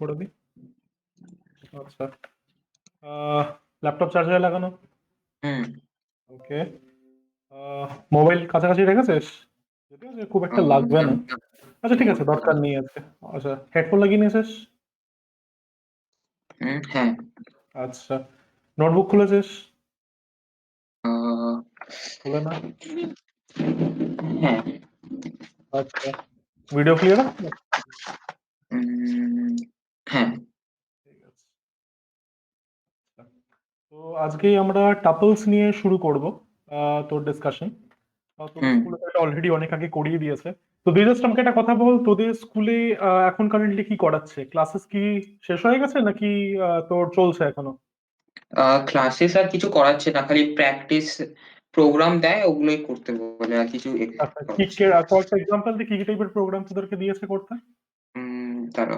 করে দিই। আচ্ছা, ল্যাপটপ চার্জারে লাগানো। হুম। ওকে। মোবাইল কাছাকাছি রেখেছিস? যদিও যে খুব একটা লাগবে না। আচ্ছা ঠিক আছে, দরকার নেই আজকে। আচ্ছা, হেডফোন লাগিয়ে নিয়েছিস? হ্যাঁ। আচ্ছা, নোটবুক খুলেছিস? আহ, খুলে না? হ্যাঁ। আচ্ছা, ভিডিও ক্লিয়ার আছে? উম, হ্যাঁ। ঠিক আছে। তো আজকেই আমরা টাপলস নিয়ে শুরু করব তোর ডিসকাশন। তোদের হুম। স্কুলে তো এটা অলরেডি অনেক আগে করিয়ে দিয়েছে। তো তুই জাস্ট আমাকে একটা কথা বল, তোদের স্কুলে এখন কারেন্টলি কি করাচ্ছে? ক্লাসেস কি শেষ হয়ে গেছে নাকি তোর চলছে এখনো? ক্লাসেস আর কিছু করাচ্ছে না, খালি প্র্যাকটিস প্রোগ্রাম দেয়, ওগুলোই করতে বলে, আর কিছু আচ্ছা, কি করাচ্ছে না। কয়েকটা এক্সাম্পল দিয়ে কি কি টাইপের প্রোগ্রাম তোদেরকে দিয়েছে করতে? তারা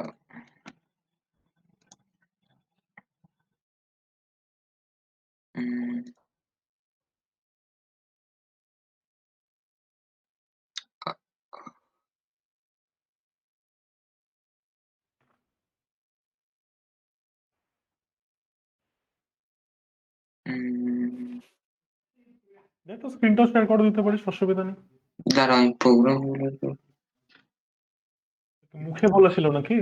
দেখ তো, স্ক্রিনটাও শেয়ার করে দিতে পারিস, অসুবিধা নেই। যারা আমি প্রোগ্রাম গুলো মুখে বলেছিল নাকি?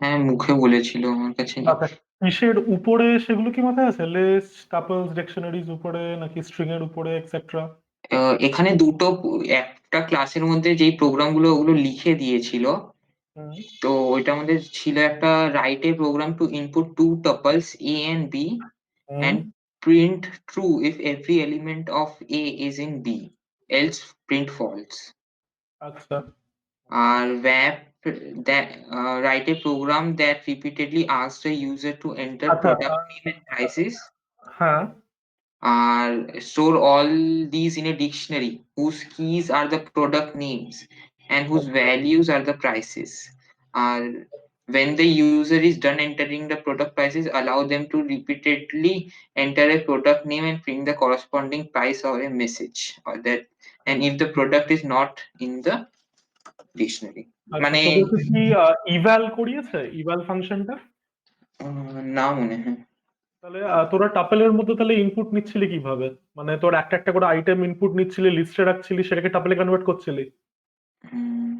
হ্যাঁ, মুখে বলেছিল, আমার কাছে নেই। আচ্ছা, কিসের উপরে সেগুলো কি মাথায় আছে? লিস্ট, টাপলস, ডিকশনারিজ উপরে নাকি স্ট্রিং এর উপরে এক্সেট্রা? এখানে দুটো, একটা ক্লাসের মধ্যে যেই প্রোগ্রাম গুলো ওগুলো লিখে দিয়েছিল। হুম। তো ওইটার মধ্যে ছিল একটা write a program to input two tuples A and B hmm. and print true if every element of A is in B, else print false. আচ্ছা। Or wrap that write a program that repeatedly asks the user to enter আচ্ছা। product name and prices. হ্যাঁ। Store all these in a dictionary whose keys are the product names and whose আচ্ছা। values are the prices. When the user is done entering the product prices, allow them to repeatedly enter a product name and print the corresponding price or a message or that. And if the product is not in the dictionary, আচ্ছা, মানে তোদেরকে কি eval করিয়েছে, eval ফাংশনটা? না মনে হয়। তাহলে তোরা টাপেলের মধ্যে তাহলে ইনপুট নিচ্ছিলি কিভাবে? মানে তোর একটা একটা করে আইটেম ইনপুট নিচ্ছিলি, লিস্টে রাখছিলি, সেটাকে টাপেলে কনভার্ট করছিলি? উম,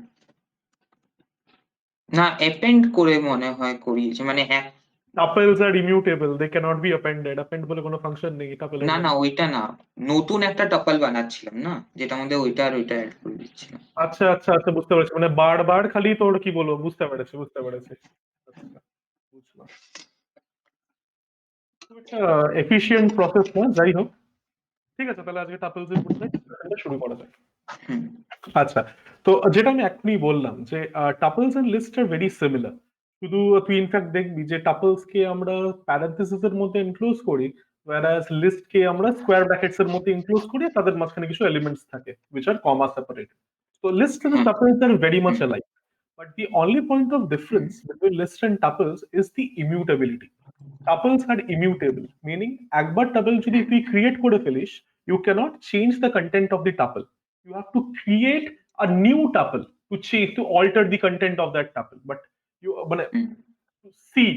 না, অ্যাপেন্ড করে মনে হয় করিয়েছে, মানে এক। টাপেলস আর immutable, they can't B অ্যাপেন্ডেড। Append বলে কোনো ফাংশন নেই টাপেলের না না, মধ্যে। ওইটা না, নতুন একটা টপল বানাচ্ছিলাম না, যেটা মধ্যে ওইটা আর ওইটা অ্যাড করে দিচ্ছিলাম। আচ্ছা আচ্ছা আচ্ছা, বুঝতে পেরেছি। মানে বারবার খালি তোর কি বলবো, বুঝতে পেরেছি বুঝতে পেরেছি। আচ্ছা, বুঝলাম। খুব একটা এফিশিয়েন্ট প্রসেস না, যাই হোক। ঠিক আছে, তাহলে আজকে টাপলস এর উপরে discussion-টা শুরু করা যাক। হুম। আচ্ছা, তো যেটা আমি এখনই বললাম যে tuples and list are very similar. শুধু তুই ইনফ্যাক্ট দেখবি যে টাপলস কে আমরা প্যারেনথেসিস এর মধ্যে ইনক্লুড করি, whereas লিস্ট কে আমরা স্কোয়ার ব্র্যাকেটস এর মধ্যে ইনক্লুড করি, তাদের মাঝখানে কিছু এলিমেন্টস থাকে which are comma separated. So lists and হ্যাঁ। tuples are very much hmm. alike, but the only point of hmm. difference between lists and tuples is the immutability. Tuples are immutable, meaning একবার tuple যদি তুই create করে ফেলিস, you cannot change the content of the tuple. You have to create a new tuple to change, to alter the content of that tuple. But you মানে হুম। to see,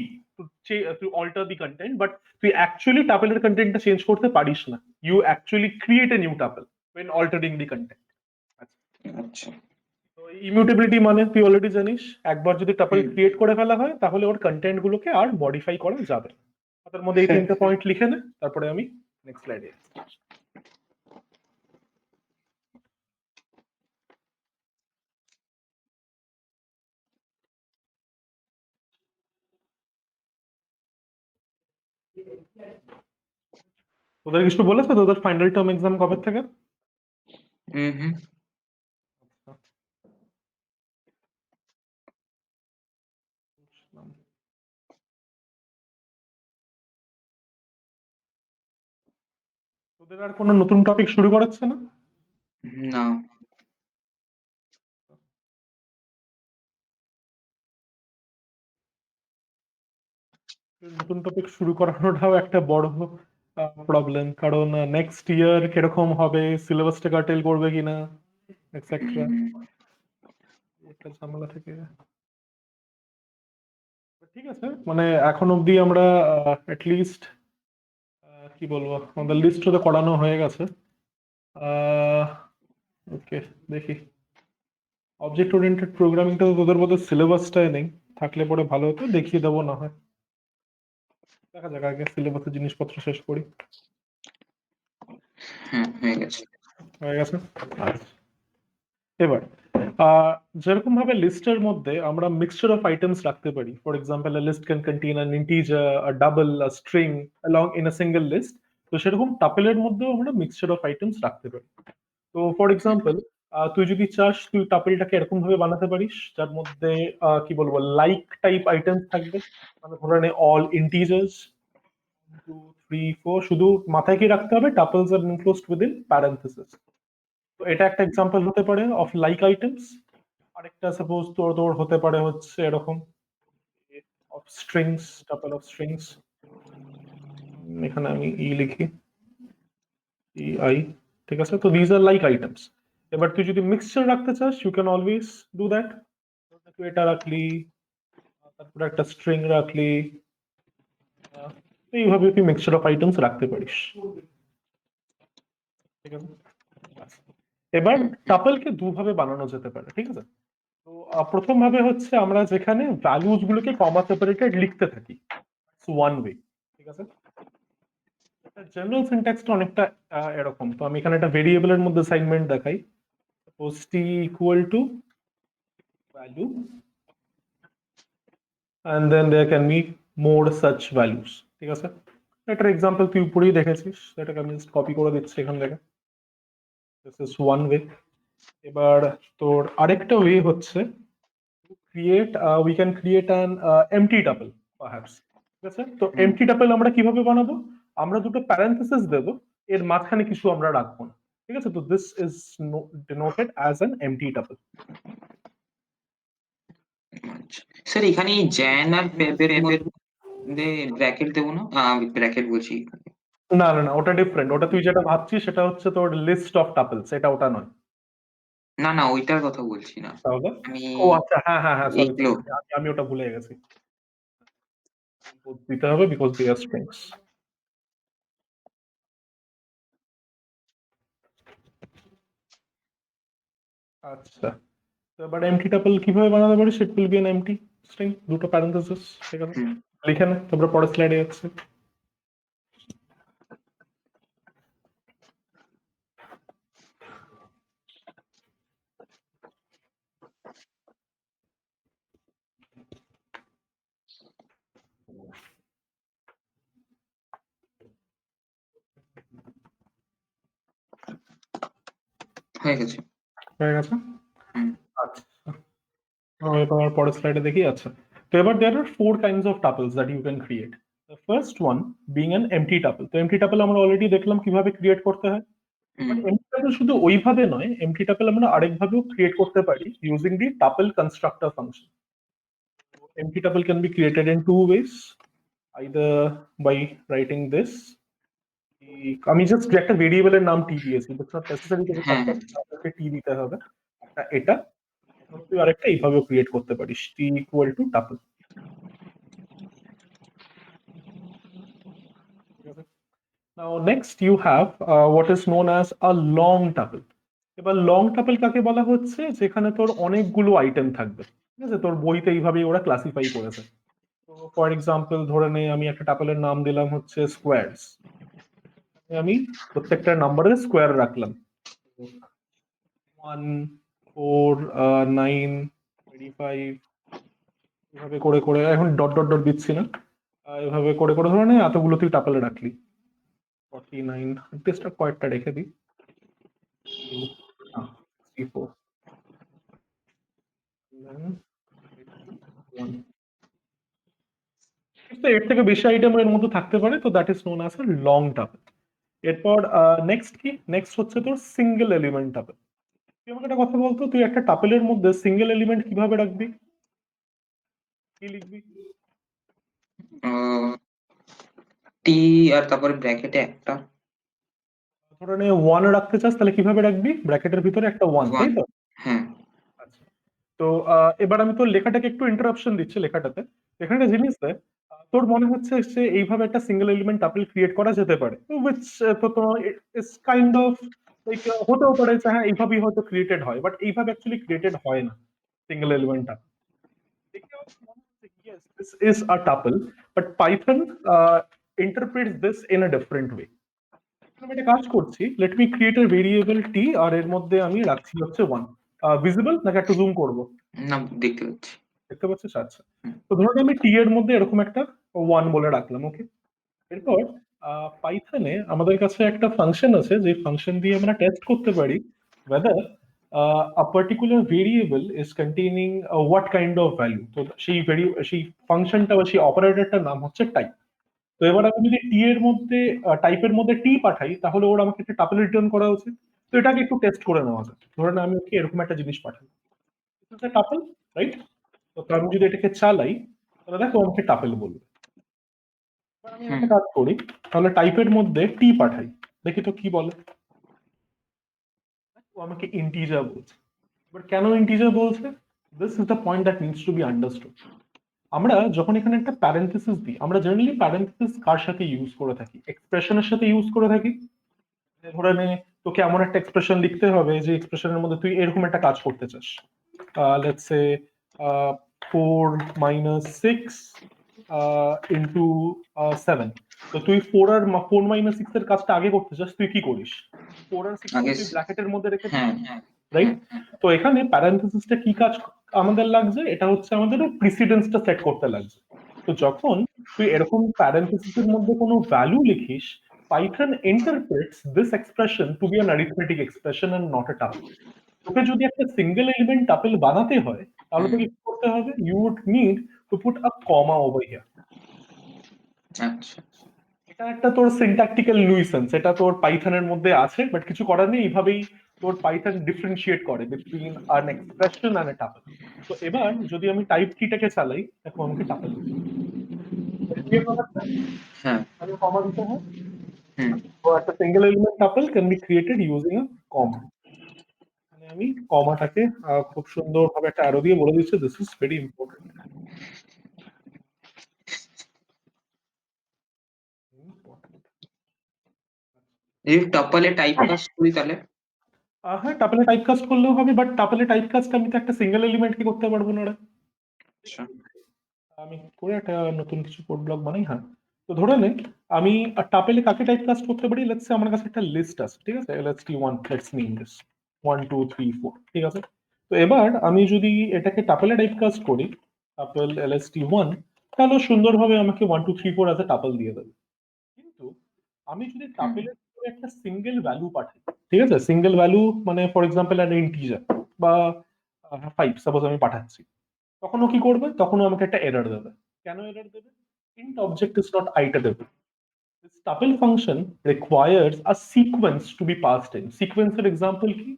to alter the content, but তুই actually tuple এর কন্টেন্টটা change করতে পারিস না। You actually create a new tuple when altering the content. আচ্ছা। তো ইমিউটেবিলিটি মানে তুই অলরেডি জানিস, একবার যদি টাপল হুম। ক্রিয়েট করে ফেলা হয় তাহলে ওর কন্টেন্ট গুলোকে আর মডিফাই করা যাবে না। তার মধ্যে এই তিনটে পয়েন্ট লিখে নে, তারপরে আমি নেক্সট স্লাইডে। তোদের কিছু বলেছে তোদের ফাইনাল টার্ম এক্সাম কবে থেকে? হুম। হুম। তোদের আর কোনো নতুন টপিক শুরু করাচ্ছে না? না। নতুন টপিক শুরু করানোটাও একটা বড় প্রবলেম, কারণ নেক্সট ইয়ার কিরকম হবে, সিলেবাসটা কাটেল করবে কিনা, এটসেট্রা। একটা ঝামেলা থেকে। ঠিক আছে, মানে এখন অবধি আমরা লিস্ট কি বলবো, আমাদের লিস্ট তো করানো হয়ে গেছে। ওকে, দেখি অবজেক্ট ওরিয়েন্টেড প্রোগ্রামিংটা তো তোদের বোধহয় সিলেবাসটাই নেই, থাকলে পরে ভালো হতো, দেখিয়ে দেবো না হয়, দেখা যাক আগে সিলেবাসের জিনিসপত্র শেষ করি। হ্যাঁ, হয়ে গেছে। হয়ে গেছে। আচ্ছা, এবার যেরকম ভাবে লিস্টের মধ্যে আমরা মিক্সচার অফ আইটেমস রাখতে পারি, for example a list can contain an integer, a double, a string along in a single list, তো সেরকম টাপেলের মধ্যেও আমরা মিক্সচার অফ আইটেমস রাখতে পারি। তো ফর এক্সাম্পল তুই যদি চাস, তুই টাপেলটাকে এরকম ভাবে বানাতে পারিস যার মধ্যে কি বলবো, লাইক টাইপ আইটেমস থাকবে, মানে ধরে নে অল ইন্টিজার্স 2 3 4, শুধু মাথায় কি রাখতে হবে, টাপলস আর এনক্লোজড উইদিন প্যারেনথেসিস। তো এটা একটা এক্সাম্পল হতে পারে অফ লাইক আইটেমস। আরেকটা সাপোজ তোর তোর হতে পারে হচ্ছে এরকম of strings, tuple of strings, এখানে আমি ই লিখি, ই আই, ঠিক আছে। তো দিজ আর লাইক আইটেমস। এবার তুই যদি মিক্সচার রাখতে চাস, you can always do that. তুই এটা রাখলি, তারপরে একটা স্ট্রিং রাখলি, এইভাবে তুই মিক্সচার অফ আইটেমস রাখতে পারিস, ঠিক আছে। এবার টাপলকে দুভাবে বানানো যেতে পারে, ঠিক আছে। তো প্রথম ভাবে হচ্ছে আমরা যেখানে ভ্যালুজ গুলোকে কমা সেপারেটেড লিখতে থাকি, ওয়ান ওয়ে, ঠিক আছে। জেনারেল সিনট্যাক্সটা অনেকটা এরকম। তো আমি এখানে একটা ভেরিয়েবলের মধ্যে অ্যাসাইনমেন্ট দেখাই, suppose T equal to value and then there can be more such values, ঠিক আছে। এটার এক্সাম্পল তুই উপরেই দেখেছিস, এটাকে আমি জাস্ট কপি করে দিচ্ছি এখান থেকে, দিস ইজ ওয়ান ওয়ে। এবার তোর আরেকটা ওয়ে হচ্ছে create, we can create an empty tuple perhaps, ঠিক আছে। তো এমটি টাপল আমরা কিভাবে বানাবো, আমরা দুটো প্যারেনথেসিস দেব, এর মাঝখানে কিছু আমরা রাখবো না, ঠিক আছে। তো this is denoted as an empty tuple. আচ্ছা স্যার, এখানে জ্যান আর ফেবের মধ্যে ব্র্যাকেট দেবো না? ব্র্যাকেট বলছি, না না না, ওটা ডিফারেন্ট, ওটা তুই যেটা ভাবছিস সেটা হচ্ছে তোর লিস্ট অফ টাপলস, এটা ওটা নয়। না না, ওইটার কথা বলছি না। তাহলে আমি ও আচ্ছা, হ্যাঁ হ্যাঁ হ্যাঁ, সরি এইগুলো সরি, আমি ওটা ভুলে গেছি, দিতে হবে বিকজ দে আর স্ট্রিংস। আচ্ছা, তো এবার এমটি টাপল কিভাবে বানাতে পারি, set will be N MT string, দুটো প্যারেনথেসিস, ঠিক আছে। হুম, লিখে নে, তারপরে পরের স্লাইডে যাচ্ছে। হয়ে গেছে। হয়ে গেছে। হুম, আচ্ছা, এবার পরের স্লাইডে দেখি। আচ্ছা, তো এবার there are four kinds of tuples that you can create. The first one being an empty tuple. তো empty tuple আমরা অলরেডি দেখলাম কিভাবে ক্রিয়েট করতে হয়। হুম, বাট এমটি টাপল শুধু ওইভাবে নয়, এমটি টাপল আমরা আরেকভাবেও ক্রিয়েট করতে পারি using the tuple constructor function. Empty tuple can be created in two ways, either by writing this, আমি জাস্ট একটা ভেরিয়েবলের নাম টি দিয়েছি, ইটস নট নেসেসারি যে হ্যাঁ, হ্যাঁ, তাকে টি দিতে হবে। একটা এটা, অথবা তুই আরেকটা এইভাবেও ক্রিয়েট করতে পারিস, টি ইকুয়াল টু টাপল, ঠিক আছে। Now next you have what is known as a long tuple. এবার লং টাপল কাকে বলা হচ্ছে, যেখানে তোর অনেকগুলো আইটেম থাকবে, ঠিক আছে। তোর বইতে এইভাবেই ওরা ক্লাসিফাই করেছে। তো ফর এক্সাম্পল ধরে নে আমি একটা টাপলের নাম দিলাম হচ্ছে স্কোয়ারস, আমি প্রত্যেকটা নাম্বারের স্কোয়ার রাখলাম, 1 4 9 25, এভাবে করে করে, এখন ডট ডট ডট দিচ্ছি না, এভাবে করে করে ধরে নে এতগুলো তুই টাপলে রাখলি, 49, টেস্টটা কয়েকটা রেখে দিই, 64, এর থেকে বেশি আইটেম এর মধ্যে থাকতে পারে, তো that is known as a long tuple. এরপর নেক্সট কি, নেক্সট হচ্ছে তোর সিঙ্গেল এলিমেন্ট টাপল। তুই আমাকে একটা কথা বলতো, তুই একটা টাপেলের মধ্যে সিঙ্গেল এলিমেন্ট কিভাবে রাখবি, কি লিখবি? টি আর তারপরে ব্র্যাকেটে একটা ধরে নে ওয়ান রাখতে চাস, তাহলে কিভাবে রাখবি, ব্র্যাকেটের ভিতরে একটা ওয়ান, তাই ওয়ান। তো। হ্যাঁ, আচ্ছা, তো এবার আমি তোর লেখাটাকে একটু ইন্টারাপশন দিচ্ছি লেখাটাতে। এখানে একটা জিনিস দেয়, তোর মনে হচ্ছে যে এইভাবে একটা সিঙ্গেল এলিমেন্ট টাপল ক্রিয়েট করা যেতে পারে, উইচ তো তোমার ইটস কাইন্ড অফ লাইক হতেও পারে যে হ্যাঁ এইভাবেই হয়তো ক্রিয়েটেড হয়, বাট এইভাবে অ্যাকচুয়ালি ক্রিয়েটেড হয় না সিঙ্গেল এলিমেন্টটা। দেখে আমার মনে হচ্ছে yes this is a tuple, but Python interprets this in a different way. আমি একটা কাজ করছি, let me create a variable T, আর এর মধ্যে আমি রাখছি হচ্ছে 1। ভিজিবল নাকি একটু জুম করব? না, দেখতে পাচ্ছি। দেখতে পাচ্ছিস? আচ্ছা। হুম, তো ধরুন আমি টি এর মধ্যে এরকম একটা 1 বলে রাখলাম, ওকে। এরপর পাইথনে আমাদের কাছে একটা ফাংশন আছে, যে ফাংশন দিয়ে আমরা টেস্ট করতে পারি whether a particular variable is containing what kind of value। তো সেই ফাংশনটা বা সেই অপারেটরটার নাম হচ্ছে টাইপ। তো এবার আমি যদি টি এর মধ্যে টাইপের মধ্যে টি পাঠাই, তাহলে ওর আমাকে একটা টাপল রিটার্ন করা উচিত। তো এটাকে একটু টেস্ট করে নেওয়া যায়। ধরেন আমি ওকে এরকম একটা জিনিস পাঠাই, টাপল, রাইট? তো আমি যদি এটাকে চালাই, তাহলে দেখো আমাকে টাপেল বলবে। এবার আমি হুম, একটা কাজ করি, তাহলে টাইপের মধ্যে টি পাঠাই, দেখি তো কি বলে। ও আমাকে ইন্টিজার বলছে। এবার কেন ইন্টিজার বলছে? This is the point that needs to B understood. আমরা যখন এখানে একটা প্যারেন্থেসিস দিই, আমরা জেনারেলি প্যারেন্থেসিস কার সাথে ইউজ করে থাকি? এক্সপ্রেশনের সাথে ইউজ করে থাকি। যে ধরে নে তোকে এমন একটা এক্সপ্রেশন লিখতে হবে যে এক্সপ্রেশনের মধ্যে তুই এরকম একটা কাজ করতে চাস, লেটস সে 4 - 6 ইন্টু 7। তো তুই 4 - 6 এর কাজটা আগে করতে চাস, তুই কি করিস? 4 আর 6 কে আগে তুই ব্র্যাকেটের মধ্যে রেখে দিস, হ্যাঁ, রাইট? তো এখানে প্যারেন্থেসিসটা কি কাজ আমাদের লাগছে? এটা হচ্ছে আমাদের প্রিসিডেন্সটা সেট করতে লাগছে। তো যখন তুই এরকম প্যারেন্থেসিসের মধ্যে কোনো ভ্যালু লিখিস, Python interprets this expression to be an arithmetic expression and not a tuple. তোকে যদি একটা সিঙ্গেল এলিমেন্ট টাপল বানাতে হয়, তাহলে হুম, তোকে কি করতে হবে? You would need to put a comma over here. আচ্ছা, এটা একটা তোর সিনট্যাকটিক্যাল লুইসেন্স, এটা তোর পাইথনের মধ্যে আছে, বাট কিছু করার নেই, এইভাবেই তোর পাইথন ডিফারেন্সিয়েট করে between an expression and a tuple. তো এবার যদি আমি টাইপ কিটাকে চালাই, দেখো আমাকে টাপল হ্যাঁ, আমি কমা দিতে হয়। হুম, তো একটা single element tuple can be created using a comma. মানে আমি কমাটাকে খুব সুন্দরভাবে একটা অ্যারো দিয়ে বলে দিচ্ছি, দিস ইজ ভেরি ইম্পর্টেন্ট। যদি টাপলে টাইপ কাস্ট করি তাহলে? হ্যাঁ, টাপলে টাইপ কাস্ট করলেও হবে, বাট টাপলে টাইপ কাস্ট আমি তো একটা সিঙ্গেল এলিমেন্টকে করতে পারবো না রে। আচ্ছা, আমি করে একটা নতুন কিছু কোড ব্লক বানাই, হ্যাঁ। তো ধরে নে আমি টাপেলে কাকে টাইপ কাস্ট করতে পারি, লেটস সে আমার কাছে একটা লিস্ট আছে, ঠিক আছে, lst1, লেটস নেম দিস 1 2 3 4, ঠিক আছে। তো এবার আমি যদি এটাকে টাপেলে টাইপ কাস্ট করি, টাপেল lst1, তাহলে ও সুন্দরভাবে আমাকে 1 2 3 4 অ্যাজ এ টাপল দিয়ে দেবে। কিন্তু আমি যদি হুম, টাপেলের ভিতরে একটা সিঙ্গেল ভ্যালু পাঠাই, ঠিক আছে, সিঙ্গেল ভ্যালু মানে ফর এক্সাম্পল একটা ইন্টিজার বা 5 সাপোজ আমি পাঠাচ্ছি, তখন ও কি করবে? তখন ও আমাকে একটা এরর দেবে। কেন এরর দেবে? int object is not iterative. This tuple function requires a sequence to be passed in. Sequence এর example কি?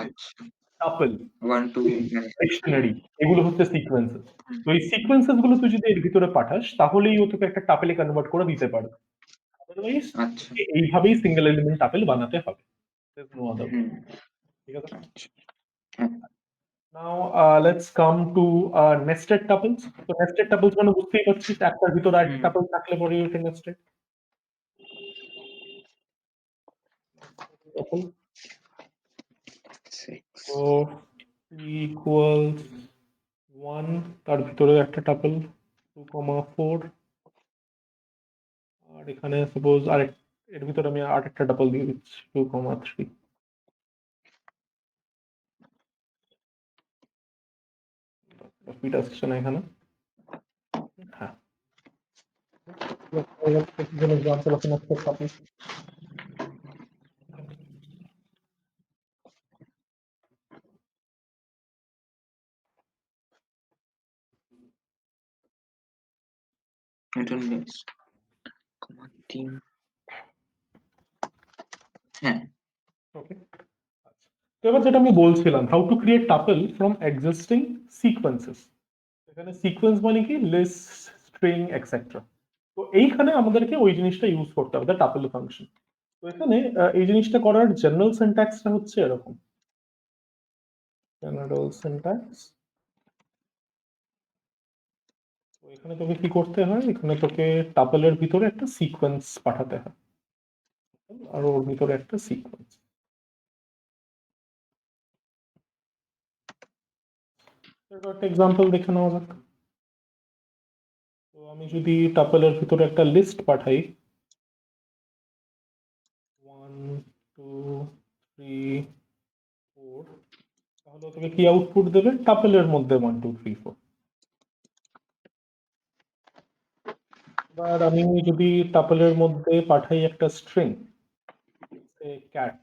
আচ্ছা, tuple, 1 2 ডিকশনারি, এগুলো হচ্ছে সিকোয়েন্সেস। তো এই সিকোয়েন্সেস গুলো তুই যদি এর ভিতরে পাঠাস, তাহলেই ও তোকে একটা টাপেলে কনভার্ট করে দিতে পারবে। আদারওয়াইজ আচ্ছা, এইভাবেই সিঙ্গেল এলিমেন্ট টাপেল বানাতে হবে। There's no other way, হুম, ঠিক আছে? আচ্ছা, হ্যাঁ, now let's come to nested tuples. তো নেস্টেড টাপলস মানে বুঝতেই পারছিস, একটার ভিতরে আরেকটা হুম, টাপল থাকলে পরে ওটা নেস্টেড। 6, তো ইকুয়ালস 1, তার ভিতরে একটা টাপল 2, 4, আর এখানে সাপোজ আরেক, এর ভিতরে আমি আরেকটা টাপল দিয়ে দিচ্ছি 2, 3। ফিট আসছে না এখানে, হ্যাঁ। Example of nested tuple. এটা নেক্সট কমা 3, হ্যাঁ, ওকে, তো এবার যেটা আমি বলছিলাম, how to create tuple from existing sequences. এখানে সিকোয়েন্স মানে কি? List, string, etcetera. তো এইখানে আমাদেরকে ওই জিনিসটা ইউজ করতে হবে, দ্য টাপল ফাংশন। তো এখানে এই জিনিসটা করার জেনারেল সিনট্যাক্সটা হচ্ছে এরকম। জেনারেল সিনট্যাক্স তো এখানে তোকে কি করতে হয়, এখানে তোকে টাপলের ভিতরে একটা সিকোয়েন্স পাঠাতে হয়, আর ওর ভিতরে একটা সিকোয়েন্স। একটা এক্সাম্পল দেখে নেওয়া যাক। তো আমি যদি টাপলের ভিতরে একটা লিস্ট পাঠাই, 1 2 3 4, তাহলে তোকে কি আউটপুট দেবে? টাপলের মধ্যে 1 2 3 4। এবার আমি যদি টাপলের মধ্যে পাঠাই একটা স্ট্রিং ক্যাট,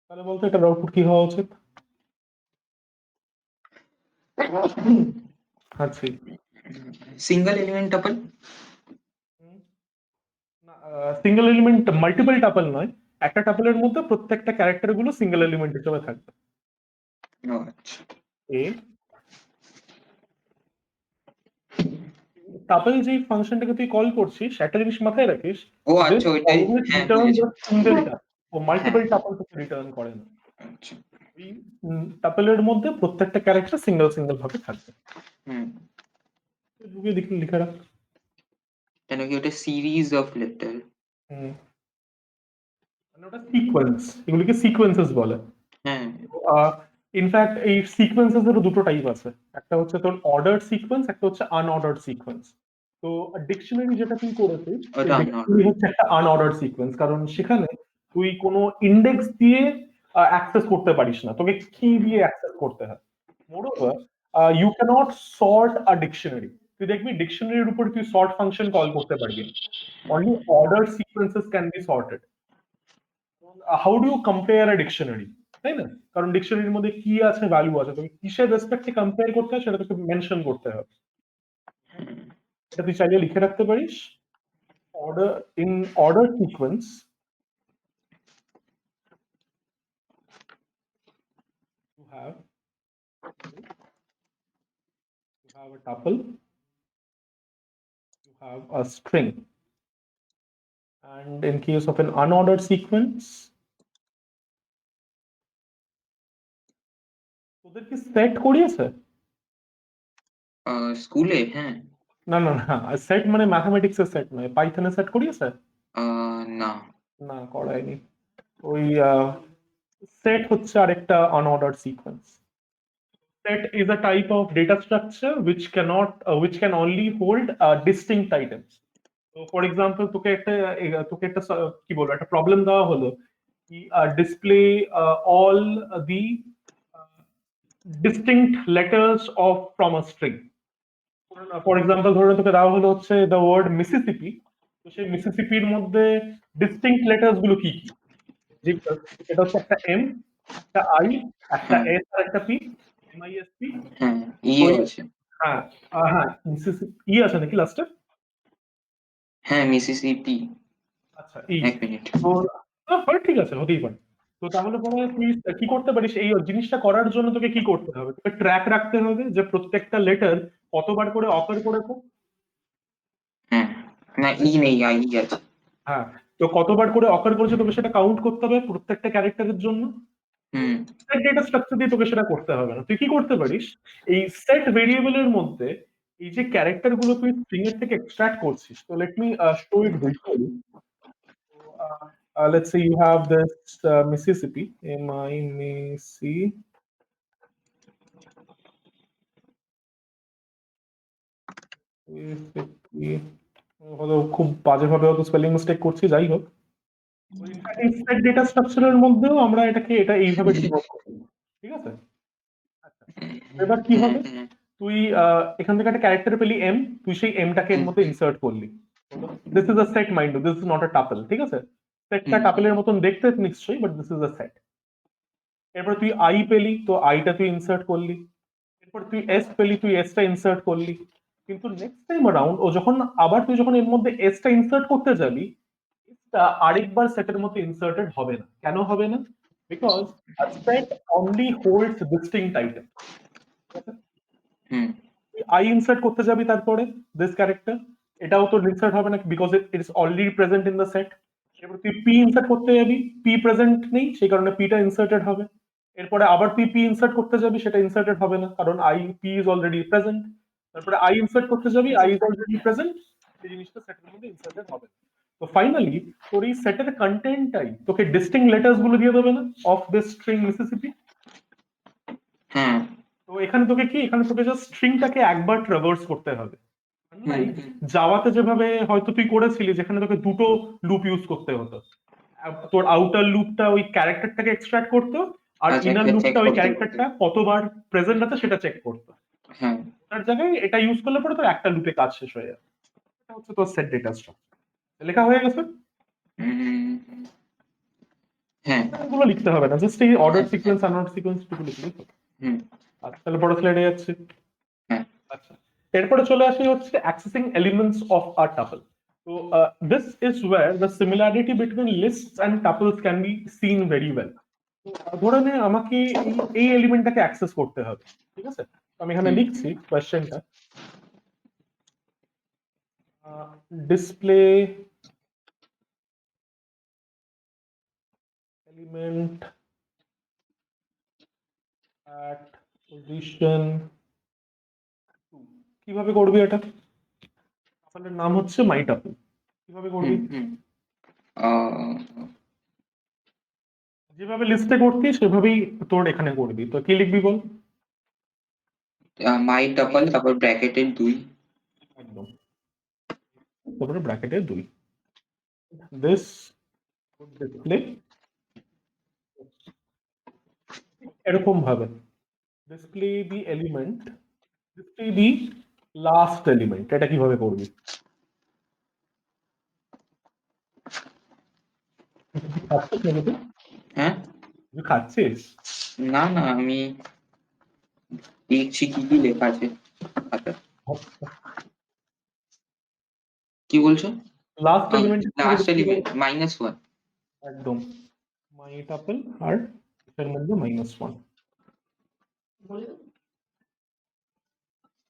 তাহলে বলতো এটার আউটপুট কি হওয়া উচিত? আচ্ছা, single element tuple. Single element multiple tuple নয়, একটা টাপলের মধ্যে প্রত্যেকটা ক্যারেক্টার গুলো সিঙ্গেল এলিমেন্ট হিসেবে থাকবে। ও আচ্ছা। এ টাপল যে ফাংশনটাকে তুই কল করছিস, একটা জিনিস মাথায় রাখিস, ও দিস আচ্ছা, ওইটাই। অলওয়েজ হ্যাঁ, রিটার্ন বুঝেছি। জাস্ট সিঙ্গেল টাপ, ও হ্যাঁ। মাল্টিপল টাপল তোকে রিটার্ন করে না। আচ্ছা। এই টাপলের মধ্যে প্রত্যেকটা ক্যারেক্টার সিঙ্গেল সিঙ্গেল ভাবে থাকবে। হুম। ঢুকে দেখি লিখে রাখ। কেন কি ওটা সিরিজ অফ লেটার? হুম, মানে ওটা সিকোয়েন্স, এগুলিকে সিকোয়েন্সেস বলে। হ্যাঁ। ইনফ্যাক্ট এই সিকোয়েন্সেস এর দুটো টাইপ আছে, একটা হচ্ছে তোর অর্ডার সিকোয়েন্স, একটা হচ্ছে আনঅর্ডার্ড সিকোয়েন্স। তো ডিকশনারি যেটা তুই করেছিস, ওটা নট। ডিকশনারি হচ্ছে একটা আনঅর্ডার্ড সিকোয়েন্স, কারণ সেখানে তুই কোনো ইন্ডেক্স দিয়ে অ্যাক্সেস করতে পারিস না, তোকে কি দিয়ে অ্যাক্সেস করতে হয়। Moreover, you can't sort a dictionary. তুই দেখবি ডিকশনারির উপর তুই সর্ট ফাংশন কল করতে পারবি না, only order sequences can be sorted. How do you compare a dictionary, তাই না? কারণ ডিকশনারির মধ্যে কি আছে, ভ্যালু আছে, তোকে কিসের রেসপেক্টে কম্পেয়ার করতে হয় সেটা তোকে মেনশন করতে হবে। এটা তুই চাইলে লিখে রাখতে পারিস। Order, in order sequence you have a tuple, you have a string, and in case of an unordered sequence, তোদের কি সেট করিয়েছে? স্কুলে, হ্যাঁ। না না না, সেট মানে ম্যাথমেটিক্স এর সেট নয়, পাইথনে সেট করিয়েছে? না। না, করায়নি। ওই সেট হচ্ছে আরেকটা unordered sequence. Set is a type of data structure which can only hold distinct items. So for example, কি বলবো, একটা প্রবলেম দেওয়া হলো কি display all the uh, distinct letters of from a string. For example ধরে তোকে দেওয়া হলো হচ্ছে দ্য ওয়ার্ড মিসিসিপি, তো সেই মিসিসিপির মধ্যে ডিস্টিংক্ট লেটার্স গুলো কি কি? যে এটা হচ্ছে একটা এম, একটা আই, একটা হ্যাঁ। এস আর একটা পি, MISP। হ্যাঁ, ইও ওই, আছে। হ্যাঁ হ্যাঁ, ই আছে নাকি লাস্টে? হ্যাঁ, মিসিসিপি। আচ্ছা, ই। এক মিনিট। তো হয়, ঠিক আছে, হতেই পারে। তো তাহলে পরে তুই কি করতে পারিস, এই জিনিসটা করার জন্য তোকে কি করতে হবে, তোকে ট্র্যাক রাখতে হবে যে প্রত্যেকটা লেটার কতবার করে অকার করেছে। হ্যাঁ। না, ই নেই, আই আছে। হ্যাঁ, তো কতবার করে অকার করেছে তোকে সেটা কাউন্ট করতে হবে প্রত্যেকটা ক্যারেক্টারের জন্য। হুম। সেট ডেটা স্ট্রাকচার দিয়ে তোকে সেটা করতে হবে না, তুই কি করতে পারিস, এই সেট ভেরিয়েবলের মধ্যে এই যে ক্যারেক্টার গুলো তুই স্ট্রিং এর থেকে এক্সট্রাক্ট করছিস, তো let me show it visually. Let's say you have this Mississippi, Mississippi, হয়তো খুব বাজেভাবে হয়তো স্পেলিং মিস্টেক করছি, যাই হোক। এই সেট ডেটা স্ট্রাকচারের মধ্যেও আমরা এটা এইভাবে ডিকোড করি, ঠিক আছে? আচ্ছা, এবার কি হ্যাঁ, হবে, হ্যাঁ। তুই এখান থেকে একটা ক্যারেক্টার পেলি এম, তুই সেই এমটাকে এর হুম। মধ্যে ইনসার্ট করলি। This is a set, mind, this is not a tuple, ঠিক আছে? সেটটা হুম। টাপলের মতন দেখতে নিশ্চয়ই, but this is a set. এরপর তুই আই পেলি, তো আইটা তুই ইনসার্ট করলি। এরপর তুই এস পেলি, তুই এসটা ইনসার্ট করলি। কিন্তু নেক্সট টাইম অ্যারাউন্ড ও যখন আবার তুই যখন এর মধ্যে এসটা ইনসার্ট করতে যাবি, এসটা আরেকবার সেটের মধ্যে ইনসার্টেড হবে না। কেন হবে না? Because set only holds distinct item. Hmm. I insert করতে যাবি তারপরে দিস ক্যারেক্টার, এটাও তো ইনসার্ট হবে না, because it is already present in the set. এরপর তুই পি ইনসার্ট করতে যাবি, পি প্রেজেন্ট নেই, সেই কারণে পিটা ইনসার্টেড হবে। এরপরে আবার তুই পি ইনসার্ট করতে যাবি, সেটা ইনসার্টেড হবে না, কারণ I P is already present. তারপরে আই ইনসার্ট করতে যাবি, আই ইজ অলরেডি প্রেজেন্ট, সেই জিনিসটা সেটের মধ্যে ইনসার্টেড হবে। তো ফাইনালি তোর এই সেটের কন্টেন্টটাই তোকে ডিস্টিং লেটার্স গুলো দিয়ে দেবে না, অফ দিস স্ট্রিং মিসিসিপি। হ্যাঁ। তো এখানে তোকে কি, এখানে তোকে জাস্ট স্ট্রিংটাকে একবার ট্রাভার্স করতে হবে। লাইক জাভাতে যেভাবে হয়তো তুই করেছিলি, যেখানে তোকে দুটো লুপ ইউজ করতে হতো, তোর আউটার লুপটা ওই ক্যারেক্টারটাকে এক্সট্রাক্ট করতো, আর আচ্ছা, ইনার এটা চেক লুপটা ওই করতে করতে। ক্যারেক্টারটা কতবার প্রেজেন্ট আছে সেটা চেক করতো। হ্যাঁ। তার জায়গায় এটা ইউজ করলে পরে তোর একটা লুপে কাজ শেষ হয়ে যাবে। এটা হচ্ছে তোর সেট ডেটা স্ট্রাকচার। লেখা হয়ে গেছে? উম, হ্যাঁ। এগুলো লিখতে হবে না, জাস্ট এই অর্ডার হ্যাঁ, হ্যাঁ। সিকোয়েন্স আনঅর্ডার সিকোয়েন্স টুকু লিখলেই হবে। হুম। আচ্ছা, তাহলে বড় স্লাইডে যাচ্ছি। হ্যাঁ। আচ্ছা, এরপরে চলে আসি হচ্ছে accessing elements of a tuple. তো this is where the similarity between lists and tuples can be seen very well. ধরে নে আমাকে এই এলিমেন্টটাকে অ্যাক্সেস করতে হবে, ঠিক আছে? তো আমি এখানে হুম। লিখছি কোয়েশ্চেনটা, ডিসপ্লে এলিমেন্ট অ্যাট পজিশন 2। কিভাবে করবি এটা? টাপলের নাম হচ্ছে মাই টাপল, কিভাবে করবি? হুম। হুম। আহ, যেভাবে লিস্টে করতি সেভাবেই তোর এখানে করবি। তো কি লিখবি বল? মাই টাপল, তারপর ব্র্যাকেটের 2। একদম, তারপরে ব্র্যাকেটে 2, দিস ডিসপ্লে এরকম ভাবে display the element, display the last element. এটা কিভাবে করবি? খাচ্ছিস নাকি তুই? হ্যাঁ। তুই খাচ্ছিস? না, না, আমি দেখছি কি কি লেখা আছে খাতায়। কি বলছো? Last element last element -1। একদম, মাই টাপল আর এর মধ্যে -1,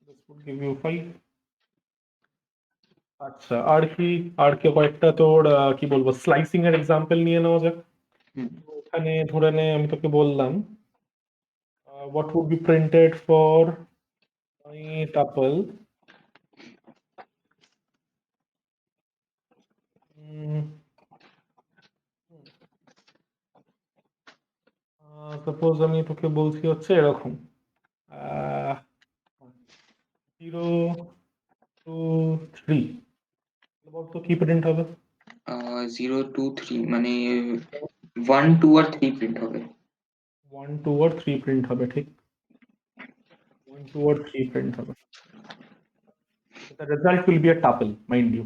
this would give you 5। আচ্ছা, আর কি কয়েকটা তোর কি বলবো, স্লাইসিং এর এক্সাম্পল নিয়ে নেওয়া যাক। হুম। এখানে ধরে নে আমি তোকে বললাম what would be printed for my tuple, suppose আমি তোকে বলছি হচ্ছে এরকম 0 2 3, বলতো কি প্রিন্ট হবে? 0 2 3 মানে 1 2 আর 3 প্রিন্ট হবে। 1 2 और 3 প্রিন্ট হবে, ঠিক? 1 2 और 3 প্রিন্ট হবে। The result will be a tuple, mind you.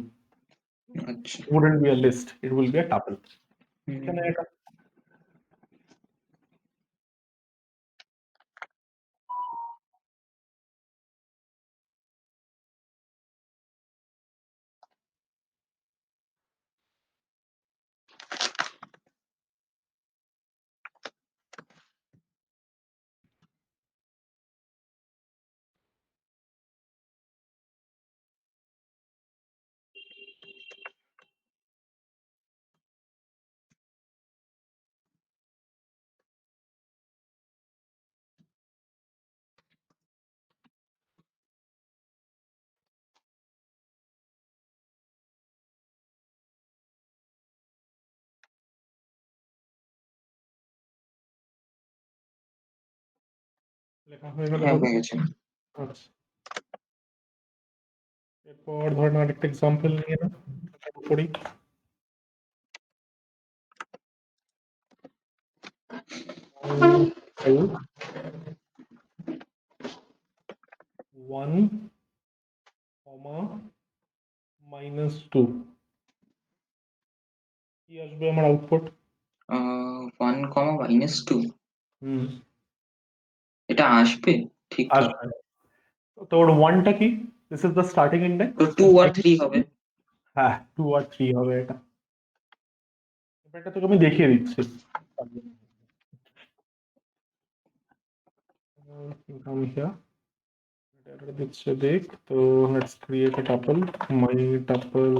আচ্ছা। It wouldn't be a list, it will be a tuple. হুম। এখানে এটা লেখা হয়ে গেল হ্যাঁ, তোর? হয়ে গেছে। আচ্ছা, এরপর ধর না আরেকটা এক্সাম্পল নিয়ে না করি। ওয়ান কমা -2, কি আসবে আমার আউটপুট? 1, -2। হুম, এটা আসবে ঠিকঠাক? আসবে। তোর ওয়ানটা কি? This is the starting index. তো 2 আর 3 হবে। হ্যাঁ, 2 আর 3 হবে এটা। এটা তোকে আমি দেখিয়ে দিচ্ছি। Come here, এটা দিচ্ছে দেখ। তো let's create a tuple, my tuple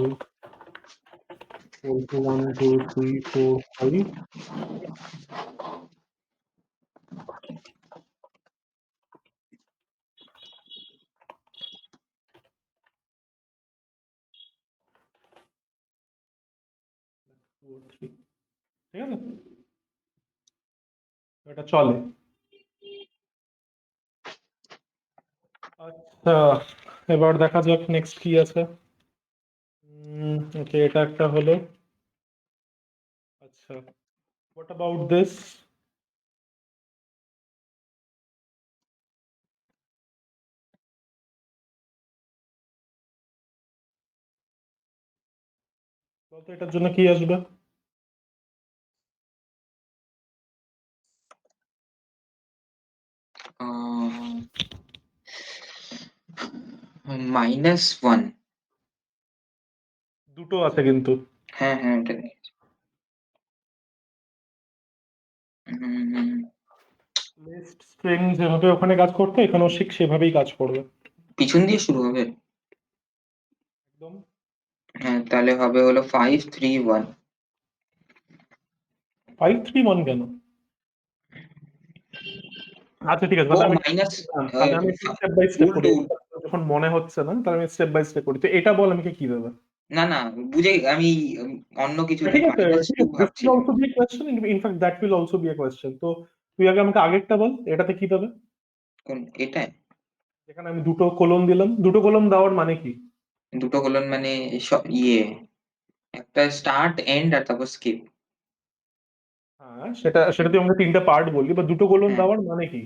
equal to 1 2 3 4 5। 2 or 3 ঠিক আছে, এটা চলে। আচ্ছা, এবার দেখা যাক নেক্সট কি আছে। ওকে, এটা একটা হলো। আচ্ছা, হোয়াট অ্যাবাউট দিস? বলতো এটার জন্য কি আসবে? -1। দুটো আছে কিন্তু। হ্যাঁ হ্যাঁ, ওটা দেখেছি। লিস্ট স্ট্রিং যেভাবে ওখানে কাজ করতো এখানেও ঠিক সেভাবেই কাজ করবে পিছন দিয়ে শুরু হবে। একদম। হ্যাঁ, তাহলে হবে হলো 531। 531 কেন? আচ্ছা ঠিক আছে, ও তাহলে আমি মাইনাস, তাহলে আমি স্টেপ বাই স্টেপ করি। উল্টো উল্টো। যখন মনে হচ্ছে না তাহলে আমি স্টেপ বাই স্টেপ করি। তো এটা বল আমাকে কি দেবে? না না, বুঝে আমি অন্য কিছু ঠিক আছে, -2 দিস উইল ভাবছিলাম। Also be a question, in fact that will also be a question। তো তুই আগে আমাকে আগেরটা বল, এটাতে কি দেবে? কোন এটাই? যেখানে আমি দুটো কোলন দিলাম, দুটো কোলন দেওয়ার মানে কি? দুটো কোলন মানে একটা স্টার্ট এন্ড আর তারপর স্কিপ। হ্যাঁ, সেটা সেটা তুই আমাকে তিনটা পার্ট বললি, বা দুটো কোলন হ্যাঁ, দেওয়ার মানে কি?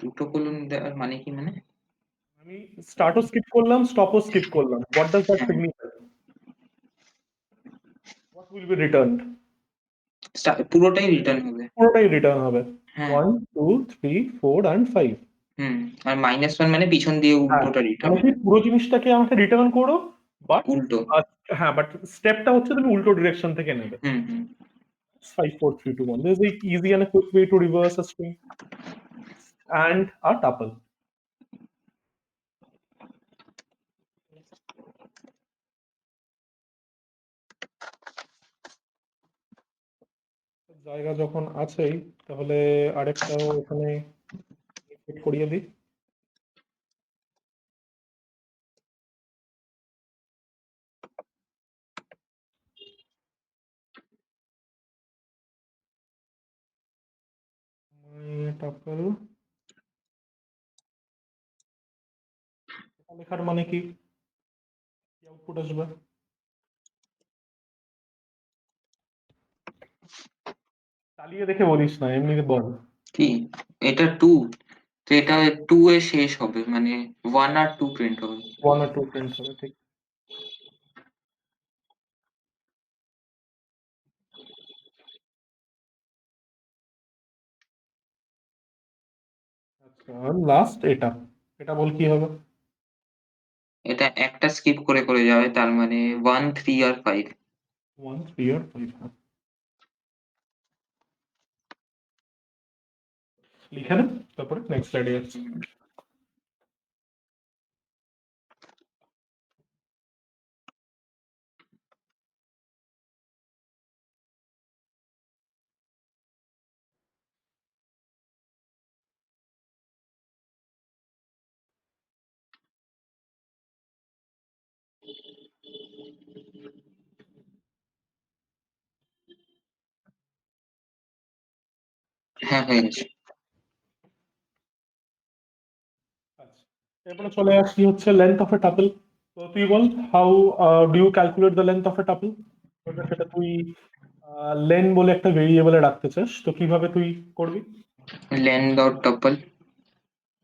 দুটো কোলন দেওয়ার মানে কি মানে? আমি স্টার্টও স্কিপ করলাম, স্টপও স্কিপ করলাম, হোয়াট ডাজ দ্যাট হ্যাঁ, signify? What will be returned? পুরোটাই রিটার্ন হবে। পুরোটাই রিটার্ন হবে। হ্যাঁ। 1 2 3 4 and 5। হুম। আর -1 মানে পিছন দিয়ে হ্যাঁ, উল্টোটা রিটার্ন মানে কি হবে। পুরো জিনিসটাকে আমাকে রিটার্ন করো, বাট উল্টো। হ্যাঁ, বাট স্টেপটা হচ্ছে তুমি উল্টো ডিরেকশন থেকে নেবে। হুম হুম। 5 4 3 2 1, this is the easy and a quick way to reverse a string and a tuple. জায়গা যখন আছেই, তাহলে আরেকটাও এখানে সেট করিয়ে দিই। tuple লেখার মানে কি আউটপুট আসবে? চালিয়ে দেখে বলিস না, এমনি বল। কি? এটা 2, তো এটা 2 এ শেষ হবে, মানে 1 আর 2 প্রিন্ট হবে। 1 আর 2 প্রিন্ট হবে, ঠিক। আচ্ছা, লাস্ট এটা, এটা বল কি হবে? এটা একটা স্কিপ করে করে যাবে, তার মানে 1 3 আর 5। 1 3 আর 5। লিখে নে, তারপরে নেক্সট স্লাইডে যাচ্ছি। হ্যাঁ, হয়ে গেছে। আচ্ছা, এরপরে চলে আসছি হচ্ছে লেন্থ অফ এ টাপল। তো তুই বল, how do you calculate the length of a tuple? সেটা তুই লেন বলে একটা ভেরিয়েবলে রাখতে চাস, তো কিভাবে তুই করবি? Lane dot tuple.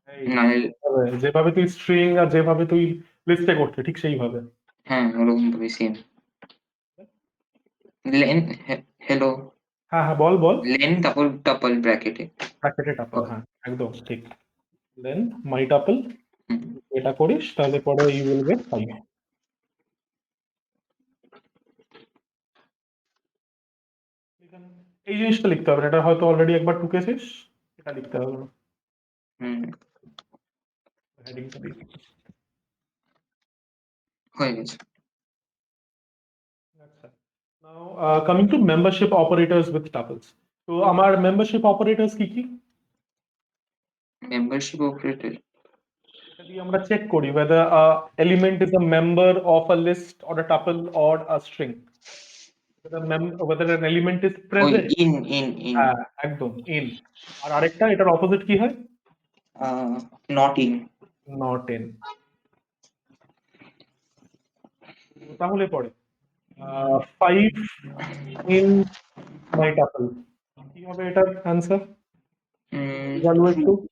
এই মানে যেভাবে তুই স্ট্রিং আর যেভাবে তুই লিস্টে করতে ঠিক সেইভাবে। হ্যাঁ, ওরকম ভাবে সেম। লেন, হ্যালো, হ্যাঁ হ্যাঁ, বল বল। লেন তারপর টাপল ব্র্যাকেটে। ব্র্যাকেটে টাপল, হ্যাঁ একদম ঠিক। লেন মাই টাপল, হুম। এটা করিস তাহলে পরে ইউ উইল গেট 5। এই জিনিসটা লিখতে হবে না, এটা হয়তো অলরেডি একবার টুকেছিস, এটা লিখতে হবে না। হুম, হেডিংটা দিই। হয়ে গেছে। আচ্ছা, now coming to membership operators with tuples. তো আমার মেম্বারশিপ অপারেটরস কি কি? Membership operator. এটা দিয়ে আমরা চেক করি whether a element is a member of a list or a tuple or a string. whether an element is ওই present. in হ্যাঁ, একদম in। আর আরেকটা এটার অপোজিট কি হয়? not in। not in। তো তাহলে পরে 5 in my tuple, কি হবে এটার answer? Evaluate True। to,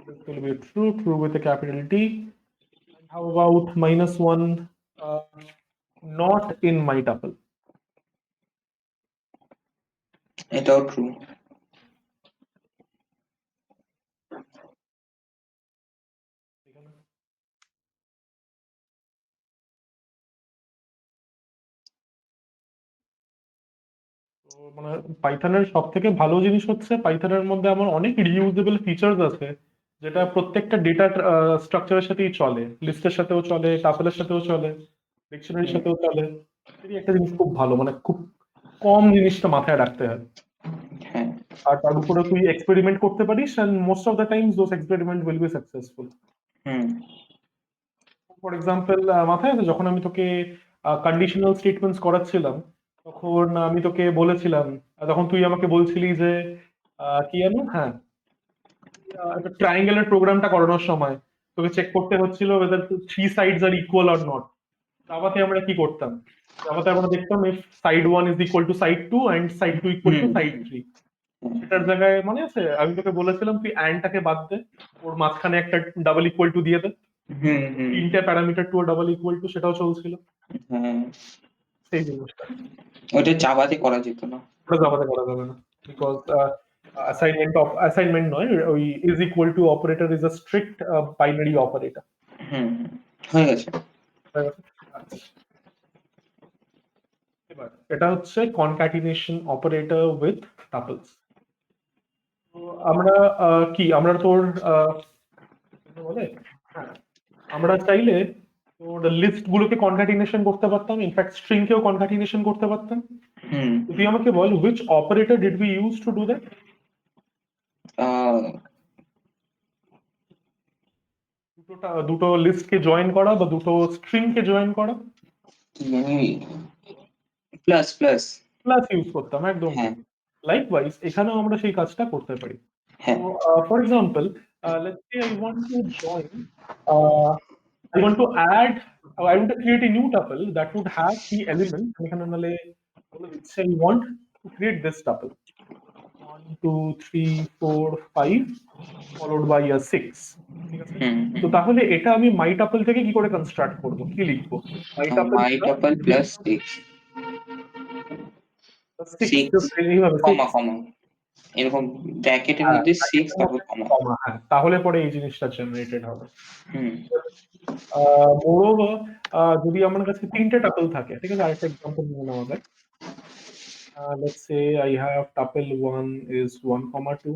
this will be true, true with a capital T। And how about -1 not in my tuple? এটাও ট্রু। তো মানে পাইথনের সব থেকে ভালো জিনিস হচ্ছে পাইথনের মধ্যে আমার অনেক রিইউজেবল ফিচার্স আছে, যেটা প্রত্যেকটা ডেটা স্ট্রাকচারের সাথেই চলে, লিস্টের সাথেও চলে, টাপলের সাথেও চলে, ডিকশনারির সাথেও চলে। এই একটা জিনিস খুব ভালো, মানে খুব কম জিনিসটা মাথায় রাখতে হয়। হ্যাঁ। আর তার উপরে তুই এক্সপেরিমেন্ট করতে পারিস, and most of the times those experiment will be successful. For example, মাথায় আছে যখন আমি তোকে কন্ডিশনাল স্টেটমেন্টস করাচ্ছিলাম, তখন আমি তোকে বলেছিলাম, তখন তুই আমাকে বলছিলি যে কি জানো, হ্যাঁ, একটা ট্রায়াঙ্গেলের প্রোগ্রামটা করানোর সময় তোকে চেক করতে হচ্ছিল whether three sides are equal or not. জাভাতে আমরা কি করতাম? জাভাতে আমরা দেখতাম if side 1 is equal to side 2 and side 2 equal to side 3। সেটার জায়গায় মনে আছে আমি তোকে বলেছিলাম তুই অ্যান্ডটাকে বাদ দে, ওর মাঝখানে একটা ডাবল ইকুয়াল টু দিয়ে দে, তিনটে parameter to double equal to, সেটাও চলছিল। সেই জিনিসটা ওটা জাভাতে করা যেত না। ওটা জাভাতে করা যাবে না, বিকজ অ্যাসাইনমেন্ট নয়, ওই is equal to operator is a strict binary operator. হয়ে গেছে। এবার এটা হচ্ছে কনক্যাটিনেশন অপারেটর উইথ টাপলস। তো আমরা কি আমরা তোর বলে, হ্যাঁ, আমরা চাইলে তোর লিস্ট গুলোকে কনক্যাটিনেশন করতে পারতাম, ইনফ্যাক্ট স্ট্রিং কেও কনক্যাটিনেশন করতে পারতাম। তুই আমাকে বল which operator did we use to do that? দুটো লিস্টকে জয়েন করা বা দুটো স্ট্রিংকে জয়েন করা, প্লাস প্লাস প্লাস ইউজ করতাম, একদম ঠিক। লাইকওয়াইজ এখানেও আমরা সেই কাজটা করতে পারি। হ্যাঁ। For example, let's say I want to join, I want to add, I want to create a new tuple that would have the element, এখানে নালে বলে দিচ্ছি I want to create this tuple 1 2 3 4 5 followed by a 6। ঠিক আছে, তো তাহলে এটা আমি মাই টাপল থেকে কি করে কনস্ট্রাক্ট করব, কি লিখবো? মাই টাপল মাই টাপল প্লাস 6 এইভাবে কমা কমা এরকম ব্র্যাকেটের মধ্যে 6 তারপর কমা। হ্যাঁ, তাহলে পরে এই জিনিসটা জেনারেটেড হবে। মোরওভার, যদি আমার কাছে তিনটে টাপল থাকে, ঠিক আছে, আরেকটা এক্সাম্পল নিয়ে নেওয়া যায়। Let's say I have tuple 1 is 1, 2।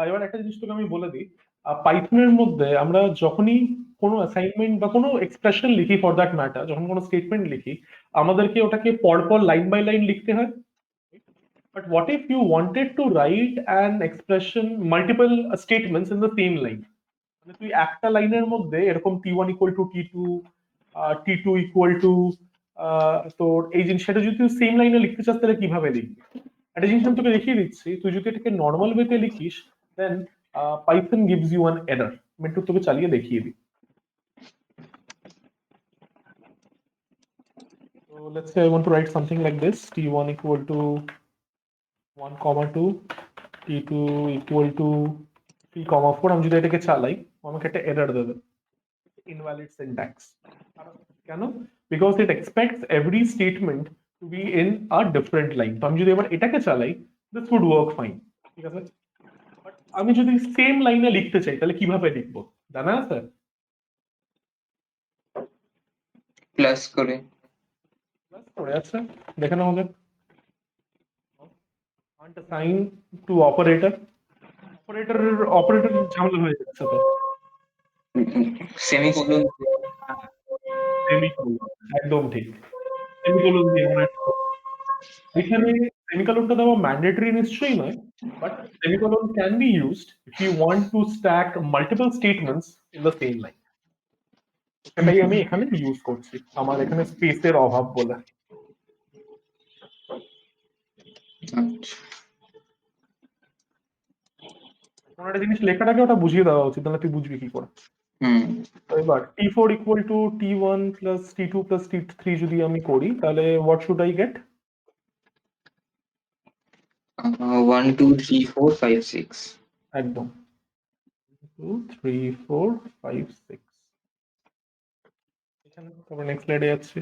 এবার একটা জিনিস তোকে আমি বলে দিই, পাইথনের মধ্যে আমরা যখনই কোনো অ্যাসাইনমেন্ট বা কোনো এক্সপ্রেশন লিখি, ফর দ্যাট ম্যাটার যখন কোনো স্টেটমেন্ট লিখি, আমাদেরকে ওটাকে পরপর লাইন বাই লাইন লিখতে হয়। But what if you wanted to write an expression, multiple statements in the same line? মানে তুই একটা লাইনের মধ্যে এরকম t1 equal to t2, t2 equal to তোর এই জিনিসটা যদি তুই সেম লাইনে লিখতে চাস তাহলে কিভাবে লিখবি? একটা জিনিস আমি তোকে দেখিয়ে দিচ্ছি, তুই যদি এটাকে নর্মাল ওয়েতে লিখিস then Python gives you an error. আমি একটু তোকে চালিয়ে দেখিয়ে দিই। So let's say I want to write something like this, t1 equal to 1, 2, t2 equal to 3, 4। আমি যদি এটাকে চালাই আমাকে একটা এরর দেবে, invalid syntax। কেন? Because it expects every statement to be in a different line. তো আমি যদি এবার এটাকে চালাই, দিস উড ওয়ার্ক ফাইন, ঠিক আছে। বাট আমি যদি সেম লাইনে লিখতে চাই তাহলে কিভাবে লিখবো জানা আছে? প্লাস করে। আচ্ছা, দেখে নাও আমাদের সাইন টু অপারেটর, অপারেটর ঝামেলা হয়ে যাচ্ছে তো, সেমিকোলন। একদম ঠিক, সেমিকোলন দিয়ে মনে এখানে সেমিকোলনটা দেওয়া ম্যান্ডেটরি নিশ্চয়ই নয়, but semicolon can be used if you want to stack multiple statements in the same line. সেটাই আমি এখানে ইউজ করছি আমার এখানে স্পেসের অভাব বলে। আচ্ছা। কোনো একটা জিনিস লেখার আগে ওটা বুঝিয়ে দেওয়া উচিত, তাহলে তুই বুঝবি কি করে। হুম। তো এবার T4 equal to T1 plus T2 plus T3 যদি আমি করি, তাহলে হোয়াট শুড আই গেট? 1 2 3 4 5 6। একদম 2 3 4 5 6। এখানে তারপর নেক্সট স্লাইডে যাচ্ছি।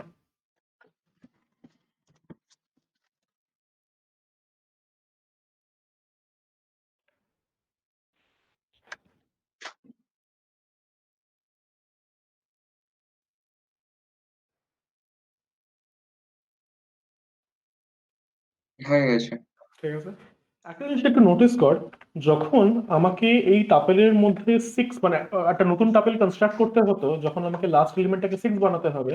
হয়ে গেছে। ঠিক আছে, একটা জিনিস একটু নোটিস কর, যখন আমাকে এই টাপেলের মধ্যে সিক্স মানে একটা নতুন টাপেল কনস্ট্রাক্ট করতে হতো, যখন আমাকে লাস্ট এলিমেন্টটাকে সিক্স বানাতে হবে,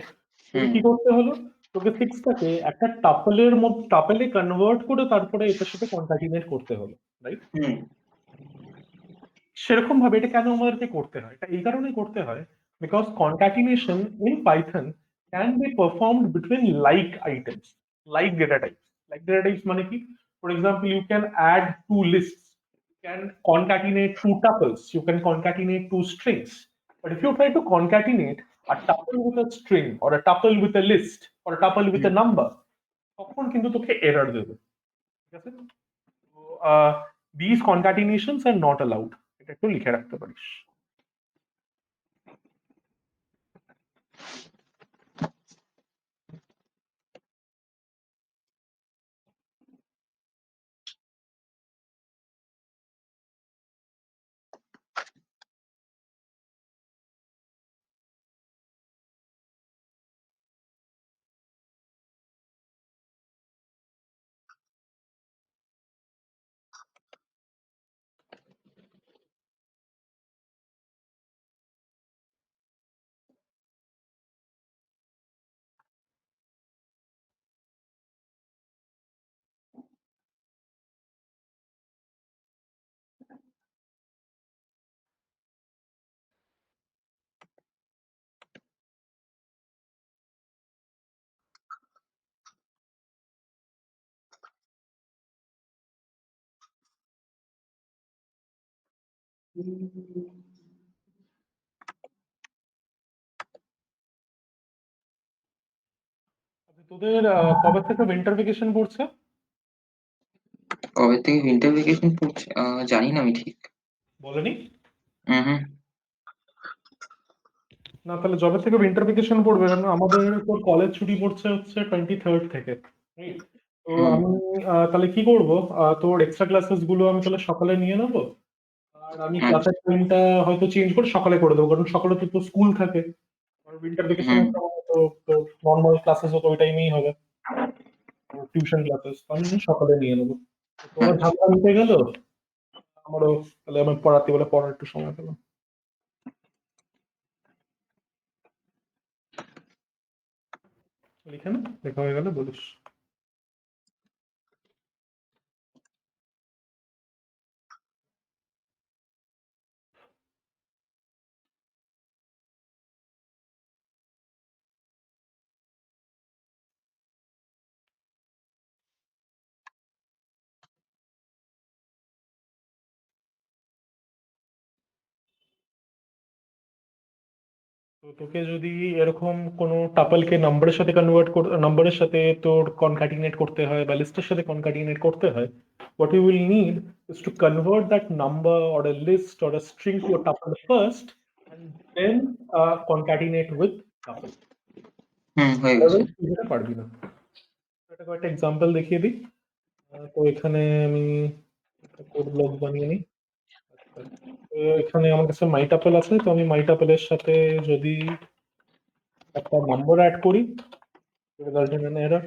তোকে হুম। কি করতে হলো? তোকে সিক্সটাকে একটা টাপেলের মধ্যে টাপেলে কনভার্ট করে তারপরে এটার সাথে কনকাটিনেট করতে হলো, রাইট? হুম। সেরকম ভাবে এটা কেন আমাদেরকে করতে হয়? এটা এই কারণেই করতে হয়, because concatenation in Python can be performed between like items, like data types. Like data types মানে কি? For example, you can add two lists, you can concatenate two tuples, you can concatenate two strings. But if you try to concatenate a tuple with a string, or a tuple with a list, or a tuple with a number, তখন কিন্তু তোকে error দেবে, ঠিক আছে? These concatenations are not allowed. এটা একটু লিখে রাখতে পারিস। তোদের কবে থেকে উইন্টার ভেকেশন পড়ছে? কবে থেকে উইন্টার ভ্যাকেশন পড়ছে জানি না আমি ঠিক। বলেনি? হুম। না, তাহলে যবে থেকে উইন্টার ভেকেশন পড়বে, কারণ আমাদের তোর কলেজ ছুটি পড়ছে হচ্ছে 23rd থেকে, right? তো হুম। আমি তাহলে কি করব, তোর এক্সট্রা ক্লাসেস গুলো আমি তাহলে সকালে নিয়ে নেবো, আর আমি আচ্ছা। ক্লাসের টাইমটা হয়তো চেঞ্জ করে সকালে করে দেবো, কারণ সকালে তো স্কুল থাকে। আর উইন্টার হুম। ভেকেশনের সময় তো তোর নর্মাল ক্লাসেস তো ওই টাইমেই হবে, টিউশন ক্লাসেস, আমি সকালে নিয়ে নেবো। তো তোরা আচ্ছা। ঝামেলা মিটে গেল, আমারও তাহলে আমি পড়াতে বলে পড়ার একটু সময় পেলাম। লিখে না, লেখা হয়ে গেলে বলিস। তো তোকে যদি এরকম কোনো টাপলকে নাম্বারের সাথে নাম্বারের সাথে তোর কনকাটিনেট করতে হয় বা লিস্টের সাথে কনকাটিনেট করতে হয়, what you will need is to convert that number or a list or a string to a tuple first, and then concatenate with tuple. হুম। হয়ে গেছে। Otherwise তুই যেটা পারবি না। এটা কয়েকটা এক্সাম্পল দেখিয়ে দিই। তো এখানে আমি একটা কোড ব্লক বানিয়ে নিই। আচ্ছা, তো এখানে আমার কাছে মাইটাপেল আছে, তো আমি মাইটাপেলের সাথে যদি একটা নম্বর অ্যাড করি, result in an error.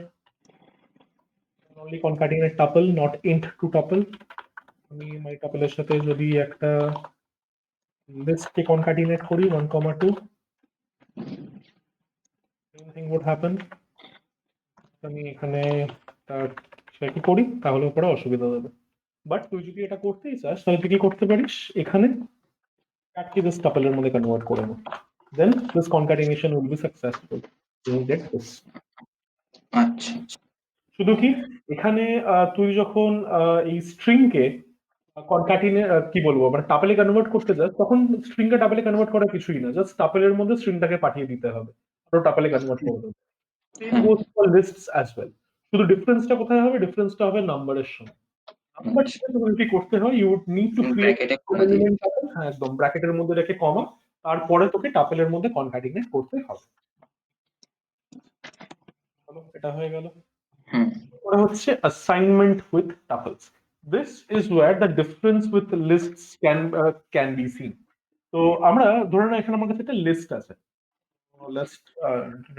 Only concatenate tuple, not int to tuple. আমি my tuple এর সাথে যদি একটা list কে concatenate করি 1, 2, same thing would happen. আমি এখানে তার সেটা করি, তাহলে পরে অসুবিধা হবে। বাট তুই যদি এটা করতেই চাস, তাহলে তুই কি করতে পারিস, এখানে কাটকে this tuple এর মধ্যে কনভার্ট করে নে, then this concatenation will be successful. You will get this. আচ্ছা। শুধু কি এখানে তুই যখন এই স্ট্রিং কে কনক্যাটিনে কি বলবো মানে টাপেলে কনভার্ট করতে যাস তখন স্ট্রিং কে টাপেলে কনভার্ট করা কিছুই না, জাস্ট টাপেলের মধ্যে স্ট্রিংটাকে পাঠিয়ে দিতে হবে, তো টাপেলে কনভার্ট করে দেবে। সেম হ্যাঁ, goes for lists as well. শুধু ডিফারেন্সটা কোথায় হবে? ডিফারেন্সটা হবে নাম্বারের সময়। আচ্ছা, নাম্বারটাকে তোমাকে কি করতে হয়, you would need to create ব্র্যাকেটে কমা দিয়ে এলিমেন্ট টাপেল, হ্যাঁ একদম ব্র্যাকেটের মধ্যে রেখে কমা, তারপরে তোকে টাপেলের মধ্যে কনক্যাটিনেট করতে হবে। চলো এটা হয়ে গেল। হুম, ওটা হচ্ছে assignment with tuples. This is where the difference with lists can be seen. তো আমরা ধরে নাও এখানে আমার কাছে একটা লিস্ট আছে, লিস্ট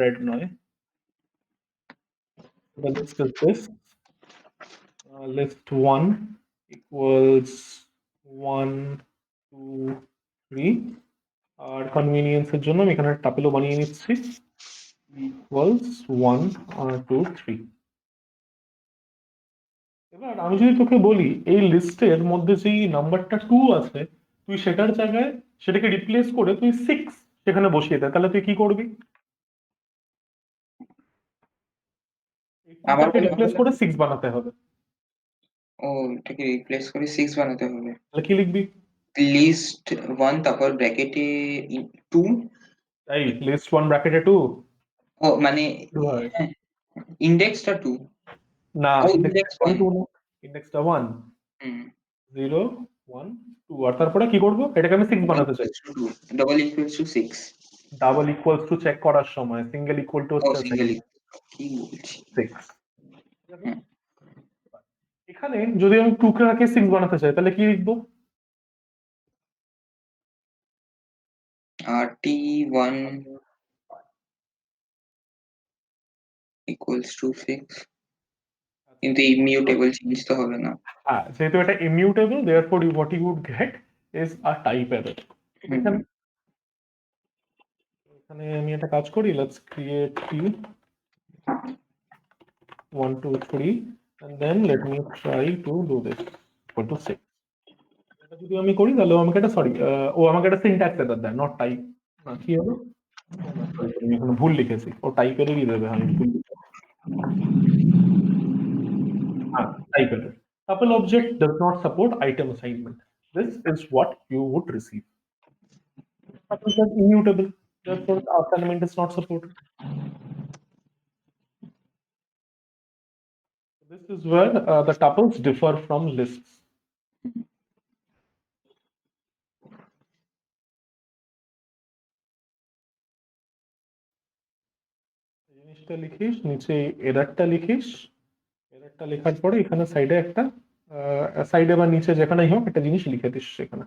রেড নয়, the list is this, list 1 equals 1 2 3, আর কনভিনিয়েন্সের জন্য আমি এখানে টাপেলও বানিয়ে নিচ্ছি, ইকুয়ালস 1 2 3। এবার আমি যদি তোকে বলি এই লিস্টের মধ্যে যেই নাম্বারটা 2 আছে, তুই সেটার জায়গায় সেটাকে রিপ্লেস করে তুই 6 সেখানে বসিয়ে দে, তাহলে তুই কি করবি? এই আবার 2টাকে বলো রিপ্লেস বলো। করে 6 বানাতে হবে। ও, এটাকে রিপ্লেস করে 6 বানাতে হবে। তাহলে কি লিখবি? লিস্ট 1 তারপর ব্র্যাকেটে 2। এই লিস্ট 1 ব্র্যাকেটে 2 ও মানে, হয় হ্যাঁ, ইন্ডেক্সটা 2। না, ও, ইন্ডেক্স ইন্ডেক্স একদম 1। 2 না, ইন্ডেক্সটা 1, হুম, 0 1 2, আর তারপরে কি করব? এটাকে আমি 6 বানাতে চাই। Equals to 2, double equals to 6। Double equals to check করার সময় সিঙ্গেল ইকুয়াল টু ও, হচ্ছে সিঙ্গেল কি বলছি। 6। হ্যাঁ, এখানে যদি আমি 2 কে 6 বানাতে চাই তাহলে কি লিখবো? rt1 ইকুয়ালস টু 6, কিন্তু ইমিউটেবল চেঞ্জ তো হবে না। হ্যাঁ, যেহেতু এটা immutable therefore what you would get is a type error. হুম, এখানে এখানে আমি একটা কাজ করি, let's create T 1 2 3 and then let me try to do this equal to 6। এটা যদি আমি করি তাহলে ও আমাকে একটা সরি, ও আমাকে একটা সিনট্যাক্স এরর দেয়, নট টাইপ। না কি হলো, না সরি আমি এখানে ভুল লিখেছি, ও টাইপ এররই দেবে, আমি ভুল লিখেছি। হ্যাঁ, type error. Tuple object does not support item assignment. This is what you would receive. Tuples are immutable, therefore assignment is not supported. This is where the tuples differ from lists. জিনিসটা লিখিস, নিচে এররটা লিখিস, এররটা লেখার পরে এখানে সাইডে একটা সাইডে বা নিচে যেখানেই হোক একটা জিনিস লিখে দিস সেখানে,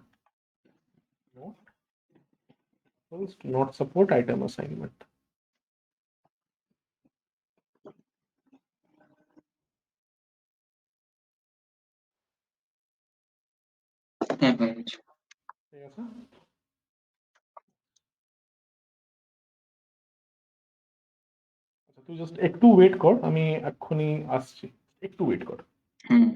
tuples do not support item assignment. হ্যাঁ, হয়ে গেছে। ঠিক আছে, আচ্ছা তুই জাস্ট একটু ওয়েট কর, আমি এক্ষুনি আসছি, একটু ওয়েট কর। হুম,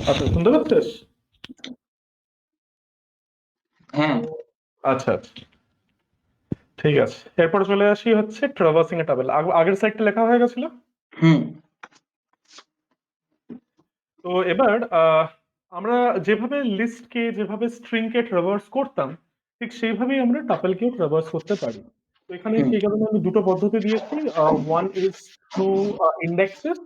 আচ্ছা শুনতে পাচ্ছিস? হ্যাঁ, আচ্ছা আচ্ছা, ঠিক আছে, এরপর চলে আসি হচ্ছে ট্রাভার্সিং এ টাবেল। আগের সাইডটা লেখা হয়ে গেছিল। হুম, তো এবার আমরা যেভাবে লিস্টকে যেভাবে স্ট্রিংকে ট্রাভার্স করতাম ঠিক সেইভাবেই আমরা টাপেলকেও ট্রাভার্স করতে পারি। তো এখানে হুম, সেই কারণে আমি দুটো পদ্ধতি দিয়েছি, one is through indexes,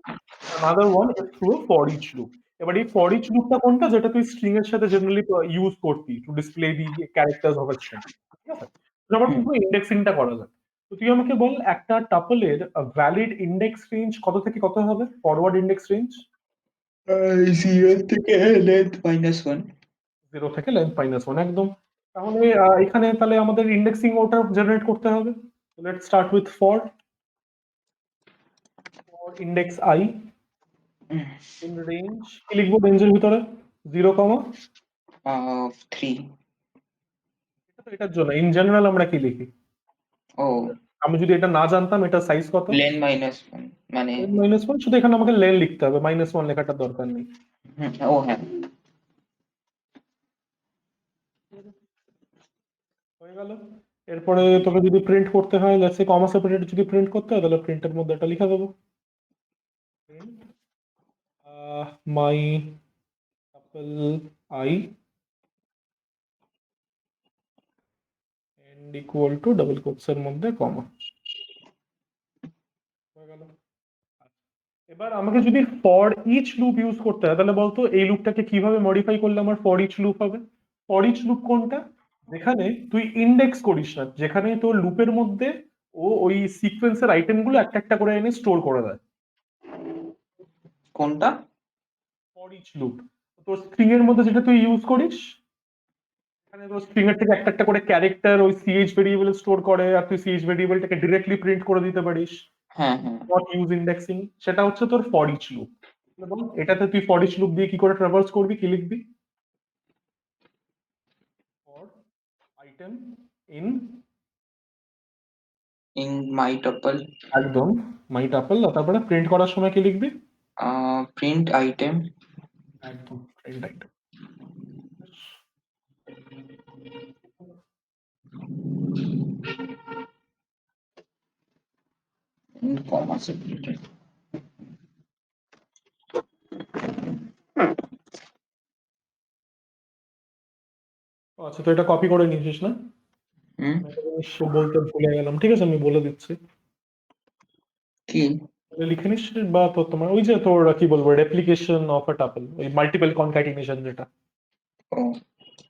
another one is through a for each loop। এবার এই for each লুপটা কোনটা, যেটা তুই স্ট্রিং এর সাথে জেনারেলি ইউজ করতি to display the characters of a string, ঠিক আছে? আবার হুম। পুরো ইন্ডেক্সিংটা করা যায়। তো তুই আমাকে বল একটা টাপলের ভ্যালিড ইন্ডেক্স রেঞ্জ কত থেকে কত হবে, ফরওয়ার্ড ইন্ডেক্স রেঞ্জ? 0 থেকে লেন্থ -1। 0 থেকে লেন্থ -1 একদম। তাহলে এখানে তাহলে আমাদের ইন্ডেক্সিং ওটা জেনারেট করতে হবে। Let's start with for. index I in range কি লিখবো রেঞ্জের ভিতরে 0, 3. এটার জন্য ইন জেনারেল আমরা কি লিখি? Oh, আমি যদি এটা না জানতাম এটা সাইজ কত len -1 মানে -1, শুধু এখানে আমাকে লেন লিখতে হবে, -1 লেখাটার দরকার নেই। ও হ্যাঁ, হয়ে গেল। এরপরে তোকে যদি প্রিন্ট করতে হয়, লেটস সে কমা সেপারেটর যদি প্রিন্ট করতে হয় তাহলে প্রিন্টের মধ্যে এটা লিখে দেবো, print my tuple I end equal to double quotes এর মধ্যে কমা। হয়ে গেল। এবার আমাকে যদি ফর ইচ লুপ ইউজ করতে হয় তাহলে বলতো এই লুপটাকে কিভাবে মডিফাই করলে আমার ফর ইচ লুপ হবে? ফর ইচ লুপ কোনটা? যেখানে তুই ইন্ডেক্স করিস না, যেখানে তোর লুপের মধ্যে ও ওই সিকোয়েন্সের আইটেম গুলো একটা একটা করে এনে স্টোর করে দেয়। কোনটা? ফর ইচ লুপ তোর স্ট্রিং এর মধ্যে যেটা তুই ইউজ করিস, এখানে তোর স্ট্রিং এর থেকে একটা একটা করে ক্যারেক্টার ওই সিএইচ ভেরিয়েবল স্টোর করে, আর তুই সিএইচ ভেরিয়েবলটাকে ডিরেক্টলি প্রিন্ট করে দিতে পারিস, হ্যাঁ হ্যাঁ, নট ইউজ ইন্ডেক্সিং। সেটা হচ্ছে তোর ফর ইচ লুপ। বল এটাতে তুই ফর ইচ লুপ দিয়ে কি করে ট্রাভার্স করবি, কি লিখবি? For item in in my tuple, একদম মাই টাপল, তারপরে প্রিন্ট করার সময় কি লিখবি? প্রিন্ট আইটেম একদম print item. In comma separator. আচ্ছা, তো এটা কপি করে নিয়েছিস না? হুম, একটা জিনিস বলতে ভুলে গেলাম, ঠিক আছে আমি বলে দিচ্ছি। কি? তাহলে লিখে নিস, বা তো তোমার ওই যে তোর কি বলবো রেপ্লিকেশন অফ আ টাপল, ওই মাল্টিপল কনক্যাটিনেশন যেটা, ও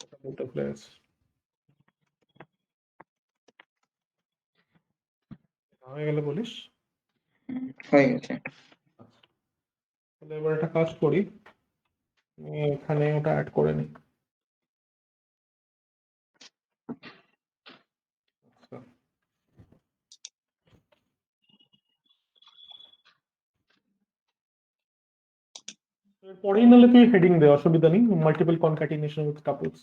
ওটা বলতে ভুলে গেছি। হয়ে গেলে বলিস। হয়ে গেছে। আচ্ছা, তাহলে এবার একটা কাজ করি, আমি এখানে ওটা অ্যাড করে নিই। আচ্ছা, পরেই নাহলে তুই হেডিং দে, অসুবিধা নেই, মাল্টিপল কনক্যাটিনেশন উইথ টাপলস।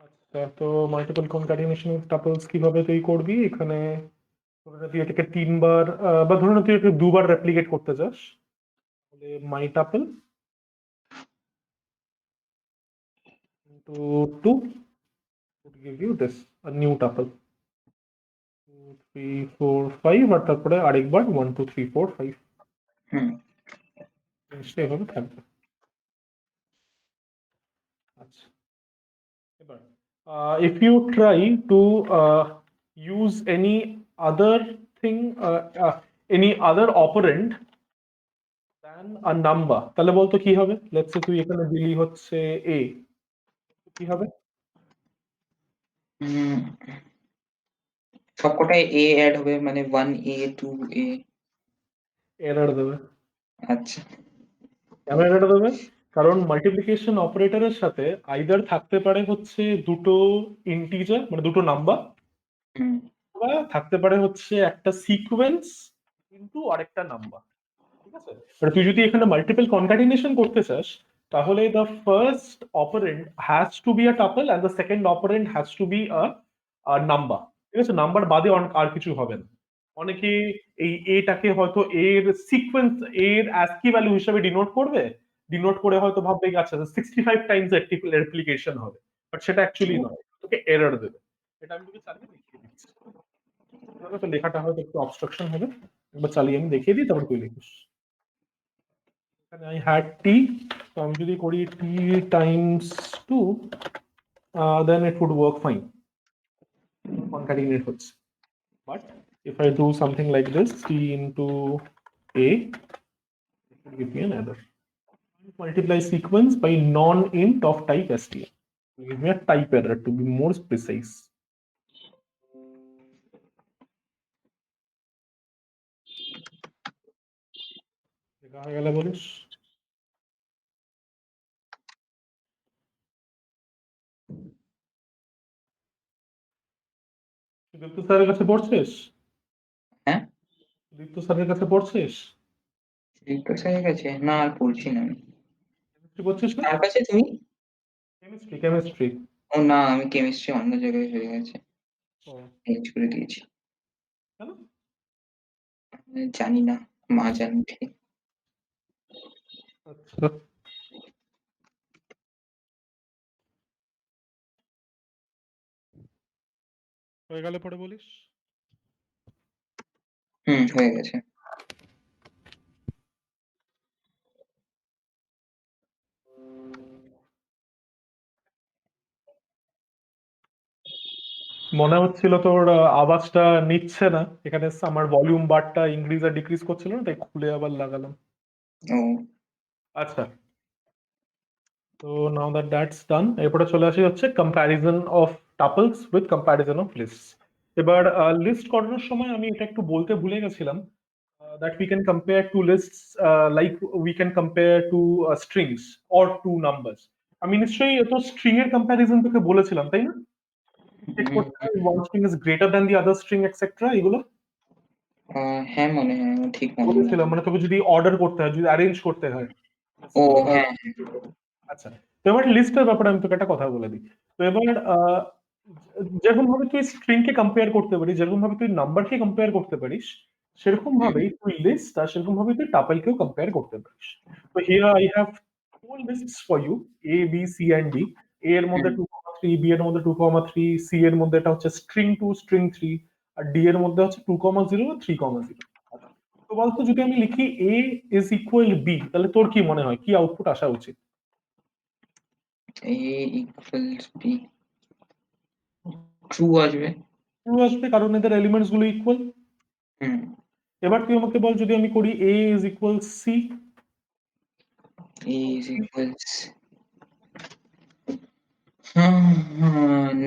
আচ্ছা, তো মাল্টিপল কনক্যাটিনেশন উইথ টাপলস কিভাবে তুই করবি? এখানে ধরে নে তুই এটাকে 3 বার বা ধরে নে তুই এটাকে 2 বার রেপ্লিকেট করতে চাস, তাহলে মাই tuple into 2 would give you this a new tuple 2 3 4 5, আর তারপরে আরেকবার 1 2 3 4 5, হুম, জিনিসটা এভাবে থাকবে। আচ্ছা, এবার if you try to use other thing uh, uh, any other operand than a number, তাহলে বলতো কি হবে? লেটস সে তুই এখানে দিলি হচ্ছে a, কি হবে? হুম, সবকটাই এ অ্যাড হবে, মানে 1A 2A। এরর দেবে। আচ্ছা, কেন এরর দেবে? কারণ মাল্টিপ্লিকেশন অপারেটরের সাথে আইদার থাকতে পারে হচ্ছে দুটো ইন্টিজার মানে দুটো নাম্বার, হুম, বা থাকতে পারে হচ্ছে একটা সিকোয়েন্স কিন্তু আরেকটা নাম্বার। ঠিক আছে, এবার তুই যদি এখানে মাল্টিপল কনক্যাটিনেশন করতে চাস তাহলে the first operand has to be a tuple and the second operand has to be a number. ঠিক আছে, নাম্বার বাদে আর কিছু হবে না। অনেকে এই এটাকে হয়তো এর সিকোয়েন্স এর অ্যাস্কি ভ্যালু হিসেবে ডিনোট করবে, ডিনোট করে হয়তো ভাববে আচ্ছা 65 টাইমস রেপ্লিকেশন হবে, বাট সেটা অ্যাকচুয়ালি নয়, তোকে এরর দেবে। এটা আমি তোকে চালিয়ে দেখিয়ে দিচ্ছি, তাহলে তো লেখাটা হয়তো একটু অবস্ট্রাকশন হবে। একবার চালিয়ে আমি দেখিয়ে দিই, তারপর তুই লিখিস। এখানে I had t, তো আমি যদি করি t times 2, then it would work fine, concatenate হচ্ছে। But if I do something like this, t into a, it will give me an error. Multiply sequence by non-int of type str. It will give me a type error to be more precise. দেখা হয়ে গেলে বলিস। দীপ্ত স্যারের কাছে পড়ছিস? হ্যাঁ, দীপ্ত স্যারের কাছে পড়ছিস? দীপ্ত স্যারের কাছে না, আর পড়ছি না আমি। কেমিস্ট্রি পড়ছিস না? কার কাছে তুমি? Chemistry, chemistry. ও না, আমি কেমিস্ট্রি অন্য জায়গায় হয়ে গেছে, ও, চেঞ্জ করে দিয়েছি। কেন? জানি না, মা জানে ঠিক। আচ্ছা, হয়ে গেলে পরে বলিস। হয়ে গেছে। মনে হচ্ছিল তোর আওয়াজটা নিচ্ছে না এখানে, আমার ভলিউম বারটা ইনক্রিজ আর ডিক্রিজ করছিল না, তাই খুলে আবার লাগালাম। ও আচ্ছা, তো নাও দ্যাট দ্যাটস ডান, এরপরে চলে আসি হচ্ছে comparison of tuples with comparison of lists. এবার লিস্ট করানোর সময় আমি এটা একটু বলতে ভুলে গেছিলাম, that we can compare two lists, like we can compare two strings or two numbers. আমি নিশ্চয়ই তো স্ট্রিং এর কম্প্যারিজন তোকে বলেছিলাম, তাই না? চেক হুম, করতে হবে one string is greater than the other string etc, এগুলো হ্যাঁ মনে হয়, আমার ঠিক মনে নেই। বলেছিলাম, মানে তোকে যদি অর্ডার করতে হয়, যদি অ্যারেঞ্জ করতে হয় ও list গুলো। হ্যাঁ, আচ্ছা, তো এবার লিস্টের ব্যাপারে আমি তোকে একটা কথা বলে দিই। তো এবার যেরকম ভাবে তুই স্ট্রিং কে কম্পেয়ার করতে পারিস, যেরকম ভাবে তুই নাম্বারকে কম্পেয়ার করতে পারিস, সেরকম হুম, ভাবেই তুই লিস্ট আর সেরকম ভাবে তুই টাপেলকেও কম্পেয়ার করতে পারিস। তো here I have four lists for you, A, B, C and D. A এর মধ্যে হুম, 2,3, B এর মধ্যে 2,3, C এর মধ্যে এটা হচ্ছে string 2, string 3, আর D এর মধ্যে হচ্ছে 2,0 আর 3,0। আচ্ছা, তো বলতো যদি আমি লিখি A is equal B, তাহলে তোর কি মনে হয় কি আউটপুট আসা উচিত? A equals B, ট্রু আসবে। ট্রু আসবে, কারণ এদের এলিমেন্টস গুলো ইকুয়াল। হুম, এবার তুই আমাকে বল যদি আমি করি A is equal C, A is equals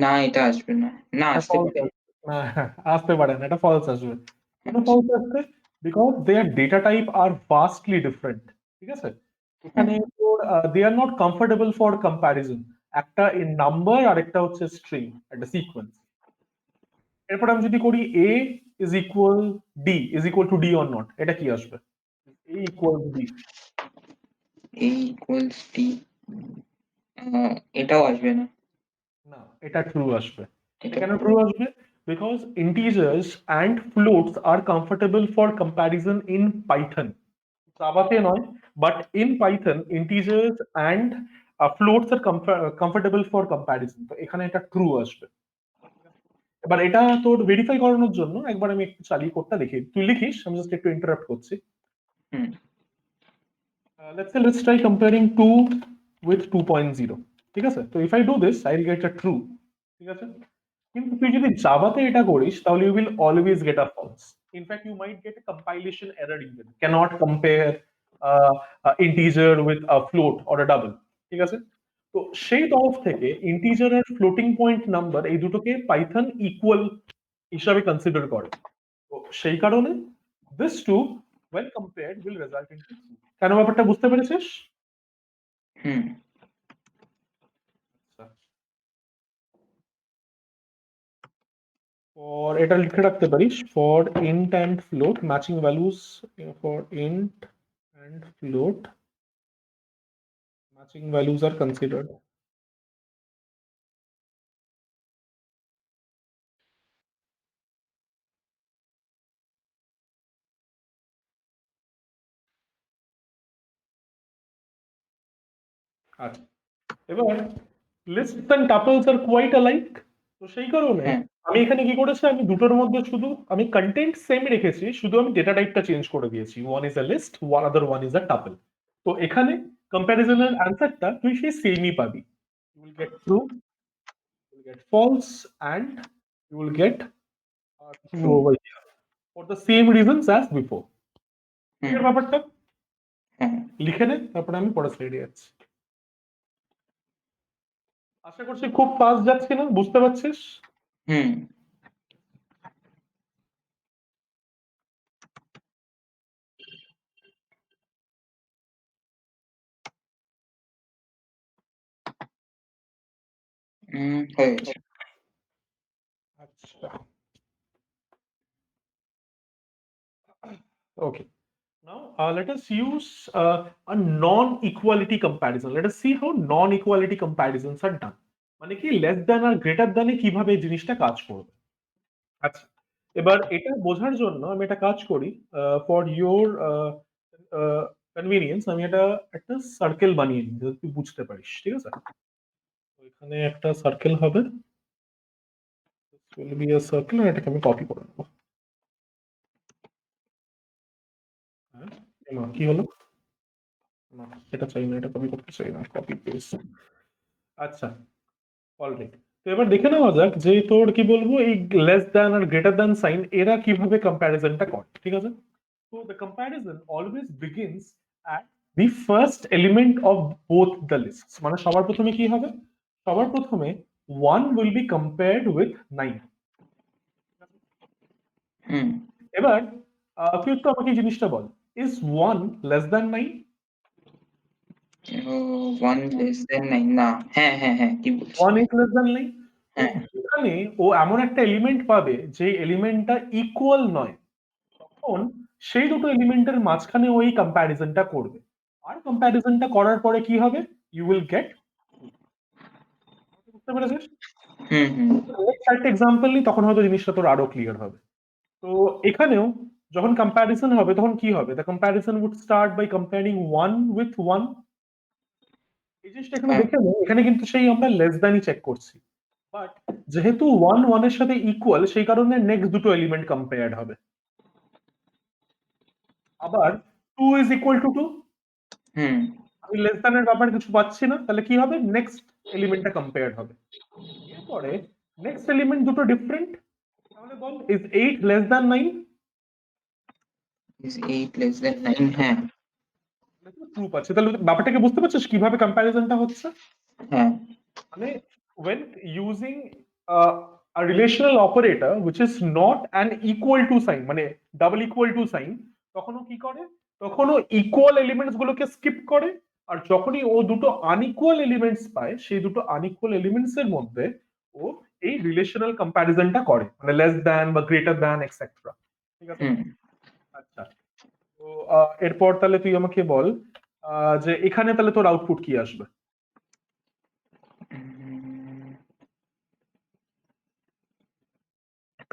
না, এটা আসবে না, না এটা আসতে ফলস পারে। আসবে না, আসতে পারে না, এটা ফলস আসবে। কেন আচ্ছা, ফলস আসবে? Because their data type are vastly different. ঠিক আছে, হ্যাঁ, এখানে তোর they are not comfortable for comparison. একটা ইন নাম্বার আর একটা হচ্ছে স্ট্রিং, একটা সিকোয়েন্স। এরপর আমি যদি করি A is equal D or not, এটা কি আসবে? A equals D। A equals D, এটাও আসবে না, না, এটা ট্রু আসবে। এটা কেন true। ট্রু আসবে? Because integers and floats are comfortable for comparison in Python. জাভাতে নয়, but in Python integers and floats are comfortable for comparison, তো এখানে এটা ট্রু আসবে। এবার এটা তোর ভেরিফাই করানোর জন্য একবার আমি একটু চালিয়ে কোডটা দেখি, তুই লিখিস, আমি জাস্ট একটু ইন্টারাপ্ট করছি। হুম, Let's try comparing 2 with 2.0। ঠিক আছে, তো if I do this I'll get a true। ঠিক আছে, কিন্তু তুই যদি জাভাতে এটা করিস তাহলে you will always get a false. In fact you might get a compilation error, even can't compare integer with a float or a double. ঠিক আছে, তো সেই তরফ থেকে ইন্টিজার আর ফ্লোটিং পয়েন্ট নাম্বার এই দুটোকে পাইথন ইকুয়াল হিসাবে কনসিডার করে। তো সেই কারণে this two when compared will result into true। কেন ব্যাপারটা বুঝতে পেরেছিস? হুম, আচ্ছা, ফর এটা লিখে রাখতে পারিস, for int and float matching values, for int and float matching values are considered। আচ্ছা, এবার lists and tuples are quite alike, তো সেই কারণে হ্যাঁ, আমি এখানে কি করেছি, আমি দুটোর মধ্যে শুধু আমি কন্টেন্ট সেম রেখেছি, শুধু আমি ডেটা টাইপটা চেঞ্জ করে দিয়েছি, one is a list, one other one is a tuple. তো এখানে কম্প্যারিজনের অ্যান্সারটা তুই সেই সেমই পাবি, you will get true, you will get false, and you will get true true। over here for the same reasons as before। Hmm, clear ব্যাপারটা? হ্যাঁ, লিখে নে, তারপরে আমি পড়া স্লাইডে যাচ্ছি। আশা করছি খুব ফাস্ট যাচ্ছি না, বুঝতে পারছিস? হুম, হয়ে গেছে। আচ্ছা, Okay. Now, let us use a non-equality comparison. Let us see how non-equality comparisons are done. মানে কি লেস দ্যান আর গ্রেটার দ্যানে কিভাবে এই জিনিসটা কাজ করবে। আচ্ছা, এবার এটা বোঝার জন্য আমি একটা কাজ করি, ফর ইওর কনভিনিয়েন্স আমি একটা সার্কেল বানিয়ে নিই যাতে তুই বুঝতে পারিস, ঠিক আছে? তো এখানে একটা সার্কেল হবে, will be a circle, আর এটাকে আমি কপি করে নেবো। হ্যাঁ, এমা, কি হলো? না, এটা চাই না, এটা কপি করতে চাই না, কপি পেস্ট। আচ্ছা, অলরাইট। তো এবার দেখে নেওয়া যাক যে তোর কি বলবো এই লেস দ্যান আর গ্রেটার দ্যান সাইন এরা কিভাবে কম্প্যারিজনটা করে, ঠিক আছে? So the comparison always begins at the first element of both the lists. মানে সবার প্রথমে কি হবে? সবার প্রথমে 1 will be compared with 9. এবার তুই একটু আমাকে এই জিনিসটা বল, is 1 less than 9? 1 less than 9 না। হ্যাঁ হ্যাঁ হ্যাঁ, কি বলছিস? 1 is less than 9? তো হ্যাঁ এখানে ও এমন একটা এলিমেন্ট পাবে যে এলিমেন্টটা ইকুয়াল নয়, তখন সেই দুটো এলিমেন্টের মাঝখানে ওই কম্প্যারিজনটা করবে, আর কম্প্যারিজনটা করার পরে কি হবে? ইউ উইল গেট, বুঝতে পেরেছিস? নেক্সট একটা এক্সাম্পল নিই, তখন হয়তো জিনিসটা তোর আরো ক্লিয়ার হবে। তো এখানেও যখন কম্প্যারিজন হবে তখন কি হবে? The comparison would start by comparing 1 with 1। এই জিনিসটা এখানে হ্যাঁ দেখে নে, এখানে কিন্তু সেই আমরা লেস দ্যানই চেক করছি, বাট যেহেতু 1 1 এর সাথে ইকুয়াল সেই কারণে নেক্সট দুটো এলিমেন্ট কম্পেয়ার্ড হবে। আবার 2 ইজ ইকুয়াল টু 2, আমি লেস দ্যান এর ব্যাপারে কিছু পাচ্ছি না, তাহলে কি হবে? নেক্সট এলিমেন্টটা কম্পেয়ার্ড হবে। এরপরে নেক্সট এলিমেন্ট দুটো ডিফারেন্ট, তাহলে বল is 8 less than 9? is 8 less than 9 হ্যাঁ ট্রু পাচ্ছে। তাহলে ব্যাপারটাকে বুঝতে পারছিস কিভাবে কম্প্যারিজনটা হচ্ছে? হ্যাঁ মানে when using uh, a relational operator which is not an equal to sign, মানে double equal to sign, তখন ও কি করে? তখন ও ইকুয়াল এলিমেন্টস গুলোকে স্কিপ করে, আর যখনই ও দুটো আনইকুয়াল এলিমেন্টস পায় সেই দুটো আনইকুয়াল এলিমেন্টস এর মধ্যে ও এই রিলেশনাল কম্প্যারিজনটা করে, মানে লেস দ্যান বা গ্রেটার দ্যান এক্সেট্রা, ঠিক আছে? আচ্ছা, তো এরপর তাহলে তুই আমাকে বল যে এখানে তাহলে তোর আউটপুট কি আসবে?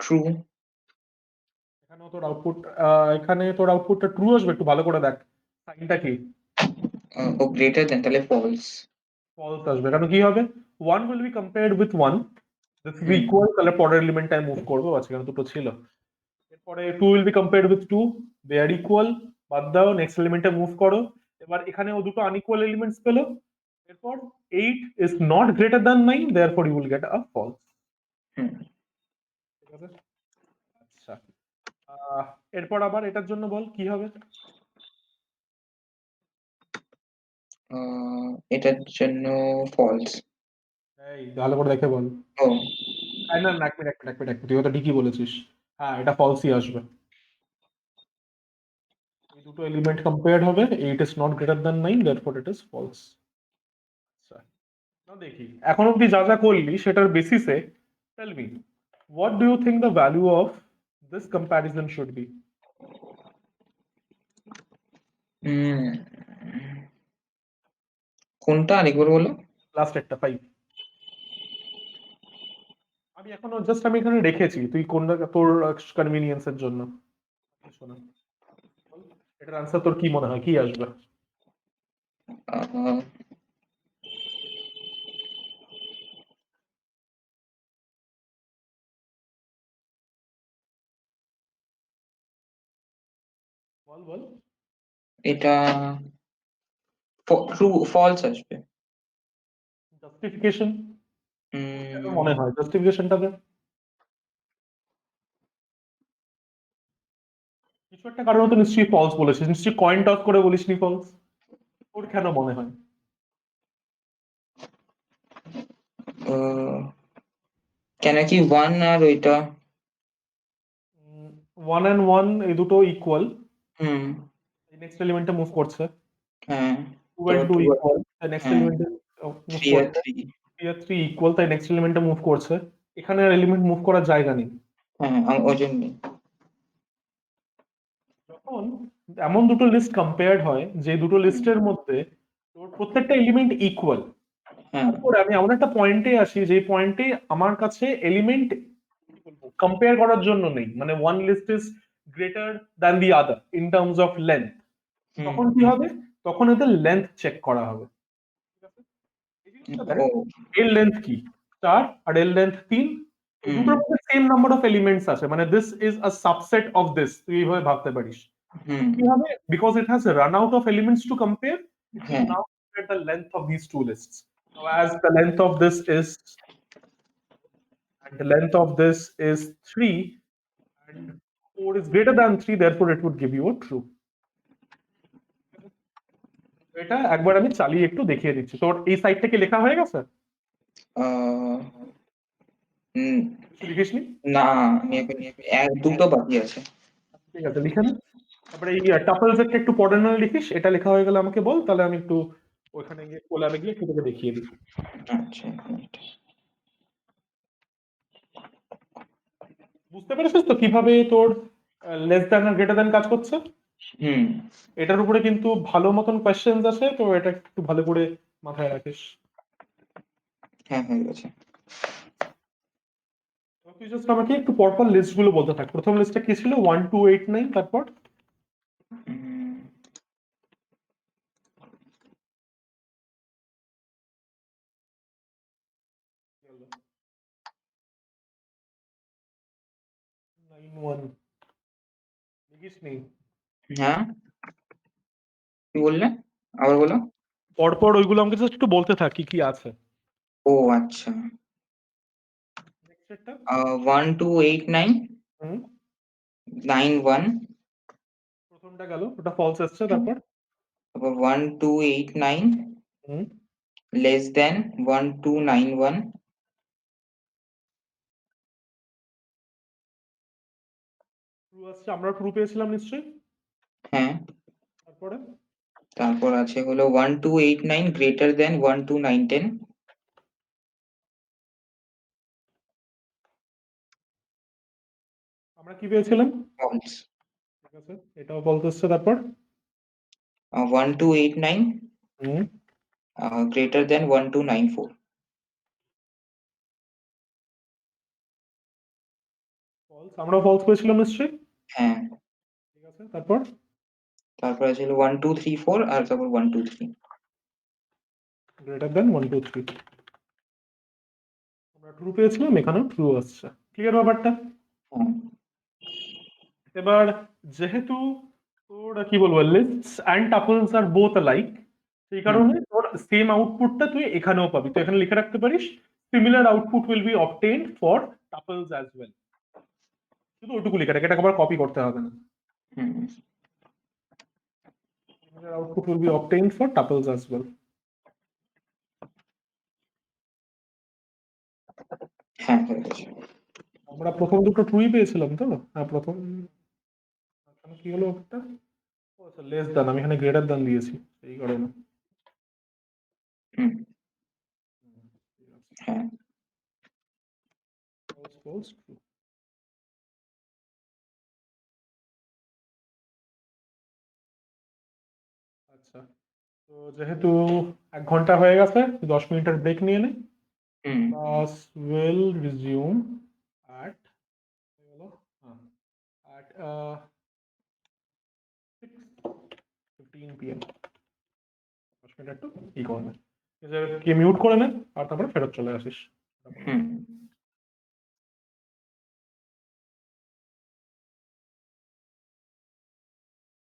ট্রু। এখানে তোর আউটপুটটা ট্রু আসবে, একটু ভালো করে দেখ সাইনটা কি। ও গ্রেটার দেন, তাহলে ফলস। ফলস আসবে, কারণ কি হবে? 1 will be compared with 1, this is equal, তাহলে পরের এলিমেন্টটাই মুভ করবো, আচ্ছা এখানে দুটো ছিল। এরপরে 2 will be compared with 2, they are equal, বাদ দাও, নেক্সট এলিমেন্টে মুভ করো। এবার এখানে ও দুটো আনইকুয়াল এলিমেন্টস পেলো, এরপর 8 is not greater than 9, therefore you will get a false, ঠিক আছে? আচ্ছা, এরপর আবার এটার জন্য বল কি হবে? এটার জন্য ফলস। এই ভালো করে দেখে বল। ও না না, এক মিনিট, তুই তো ঠিকই বলেছিস। হ্যাঁ, এটা ফলসই আসবে। এই দুটো এলিমেন্ট কম্পেয়ার্ড হবে, 8 is not greater than 9, therefore it is false. আচ্ছা, নাও দেখি এখন অব্দি যা যা করলি সেটার বেসিসে tell me, what do you think the value of this comparison should be? কোনটা আরেকবার বলো? লাস্ট একটা 5। আমি এখনো জাস্ট আমি এখানে রেখেছি, তুই কোনটা তোর কনভিনিয়েন্সের জন্য শোনা, এটার আনসার তোর কি মনে হয় কি আসবে? আহ, বল বল। এটা ট্রু ফলস আসবে। জাস্টিফিকেশন কেন উম, মনে হয়? জাস্টিফিকেশনটা দে। কিছু একটা কারণে তো নিশ্চয়ই ফলস বলেছিস, নিশ্চয়ই কয়েন টস করে বলিসনি ফলস। তোর কেন মনে হয়? আহ, কেন কি 1 আর ওইটা 1 and 1 এই দুটো ইকুয়াল, হুম নেক্সট এলিমেন্টে মুভ করছে। হ্যাঁ 2 তো and 2 টু ইকুয়াল, তাই নেক্সট হ্যাঁ এলিমেন্টে মুভ 3 আর করছে। 3 3 আর 3 ইকুয়াল, তাই নেক্সট এলিমেন্টে মুভ করছে। এখানে আর এলিমেন্ট মুভ করার জায়গা নেই। হ্যাঁ ওই জন্যই। যখন এমন দুটো লিস্ট কম্পেয়ার্ড হয় যে দুটো লিস্টের মধ্যে তোর প্রত্যেকটা এলিমেন্ট ইকুয়াল। হ্যাঁ তারপরে আমি এমন একটা পয়েন্টে আসি যে পয়েন্টে আমার কাছে এলিমেন্ট কম্পেয়ার করার জন্য নেই, মানে one list is greater than the other in terms of length. হুম তখন কি হবে? তখন এদের লেন্থ চেক করা হবে। ঠিক আছে? এই জিনিসটা দেখ, ও এর লেন্থ কি 4 আর এর লেন্থ 3, তো হুম দুটোর মধ্যে সেম নাম্বার অফ এলিমেন্টস আছে, মানে this is a subset of this, তুই এইভাবে ভাবতে পারিস। হুম কি হবে? Because it has run out of elements to compare, it will হ্যাঁ নাও compare the length of these two lists. Now as the length of this is, and the length of this is 3, and 4 is greater than 3, therefore it would give you a true. এটা একবার আমি চালিয়ে একটু দেখিয়ে দিচ্ছি। তোর এই side থেকে লেখা হয়ে গেছে? আহ, হুম, কিছু লিখিসনি? না আমি এখন দুটো বাকি আছে। ঠিক আছে, লিখে নে। তারপরে এই টাপলস একটা একটু পড়ে না লিখিস, এটা লেখা হয়ে গেলে আমাকে বল, তাহলে আমি একটু ওইখানে গিয়ে কোলাবে গিয়ে একটু তোকে দেখিয়ে দিই। আচ্ছা এক মিনিট। বুঝতে পেরেছিস তো কিভাবে তোর লেস দ্যান আর গ্রেটার দ্যান কাজ করছে? হুম এটার উপরে কিন্তু ভালো মতন কোয়েশ্চেন্স আছে, তো এটা একটু ভালো করে মাথায় রাখিস। হ্যাঁ হয়ে গেছে। তো তুই জাস্ট আমাকে একটু পরপর লিস্ট গুলো বলতে থাক। প্রথম লিস্টটা কি ছিল? 1289, তারপর হুম, 91 লিখিস নি? হ্যাঁ কি বললে, আবার বলো। পরপর ওইগুলো আমাকে জাস্ট একটু বলতে থাক কি কি আছে। ও আচ্ছা, নেক্সট একটা। 1289 হুম, 91, প্রথমটা গেল, ওটা ফলস এসছে, তারপর তারপর 1289 হুম, লেস দেন 1291, ট্রু আসছে, আমরা ট্রু পেয়েছিলাম নিশ্চয়ই। হ্যাঁ তারপরে তারপর আছে হলো 1289 গ্রেটার দেন 12910, আমরা কি পেয়েছিলাম? ফলস। ঠিক আছে, এটাও ফলস এসছে, তারপর 1289 হুম, গ্রেটার দেন 1294, ফলস, আমরা ফলস পেয়েছিলাম নিশ্চয়ই। হ্যাঁ ঠিক আছে, তারপর তারপর আছে হলো 1234 আর তারপর 123, গ্রেটার দেন 123, আমরা ট্রু পেয়েছিলাম, এখানেও ট্রু আসছে। ক্লিয়ার ব্যাপারটা? হ্যাঁ এবার যেহেতু তোর কি বলবো, lists and tuples are both like, সেই হুম কারণে তোর সেম আউটপুটটা তুই এখানেও পাবি, তো এখানে লিখে রাখতে পারিস similar output will be obtained for tuples as well. শুধু ওটুকু লিখে রাখ, এটাকে আবার কপি করতে হবে না। হুম Similar output will be obtained for tuples as well. হ্যাঁ হয়ে গেছে। আমরা প্রথম দুটো ট্রুই পেয়েছিলাম তো? হ্যাঁ, প্রথম এখানে কি হলো একটা, ও আচ্ছা, লেস দ্যান, আমি এখানে গ্রেটার দ্যান দিয়েছি সেই কারণে। হুম হুম, ঠিক আছে। হ্যাঁ False, false, true. আচ্ছা, তো যেহেতু 1 ঘন্টা হয়ে গেছে, 10 মিনিটের ব্রেক নিয়ে নে। হুম ক্লাস উইল রিজিউম অ্যাট, হলো হ্যাঁ, অ্যাট 6:15 PM। 10 মিনিট একটু ই করবে, কি মিউট করে নে, আর তারপরে ফেরত চলে আসিস। হুম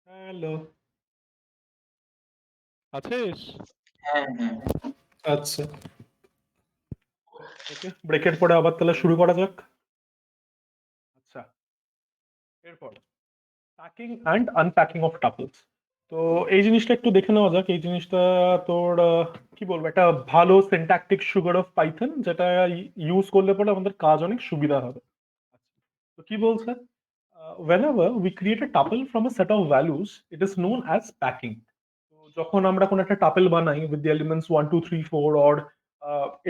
হ্যালো, আছিস? হ্যাঁ হ্যাঁ আচ্ছা, ওকে, ব্রেকের পরে আবার তাহলে শুরু করা যাক। আচ্ছা, এরপর প্যাকিং অ্যান্ড আনপ্যাকিং অফ টাপলস। তো এই জিনিসটা একটু দেখে নেওয়া যাক। এই জিনিসটা তোর কি বলবো, একটা ভালো সিনট্যাকটিক সুগার অফ পাইথন, যেটা ইউজ করলে পরে আমাদের কাজ অনেক সুবিধা হবে। তো কি বলছে? whenever we create a tuple from a set of values, it is known as packing. তো যখন আমরা কোনো একটা টাপেল বানাই উইথ দি এলিমেন্টস 1 2 3 4, অর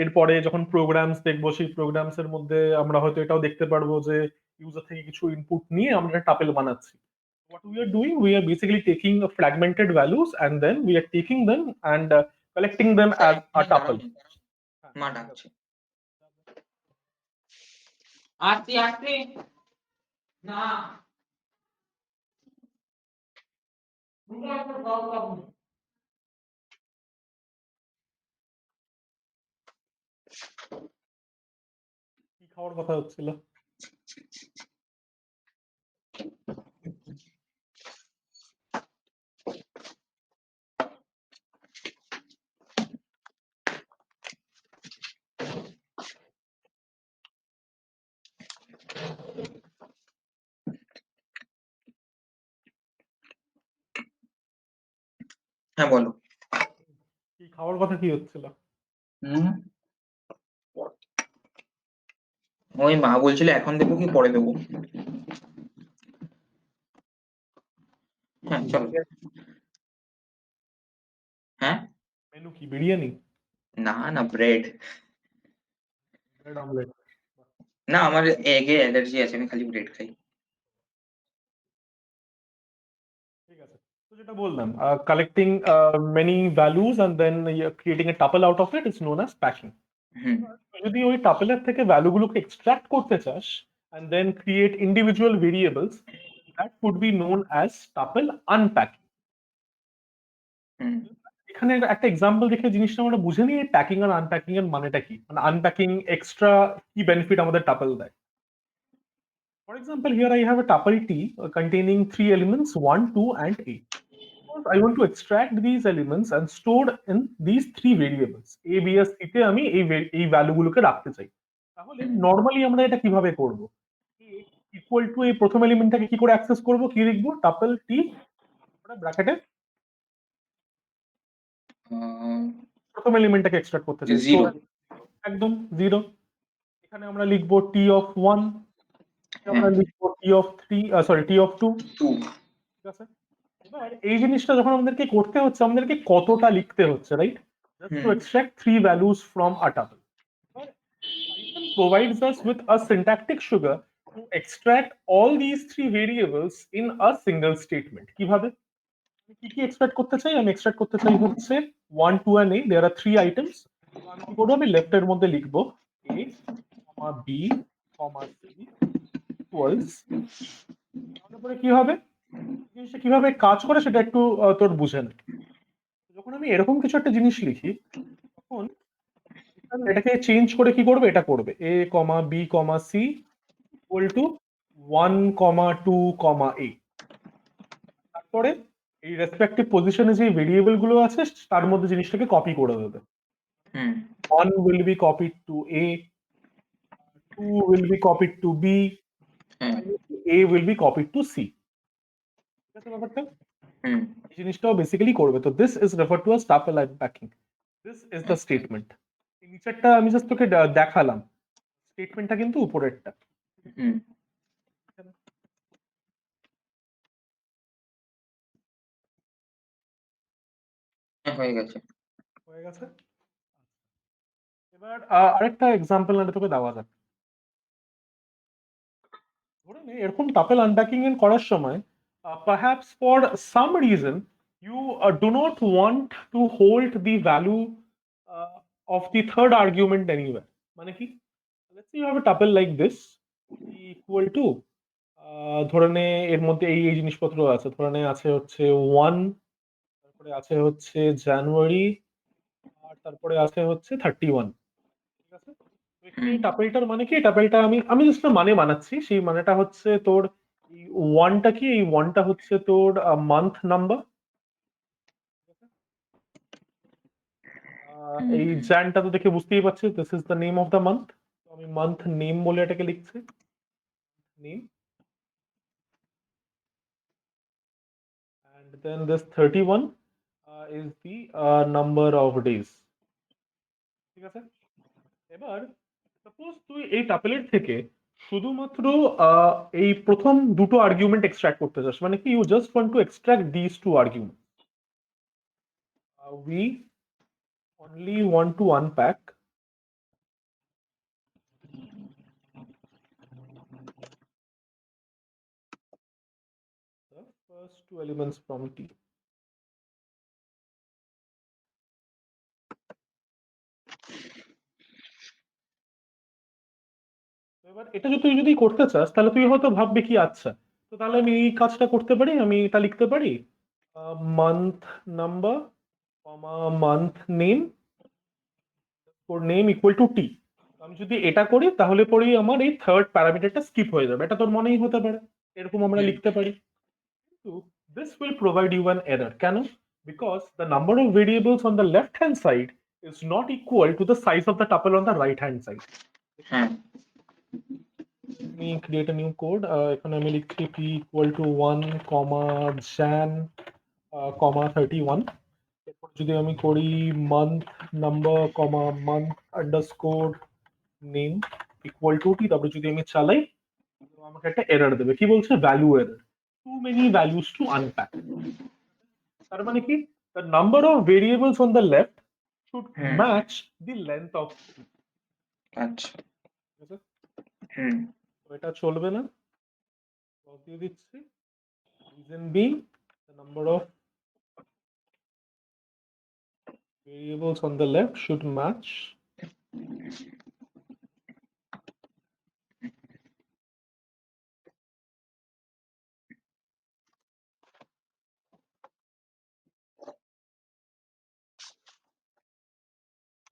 এরপরে যখন প্রোগ্রামস দেখবো, সেই প্রোগ্রামস এর মধ্যে আমরা হয়তো এটাও দেখতে পারবো যে ইউজার থেকে কিছু ইনপুট নিয়ে আমরা একটা টাপেল বানাচ্ছি। what we are doing, we are basically taking fragmented values and then we are taking them and collecting them as a tuple. মা ডাকছে আসছি আসছি না কি খাওয়ার কথা হচ্ছিল? হ্যাঁ বলো কি খাওয়ার কথা কি হচ্ছিল? হুম ওই মা বলছিল এখন দেবো কি পরে দেবো হ্যাঁ চলো হ্যাঁ মেনু কি বিরিয়ানি? না না ব্রেড ব্রেড অমলেট? না আমার এগে অ্যালার্জি আছে আমি খালি ব্রেড খাই ঠিক আছে। তো যেটা বললাম, collecting many values and then creating a tuple out of it is known as packing. হুম যদি ওই টাপেলের থেকে ভ্যালুগুলোকে এক্সট্রাক্ট করতে চাস and then create individual variables, that would be known as tuple unpacking. হুম এখানে একটা এক্সাম্পল দেখে জিনিসটা আমরা বুঝে নিই প্যাকিং আর আনপ্যাকিং এর মানেটা কি, মানে আনপ্যাকিং এক্সট্রা কি বেনিফিট আমাদের টাপল দেয়। For example, here I have a tuple T containing three elements 1, 2, and 8. Suppose I want to extract these elements and store in these three variables A, B, আর C তে আমি এই ভ্যালুগুলোকে রাখতে চাই। তাহলে হুম নর্মালি আমরা এটা কিভাবে করব? A ইকুয়াল টু এই প্রথম এলিমেন্টটাকে কি করে অ্যাক্সেস করব, কি লিখবো? টাপল টি ব্র্যাকেটে প্রথম এলিমেন্টটাকে এক্সট্রাক্ট করতে চাই, জিরো একদম জিরো। এখানে আমরা লিখবো টি অফ ওয়ান, হ্যাঁ আমরা লিখবো T of three, sorry T of two. Two ঠিক আছে। এবার এই জিনিসটা যখন আমাদেরকে করতে হচ্ছে, আমাদেরকে কতটা লিখতে হচ্ছে, right? Just to hmm extract three values from a tuple. Python provides us with a syntactic sugar to extract all these three variables in a single statement. কিভাবে? আমি কি কি এক্সট্রাক্ট করতে চাই? আমি এক্সট্রাক্ট করতে চাই হচ্ছে 1, 2 and a, there are three items. তো আমি কি করবো? আমি লেফট এর মধ্যে লিখবো a, b, c equals, তারপরে কি হবে? জিনিসটা কিভাবে কাজ করে সেটা একটু তোর বুঝে নে। যখন আমি এরকম কিছু একটা জিনিস লিখি, তখন এটাকে চেঞ্জ করে কি করবে? এটা করবে a, b, c equal to 1, 2, a। তারপরে এই রেসপেক্টিভ পজিশনে যে ভেরিয়েবল গুলো আছে তার মধ্যে জিনিসটাকে কপি করে দেবে। হুম 1 will be copied to a, 2 will be copied to b, হ্যাঁ and a will be copied to c। ঠিক আছে ব্যাপারটা? হুম এই জিনিসটাও বেসিক্যালি করবে। তো this is refer to us tuple unpacking. This is the statement. এই নিচেরটা আমি জাস্ট তোকে দেখালাম, স্টেটমেন্টটা কিন্তু উপরেরটা। হুম হ্যাঁ হয়ে গেছে হয়ে গেছে। এবার আরেকটা এক্সাম্পল না তোকে দেওয়া যাক। ধরে নে এরকম টাপল আনপ্যাকিং করার সময় perhaps for some reason you do not want to hold the value uh, of the third argument anywhere. মানে কি? Let's say you have a tuple like this equal to ধরে নে এর মধ্যে এই এই জিনিসপত্র আছে, ধরে নে আছে হচ্ছে 1, তারপরে আছে হচ্ছে জানুয়ারি, আর তারপরে আছে হচ্ছে 31। ঠিক আছে। তো এখানে হুম এই টাপেলটার মানে কি? টাপেলটা আমি আমি জাস্ট মানে বানাচ্ছি, সেই মানেটা হচ্ছে তোর এই ওয়ানটা কি, এই ওয়ানটা হচ্ছে তোর মান্থ নাম্বার, হুম এই জ্যানটা তো দেখে বুঝতেই পারছিস this is the name of the month. আমি মান্থ নেম বলে এটাকে লিখছি, name, and then this 31 is the number of days। ঠিক আছে। এবার সাপোজ তুই এই টাপেলের থেকে শুধুমাত্র আহ, এই প্রথম দুটো আর্গুমেন্ট এক্সট্রাক্ট করতে চাস, মানে কি you just want to extract this two argument. We only want to unpack the first two elements from T. এবার এটা যদি তুই যদি করতে চাস তাহলে তুই হয়তো ভাববি কি আচ্ছা, তো তাহলে আমি এই কাজটা করতে পারি, আমি এটা লিখতে পারি month number comma month name for name equal to T. আমি যদি এটা করি তাহলে পরেই আমার এই থার্ড প্যারামিটারটা স্কিপ হয়ে যাবে, এটা তোর মনেই হতে পারে, এরকম আমরা হুম, লিখতে পারি। তো this will provide you an error কেন? Because the number of variables on the left hand side is not equal to the size of the tuple on the right hand side. হ্যাঁ, Let me create a new code. এখানে আমি লিখছি p equal to 1 comma jan comma 31। এরপর যদি আমি করি month number comma month underscore name equal to t, তারপরে যদি আমি চালাই আমাকে একটা এরর দেবে, কি বলছে value error, too many values to unpack। তার মানে কি, the number of variables on the left should hmm, match the length of t। আচ্ছা, ঠিক আছে? হুম, তো এটা চলবে না, লগ দিয়ে দিচ্ছি, reason being the number of variables on the left should match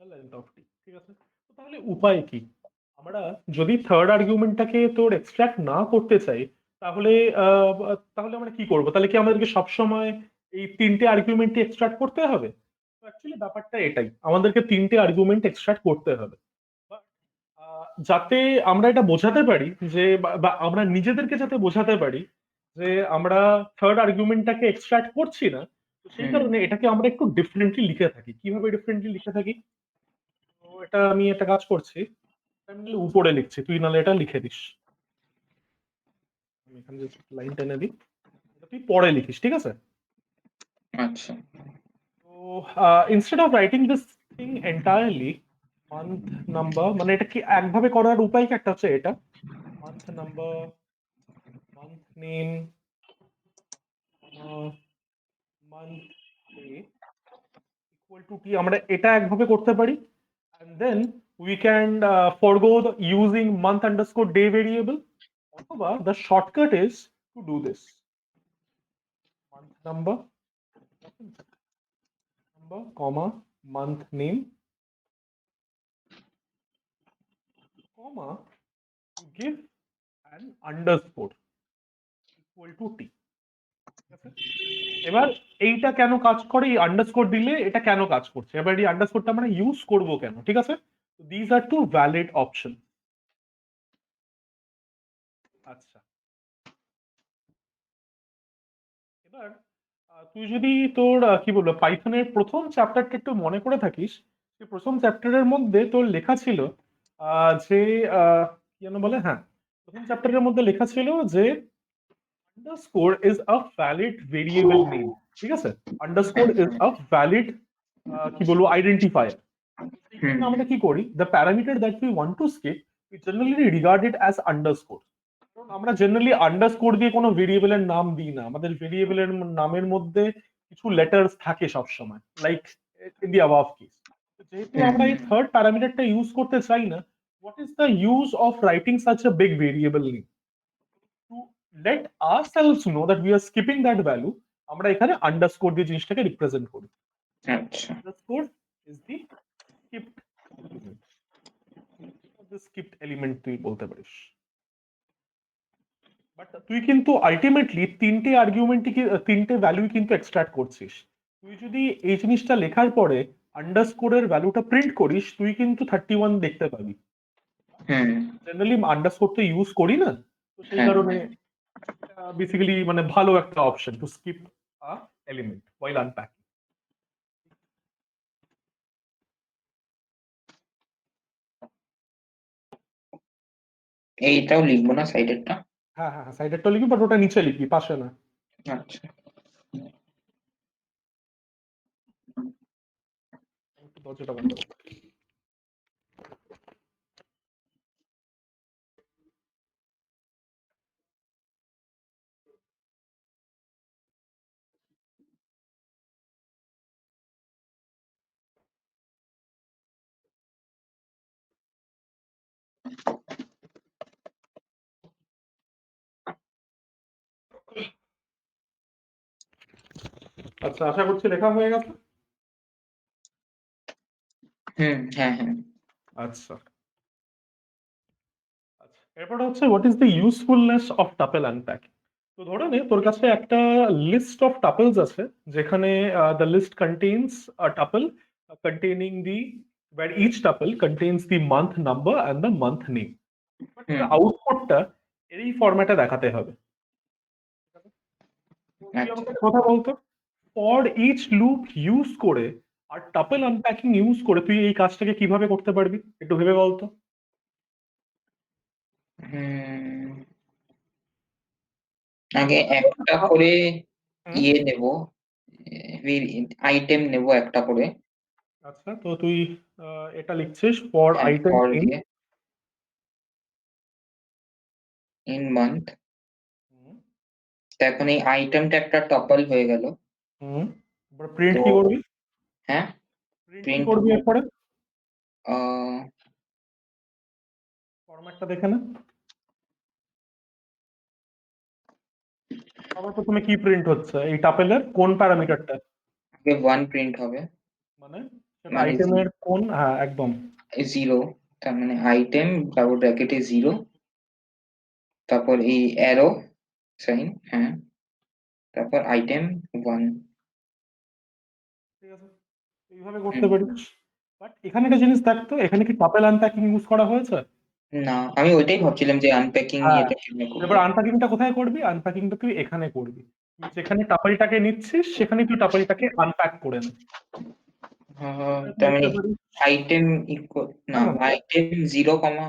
the length of t। ঠিক আছে, তো তাহলে উপায় কি? আমরা যদি থার্ড আর্গুমেন্টটাকে তোর এক্সট্রাক্ট না করতে চাই তাহলে তাহলে আমরা কি করব? তাহলে কি আমাদেরকে সবসময় এই তিনটে আর্গুমেন্টই এক্সট্রাক্ট করতে হবে? অ্যাকচুয়ালি ব্যাপারটা এটাই, আমাদেরকে তিনটে আর্গুমেন্ট এক্সট্রাক্ট করতে হবে। But, যাতে আমরা এটা বোঝাতে পারি যে বা আমরা নিজেদেরকে যাতে বোঝাতে পারি যে আমরা থার্ড আর্গুমেন্টটাকে এক্সট্রাক্ট করছি না, তো সেই হুম, কারণে এটাকে আমরা একটু ডিফারেন্টলি লিখে থাকি। কিভাবে ডিফারেন্টলি লিখে থাকি? তো এটা আমি একটা কাজ করছি, আমি নাহলে উপরে লিখছি, তুই নাহলে এটা লিখে দিস। আমি এখানে জাস্ট লাইন টেনে দিই, এটা তুই পরে লিখিস, ঠিক আছে? আচ্ছা, তো instead of writing this thing entirely, month number মানে এটা কি একভাবে করার উপায় কি একটা হচ্ছে এটা, month number month name month day equal to T, আমরা এটা একভাবে করতে পারি। and then we can forego the using month underscore day variable, অথবা the shortcut is to do this month number comma month name comma you give an underscore equal to t। ঠিক আছে, এবার এইটা কেন কাজ করে, এই আন্ডারস্কোর দিলে এটা কেন কাজ করছে, এবার এই আন্ডারস্কোরটা আমরা ইউজ করব কেন? ঠিক আছে, these are two valid option. আচ্ছা, এবার তুই যদি তোর কি বলবো পাইথনের প্রথম চ্যাপ্টারটা একটু মনে করে থাকিস, সেই প্রথম চ্যাপ্টারের মধ্যে তোর লেখা ছিল যে কি যেন বলে, হ্যাঁ, প্রথম চ্যাপ্টারের মধ্যে লেখা ছিল যে underscore is a valid variable name. ঠিক আছে, আন্ডারস্কোর হ্যাঁ, ইজ আ ভ্যালিড কি বলবো আইডেন্টিফায়ার। সেই হুম, কারণে আমরা কি করি, the parameter that we want to skip we generally regard it as underscore. কারণ আমরা জেনারেলি আন্ডারস্কোর দিয়ে কোনো ভেরিয়েবলের নাম দিই না, আমাদের ভেরিয়েবলের নামের মধ্যে কিছু লেটার্স থাকে সব সময়, like in the above case. যেহেতু হুম, আমরা এই থার্ড প্যারামিটারটা ইউজ করতে চাই না, what is the use of writing such a big variable name? To let ourselves know that we are skipping that value, আমরা এখানে আন্ডারস্কোর দিয়ে জিনিসটাকে রিপ্রেজেন্ট করি। আচ্ছা, underscore is the skipped element, skipped element তুই বলতে পারিস। বাট তুই কিন্তু আলটিমেটলি তিনটে আর্গুমেন্টই তিনটে ভ্যালু কিন্তু এক্সট্রাক্ট করছিস। তুই যদি এই জিনিসটা লেখার পরে আন্ডারস্কোরের ভ্যালুটা প্রিন্ট করিস, তুই কিন্তু 31 দেখতে পাবি। হুম, জেনারেলি আন্ডারস্কোর তো ইউজ করি না, তো সেই হ্যাঁ, কারণে বেসিক্যালি মানে ভালো একটা অপশন টু স্কিপ আ এলিমেন্ট while unpacking। এইটাও লিখবো না সাইডেরটা? হ্যাঁ হ্যাঁ, সাইডেরটা লিখবি বাট ওটা নিচে লিখবি, পাশে না। আচ্ছা, একটু দরজাটা বন্ধ কর। আচ্ছা, আশা করছি লেখা হয়ে গেছে। হ্যাঁ, হ্যাঁ। আচ্ছা, আচ্ছা। এরপরে হচ্ছে what is the usefulness of tuple unpacking. তো ধরে নে তোর কাছে একটা লিস্ট অফ টাপলস আছে, যেখানে the list contains a tuple containing the where each tuple contains the month number and the month name. But তোকে হুম, আউটপুটটা এই ফরম্যাটে দেখাতে হবে। তো তুই আচ্ছা। আমাকে একটা কথা বলতো, ফর ইচ লুপ ইউজ করে আর টাপল আনপ্যাকিং ইউজ করে তুই এই কাজটাকে কিভাবে করতে পারবি, একটু ভেবে বলতো। হুম, আগে একটা করে হুম, ইয়ে নেব, আইটেম নেব একটা করে। আচ্ছা, তো তুই এটা লিখছিস ফর হ্যাঁ, আইটেম ফর ইন। দিয়ে ইন মান্থ। হুম, তো এখন এই আইটেমটা একটা টপল হয়ে গেল। হুম, প্রিন্ট তো কি করবি? হ্যাঁ, প্রিন্ট কি প্রিন্ট করবি এরপরে? আহ ফরম্যাটটা দেখে না। আবার প্রথমে কি প্রিন্ট হচ্ছে এই টাপেলের কোন প্যারামিটারটা? আগে 1 প্রিন্ট হবে, মানে সেটা মানে আইটেমের কোন, হ্যাঁ একদম। 0, তার মানে আইটেম তারপর ব্র্যাকেটে 0, তারপর এই অ্যারো সাইন, হ্যাঁ, তারপর আইটেম 1। ঠিক আছে, এইভাবে করতে হুম, পারিস। বাট এখানে একটা জিনিস থাকতো, এখানে কি টাপেল আনপ্যাকিং ইউজ করা হয়েছে? না, আমি ওইটাই ভাবছিলাম যে আনপ্যাকিং হ্যাঁ, এটা কিভাবে করব। এবার আনপ্যাকিংটা কোথায় করবি? আনপ্যাকিংটা তুই এখানে করবি। তুই যেখানে টাপলটাকে নিচ্ছিস সেখানে তুই টাপলটাকে আনপ্যাক করে নে। এখানে তুই তার লিখতে মানে পারিস, আইটেম না না, না না, আইটেম 0, কমা।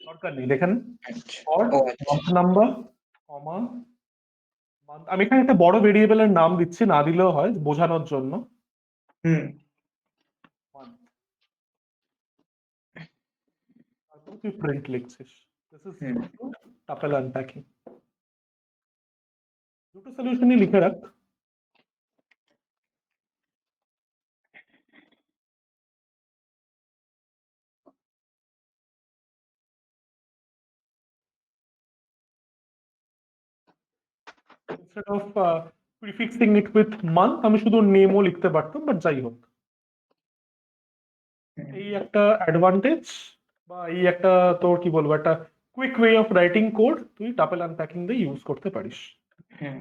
দরকার নেই, দেখেন। আচ্ছা, ফর ও আচ্ছা। মান্থ নাম্বার, কমা মান্থ, আমি এখানে একটা বড় ভেরিয়েবলের নাম দিচ্ছি, না দিলেও হয় বোঝানোর জন্য। হুম, Month, তারপরে তুই প্রিন্ট লিখছিস। This is hmm, tuple unpacking. দুটো সলিউশনই লিখে রাখ। Instead of prefixing it with month আমি শুধু নেমও লিখতে পারতাম, বাট যাই হোক, হুম, এই একটা অ্যাডভান্টেজ, বা এই একটা তোর কি বলবো, একটা quick way of writing code তুই টাপেল আনপ্যাকিং দিয়ে ইউজ করতে পারিস। হুম,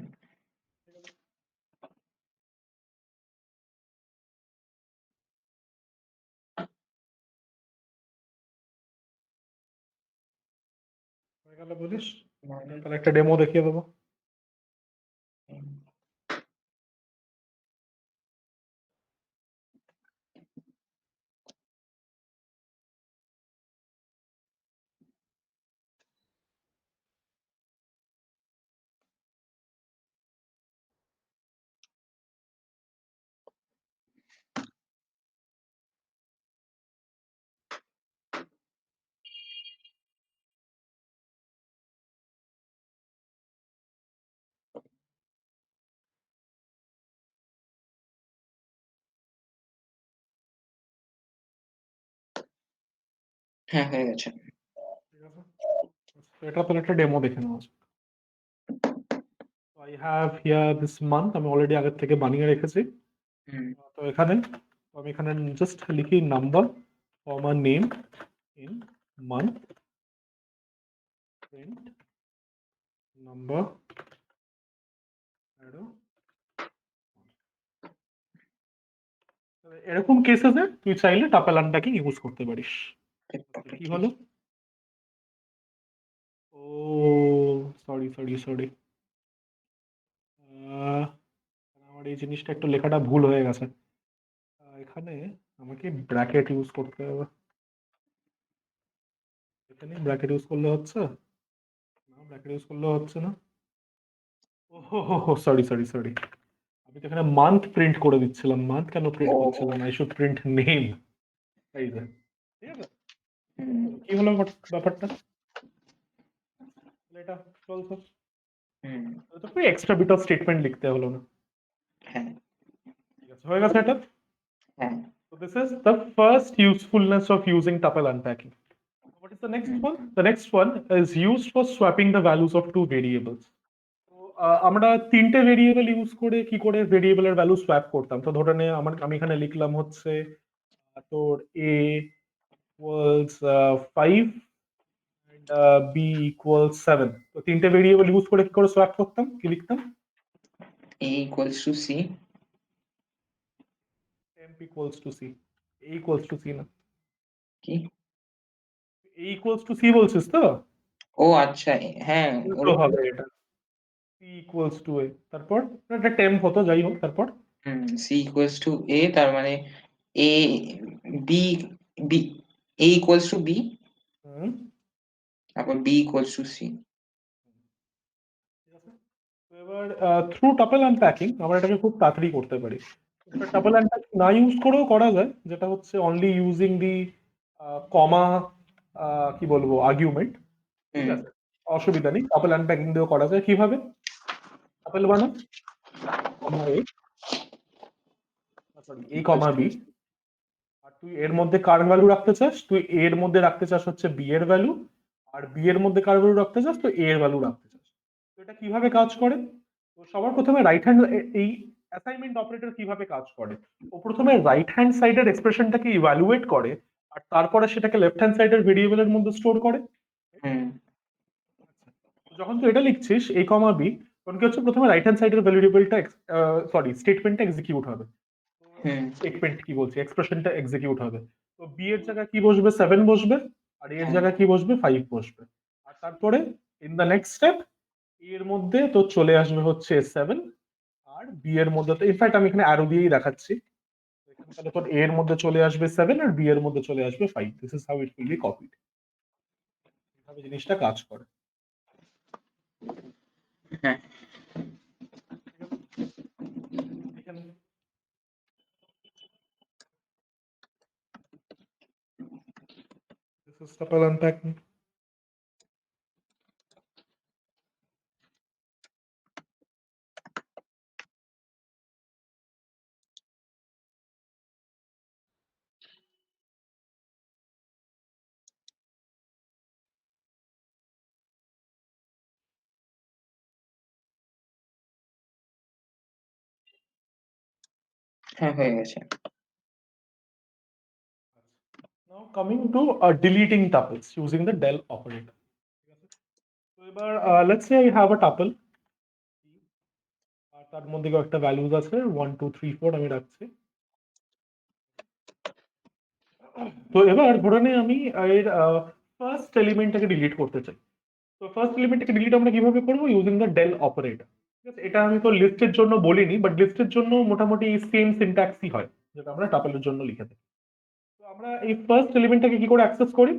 হয়ে গেল বলিস? হুম, তাহলে একটা ডেমো দেখিয়ে দেবো। হুম। হ্যাঁ, হয়ে গেছে। ঠিক আছে, তো এটা তাহলে একটা ডেমো দেখে নেওয়া যাক। I have here this month, আমি অলরেডি আগের থেকে বানিয়ে রেখেছি। হুম, তো এখানে, তো আমি এখানে জাস্ট লিখি number, comma name, in month, print number, arrow. এরকম কেসেসে তুই চাইলে টাপেল আনপ্যাকিং ইউজ করতে পারিস। কি perfectly. হলো? ও, সরি সরি সরি, আমার এই জিনিসটা একটু লেখাটা ভুল হয়ে গেছে। এখানে আমাকে ব্র্যাকেট ইউজ করতে হবে। এখানে ব্র্যাকেট ইউজ করলে হচ্ছে না, ব্র্যাকেট ইউজ করলে হচ্ছে না। ওহো, সরি সরি সরি, আমি তো এখানে মান্থ প্রিন্ট করে দিচ্ছিলাম, মান্থ কেন প্রিন্ট ও, করছিলাম, আই শুড প্রিন্ট নেম। এই যে, ঠিক আছে। হুম, তো কি হলো ব্যাপারটা, তাহলে এটা চলছে। হুম, তো তুই এক্সট্রা বিট অফ স্টেটমেন্ট লিখতে হলো না। হ্যাঁ, ঠিক আছে, হয়ে গেছে এটা। হ্যাঁ, So this is the first usefulness of using tuple unpacking. What is the next hmm, one? The next one is used for swapping the values of two variables. আমরা তিনটে ভেরিয়েবল ইউজ করে কি করে ভেরিয়েবলের ভ্যালু সোয়াপ করতাম। তো ধরে নে আমি এখানে লিখলাম হচ্ছে তোর a equals 5 and b equals 7। তো তিনটে ভেরিয়েবল ইউজ করে কি করে সোয়াপ করতাম, কি লিখতাম? A equals to C. temp equals to c, a equals to c না, কি? a ইকুয়ালস টু c বলছিস তো? ও আচ্ছা, হ্যাঁ উল্টো ওরকম। হবে এটা, c ইকুয়ালস টু a। তারপর একটা টেম্প হতো, যাই হোক তারপর C equals to A, তার মানে A B B A equals to B, হুম, তারপর B equals to C. ঠিক আছে। তো এবার থ্রু টাপল আনপ্যাকিং আমরা এটাকে খুব তাড়াতাড়ি করতে পারি। টাপল আনপ্যাকিং না ইউজ করেও করা যায়, যেটা হচ্ছে অনলি ইউজিং দি কমা, কি বলবো, আর্গুমেন্ট। ঠিক হুম আছে, অসুবিধা নেই, টাপল আনপ্যাকিং দিয়েও করা যায়। কিভাবে? টাপল বানাও, কমা এ, সরি এ কমা বি, আর তুই এর মধ্যে কার ভ্যালু রাখতে চাস? তুই এর মধ্যে রাখতে চাস হচ্ছে বি এর ভ্যালু, আর বি এর মধ্যে কার ভ্যালু রাখতে চাস? তো এ এর ভ্যালু রাখতে চাস। তো এটা কিভাবে কাজ করে? তো সবার প্রথমে রাইট হ্যান্ড, এই অ্যাসাইনমেন্ট অপারেটর কিভাবে কাজ করে, ও প্রথমে রাইট হ্যান্ড সাইডের এক্সপ্রেশনটাকে ইভ্যালুয়েট করে, আর তারপরে সেটাকে লেফট হ্যান্ড সাইডের ভেরিয়েবলের মধ্যে স্টোর করে। হুম আচ্ছা, তো যখন তুই এটা লিখছিস এ কমা বি, তখন কি হচ্ছে, প্রথমে রাইট হ্যান্ড সাইডের ভ্যারিয়েবলটা, সরি স্টেটমেন্টটা এক্সিকিউট হবে। হুম স্টেটমেন্ট কি বলছি, এক্সপ্রেশনটা এক্সিকিউট হবে। তো বি এর জায়গায় কি বসবে? 7 বসবে, আর এর হ্যাঁ জায়গায় কি বসবে? 5 বসবে। আর তারপরে ইন দ্য নেক্সট স্টেপ এর মধ্যে তো চলে আসবে হচ্ছে 7, আর বি এর মধ্যে তো ইনফ্যাক্ট আমি এখানে অ্যারো দিয়েই দেখাচ্ছি। তো এখানে তাহলে তোর এর মধ্যে চলে আসবে 7 আর বি এর মধ্যে চলে আসবে 5। This is how it will be copied. এইভাবে জিনিসটা কাজ করে। হ্যাঁ ঠিক আছে, এখানে দিস ইজ টাপল আনপ্যাকিং। হ্যাঁ হয়ে গেছে। নাও coming two deleting tuples using the del operator। ঠিক আছে, তো এবার let's say I have a tuple, আর তার মধ্যে কয়েকটা ভ্যালুজ আছে 1 2 3 4 আমি রাখছি। তো এবার ধরে নে আমি এর ফার্স্ট এলিমেন্টটাকে ডিলিট করতে চাই। তো ফার্স্ট এলিমেন্টটাকে ডিলিট আমরা কিভাবে করবো? Using the del operator. ঠিক আছে, এটা আমি তো লিস্টের জন্য বলিনি, বাট লিস্টের জন্য মোটামুটি সেম সিনট্যাক্সই হয় যেটা আমরা টাপলের জন্য লিখে থাকি। তো আমরা এই ফার্স্ট এলিমেন্টটাকে কি করে অ্যাক্সেস করি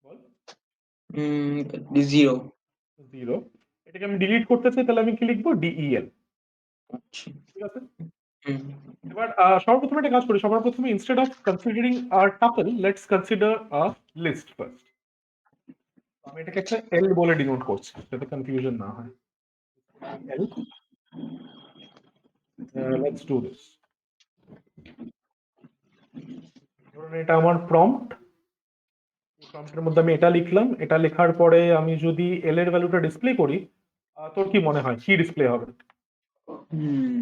বল? 0। 0। এটাকে আমি ডিলিট করতে চাই, তাহলে আমি কি লিখবো? ডিইএল। আচ্ছা। ঠিক আছে, হুম এবার সর্বপ্রথমে একটা কাজ করি, সবার প্রথমে instead of considering our tuple, let's consider a list first. আমি এটাকে একটা এল বলে ডিনোট করছি যাতে কনফিউশন না হয়। এল, লেটস ডু দিস। ধরুন এটা আমার প্রম্পট, এই প্রম্পটের মধ্যে আমি এটা লিখলাম। এটা লেখার পরে আমি যদি এল এর ভ্যালুটা ডিসপ্লে করি, তোর কি মনে হয় কি ডিসপ্লে হবে? হুম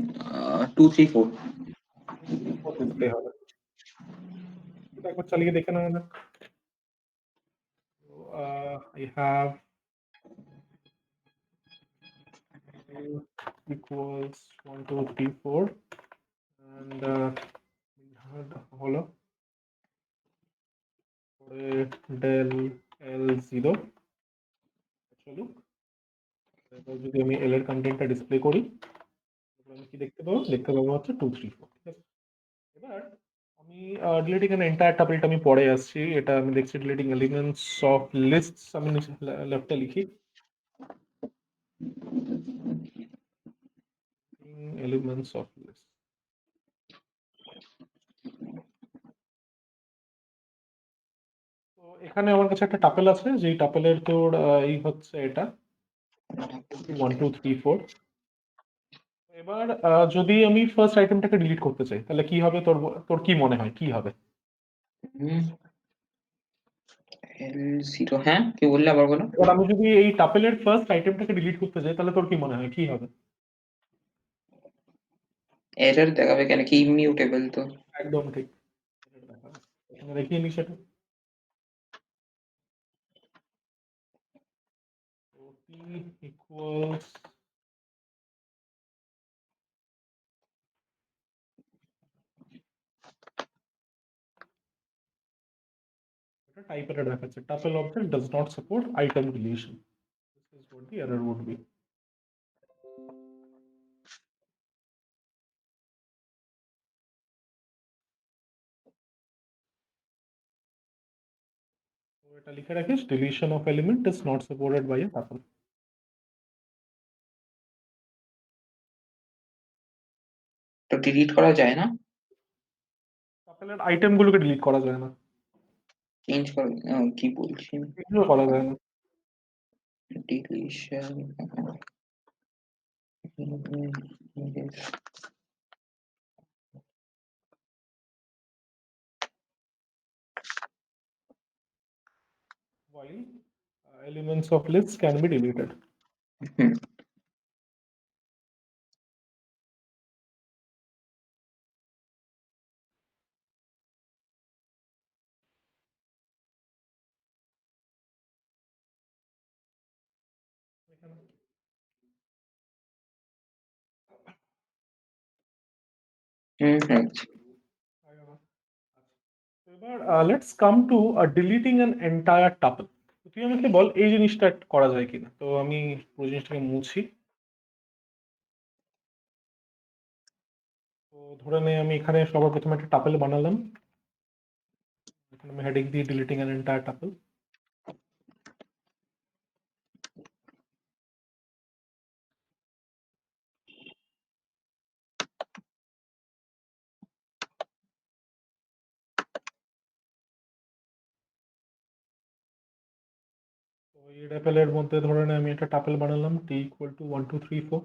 2 3 4। ডিসপ্লে হবে। এটা একবার চালিয়ে দেখে নেওয়া যাক। আই হ্যাভ equals 1 2 3 4 and হলো পরে del L0 চলুক। এবার যদি আমি এল এর কন্টেন্টটা ডিসপ্লে করি, তাহলে আমি কি দেখতে পাবো? দেখতে পাবো হচ্ছে 2 3 4। ঠিক আছে, এবার আমি ডিলিটিং এন এন্টায়ার টাপলটা আমি পরে আসছি। এটা আমি দেখছি ডিলিটিং এলিমেন্টস অফ লিস্টস, আমি লেফটে লিখি এলিমেন্টস অফ লিস্ট। তো এখানে আমার কাছে একটা টাপেল আছে, যেই টাপেলের তোর এই হচ্ছে এটা 1 2 3 4। এবার যদি আমি ফার্স্ট আইটেমটাকে ডিলিট করতে চাই, তাহলে কি হবে? তোর তোর কি মনে হয় কি হবে? হুম L0, হ্যাঁ কি বললে আবার বলো? এবার আমি যদি এই টাপেলের ফার্স্ট আইটেমটাকে ডিলিট করতে যাই তাহলে তোর কি মনে হয় কি হবে? এরর দেখাবে কেন, কি ইমিউটেবল তো। একদম ঠিক। এখানে দেখিয়ে নি সেটা। P equals এটা টাইপ এরর দেখাচ্ছে tuple object does not support item deletion. This is what the error would be. তো এটা লিখে রাখিস deletion of element is not supported by a tuple. তো ডিলিট করা যায় না? টাপেলের আইটেম গুলোকে ডিলিট করা যায় না, চেঞ্জ করা, কি বলছি? এগুলো করা যায় না। Deletion. While elements of lists can be deleted. Hmm hmm hmm. এবার let's come to deleting an entire tuple. তুই আমাকে বল এই জিনিসটা করা যায় কিনা। তো আমি পুরো জিনিসটাকে মুছি। তো ধরে নে আমি এখানে সবার প্রথমে একটা টাপল বানালাম, এখানে আমি হেডিং দিয়ে ডিলিটিং অ্যান এন্টায়ার টাপল। তো এই টাপেলের মধ্যে ধরে নে আমি একটা টাপল বানালাম টি ইকুয়াল টু 1 2 3 4।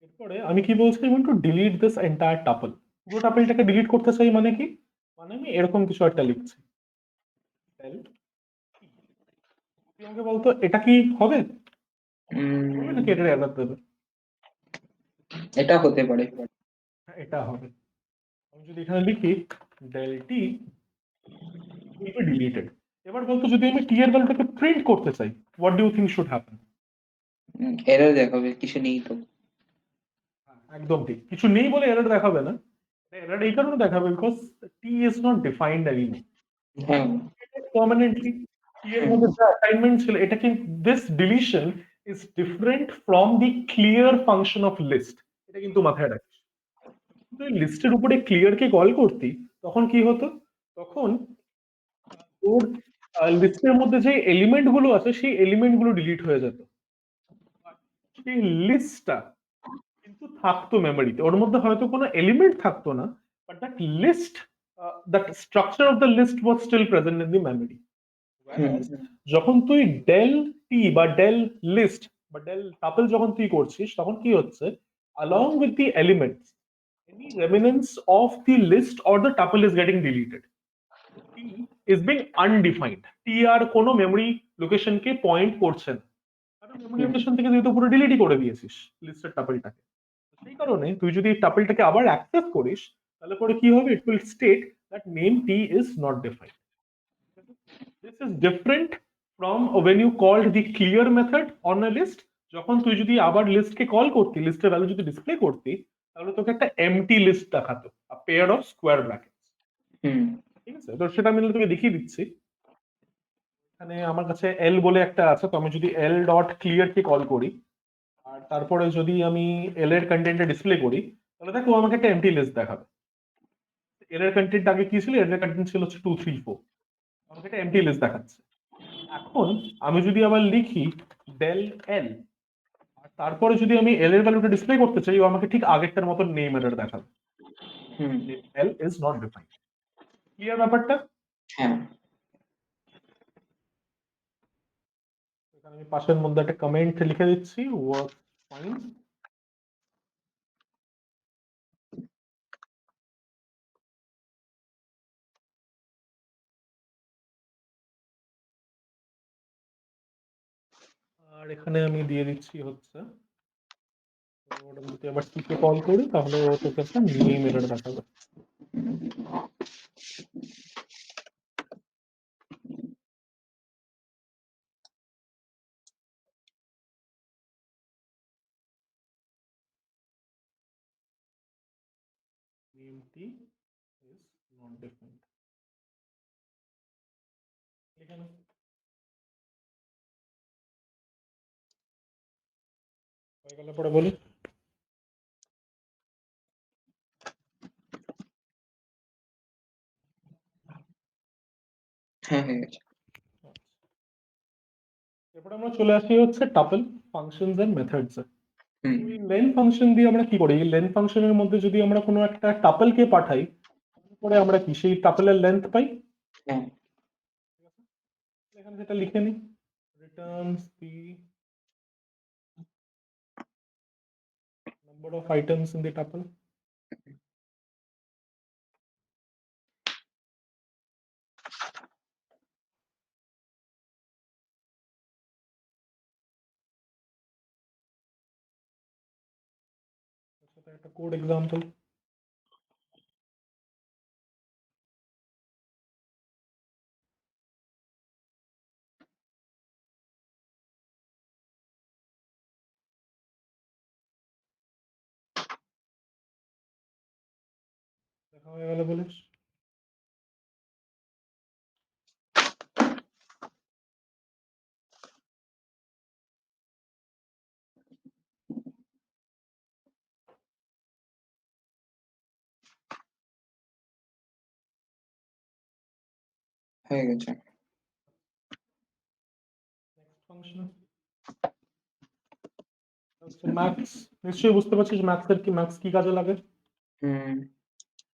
এরপরে আমি কি বলছি, আমি two delete this entire tuple. পুরো টাপলটাকে ডিলিট করতে চাই মানে কি, মানে আমি এরকম কিছু একটা লিখছি del t। তুই আমাকে বলতো এটা কি হবে, হবে নাকি এটা এরর দেবে? এটা হতে পারে। হ্যাঁ, এটা হবে। আমি যদি এখানে লিখি del t will be deleted। এবার বলতো যদি আমি টি এর ভ্যালুটাকে প্রিন্ট করতে চাই, what do you think should happen? Error দেখাবে, কিছু নেই তো। একদম ঠিক, কিছু নেই বলে এরর দেখাবে না। এরর এই কারণে দেখাবে because T is not defined anymore হ্যাঁ। পার্মানেন্টলি। টি এর মধ্যে যে অ্যাসাইনমেন্ট ছিল এটা কিন্তু this deletion is different from the clear function of list. এটা কিন্তু মাথায় রাখিস। তুই লিস্টের উপরে ক্লিয়ার কে কল করতি তখন কি হতো, তখন তোর লিস্টের মধ্যে যে এলিমেন্ট গুলো আছে সেই এলিমেন্ট গুলো ডিলিট হয়ে যেত। সেই লিস্টটা কিন্তু থাকতো মেমোরিতে, ওর মধ্যে হয়তো কোনো এলিমেন্ট থাকতো না, but that list, that structure of the list was still present in the memory. হুম যখন তুই ডেল টি বা ডেল লিস্ট বা ডেল টাপল যখন তুই করছিস তখন কি হচ্ছে, along with the elements any remnants of the list or the tuple is getting deleted. T is being undefined, T আর কোনো মেমোরি লোকেশনকে পয়েন্ট করছে না, কারণ মেমোরি হুম লোকেশন থেকে তুই তো পুরো ডিলিটই করে দিয়েছিস লিস্টের টাপলটাকে। সেই কারণে তুই যদি এই টাপলটাকে আবার অ্যাক্সেস করিস তাহলে পরে কি হবে, it will state that name T is not defined. This is different from when you called the clear method on a list। যখন তুই যদি আবার লিস্টকে কল করতি, লিস্টের ভ্যালু যদি ডিসপ্লে করতি, তাহলে তোকে একটা এমটি লিস্ট দেখাতো, a pair of square brackets। হুম ঠিক আছে, তো সেটা আমি তোকে দেখিয়ে দিচ্ছি। এখানে আমার কাছে এল বলে একটা আছে, তো আমি যদি এল ডট ক্লিয়ার কে কল করি আর তারপরে যদি আমি এল এর কন্টেন্টটা ডিসপ্লে করি, তাহলে দেখো ও আমাকে একটা এমটি লিস্ট দেখাবে। এল এর কন্টেন্ট আগে কি ছিল, এল এর কন্টেন্ট ছিল হচ্ছে 2 3 4, আমাকে একটা এমটি লিস্ট দেখাচ্ছে। এখন আমি যদি আবার লিখি ডেল এল আর তারপরে যদি আমি এল এর ভ্যালুটা ডিসপ্লে করতে চাই, ও আমাকে ঠিক আগেরটার মতো নেম এরর দেখাবে, হুম। L is not defined. Clear ব্যাপারটা? হ্যাঁ। এখানে আমি পাশের মধ্যে একটা কমেন্ট লিখে দিচ্ছি, ওয়ার্ক ফাইন। আর এখানে আমি দিয়ে দিচ্ছি হচ্ছে, তো ওটা যদি আবার টিকে কল করি তাহলে ও তোকে একটা নেম এরর দেখাবে। নেমটি ইজ নট ডিফাইন্ড। এখানে হয়ে গেলে পরে বলি। হ্যাঁ, হয়ে গেছে। এরপরে আমরা চলে আসি হচ্ছে টাপল ফাংশনস এন্ড মেথডস এ। হুম, এই লেন ফাংশন দিয়ে আমরা কি করি, এই লেন ফাংশনের মধ্যে যদি আমরা কোনো একটা টাপলকে পাঠাই, তারপরে আমরা কি সেই টাপলের লেন্থ পাই। হ্যাঁ, এখানে সেটা লিখে নিই, Returns the number of items in the tuple. সাথে একটা কোড এক্সাম্পল। দেখা হয়ে গেল বলিস। হয়ে গেছে। নেক্সট ফাংশন হচ্ছে ম্যাক্স। নিশ্চয়ই বুঝতে পারছিস ম্যাক্সের কি, ম্যাক্স কি কাজে লাগে, হুম,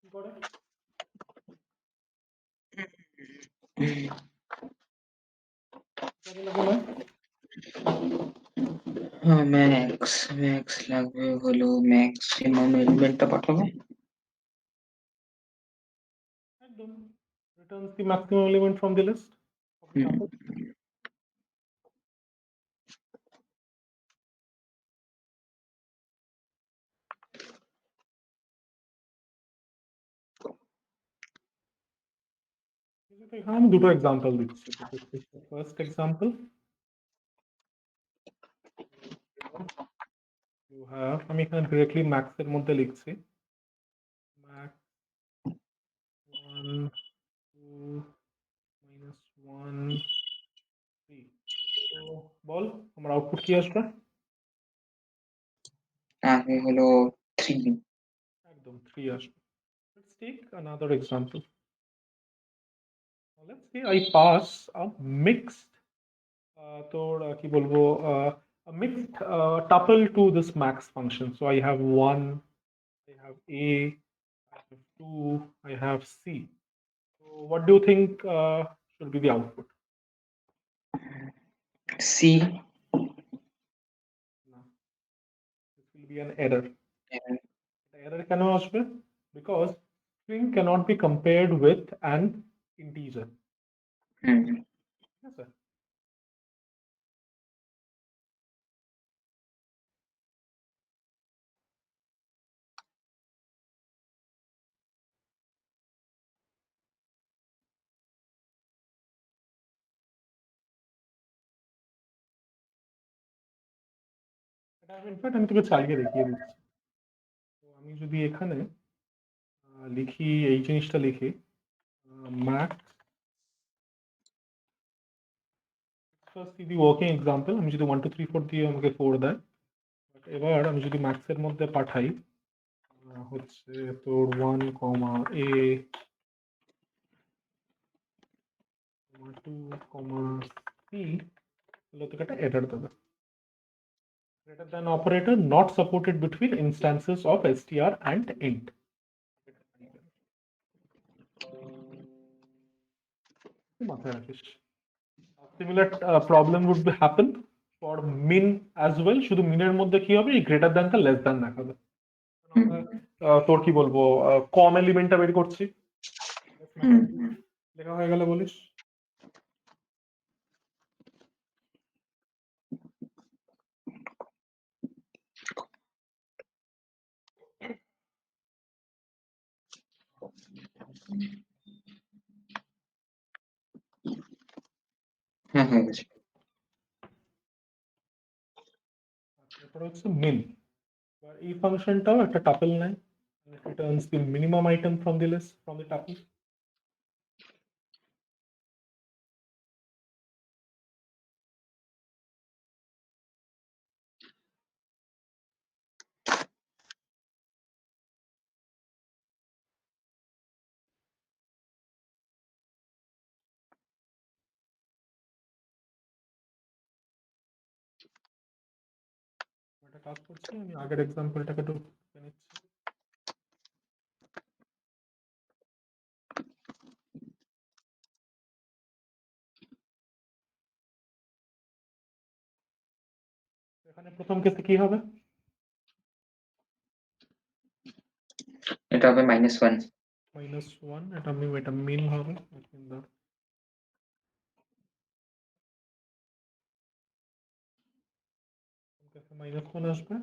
কি করে? কাজে লাগে না? হ্যাঁ, ম্যাক্স ম্যাক্স লাগবে হলো ম্যাক্সিমাম এলিমেন্টটা পাঠাবো। একদম, returns the maximum element from the list of the hmm, tuple. এখানে আমি দুটো এক্সাম্পল দিচ্ছি। ফার্স্ট এক্সাম্পল, ইউ হ্যাভ, আমি এখানে ডিরেক্টলি ম্যাক্স এর মধ্যে লিখছি, ম্যাক্স 1 2 -1 3। তো বল আমার আউটপুট কি আসবে। আগে হলো 3। একদম 3 আসবে। Let's take another example. Let's say I pass a mixed তোর কি বলবো, a mixed tuple to this max function. So I have 1, I have A, I have 2, I have C. So what do you think should be the output? C. No, this will be an error. Error কেন আসবে? Because string cannot be compared with an integer. হুম, ঠিক আছে? এটা in fact আমি তোকে চালিয়ে দেখিয়ে দিচ্ছি। তো আমি যদি এখানে লিখি, এই জিনিসটা লিখি, max first the working example, আমি যদি 1 2 3 4 দিয়ে আমাকে 4 দেয়, But এবার আমি যদি ম্যাক্স এর মধ্যে পাঠাই, হচ্ছে তোর 1 কমা a 2 কমা c, তাহলে তোকে একটা এরর দেবে, greater than operator not supported between instances of str and int. মাথায় রাখিস। Similar problem would be happen for min as well, শুধু মিনের মধ্যে কি হবে, এই গ্রেটার দ্যানটা লেস দ্যান দেখাবে। হুম, তোর কি বলবো, কম এলিমেন্টটা বের করছি, হুম, হুম। লেখা হয়ে গেল বলিস। হয়ে গেছে। এরপরে হচ্ছে min। এবার এই ফাংশনটাও একটা টাপল নেয়, it returns the minimum item from the list from the tuple। এটা কাজ করছে, আমি আগের এক্সাম্পলটাকে একটু দেখে নিচ্ছি। এখানে প্রথম কেসে কি হবে? এটা হবে -1। -1, এটা মিন হবে। -1 আসবে,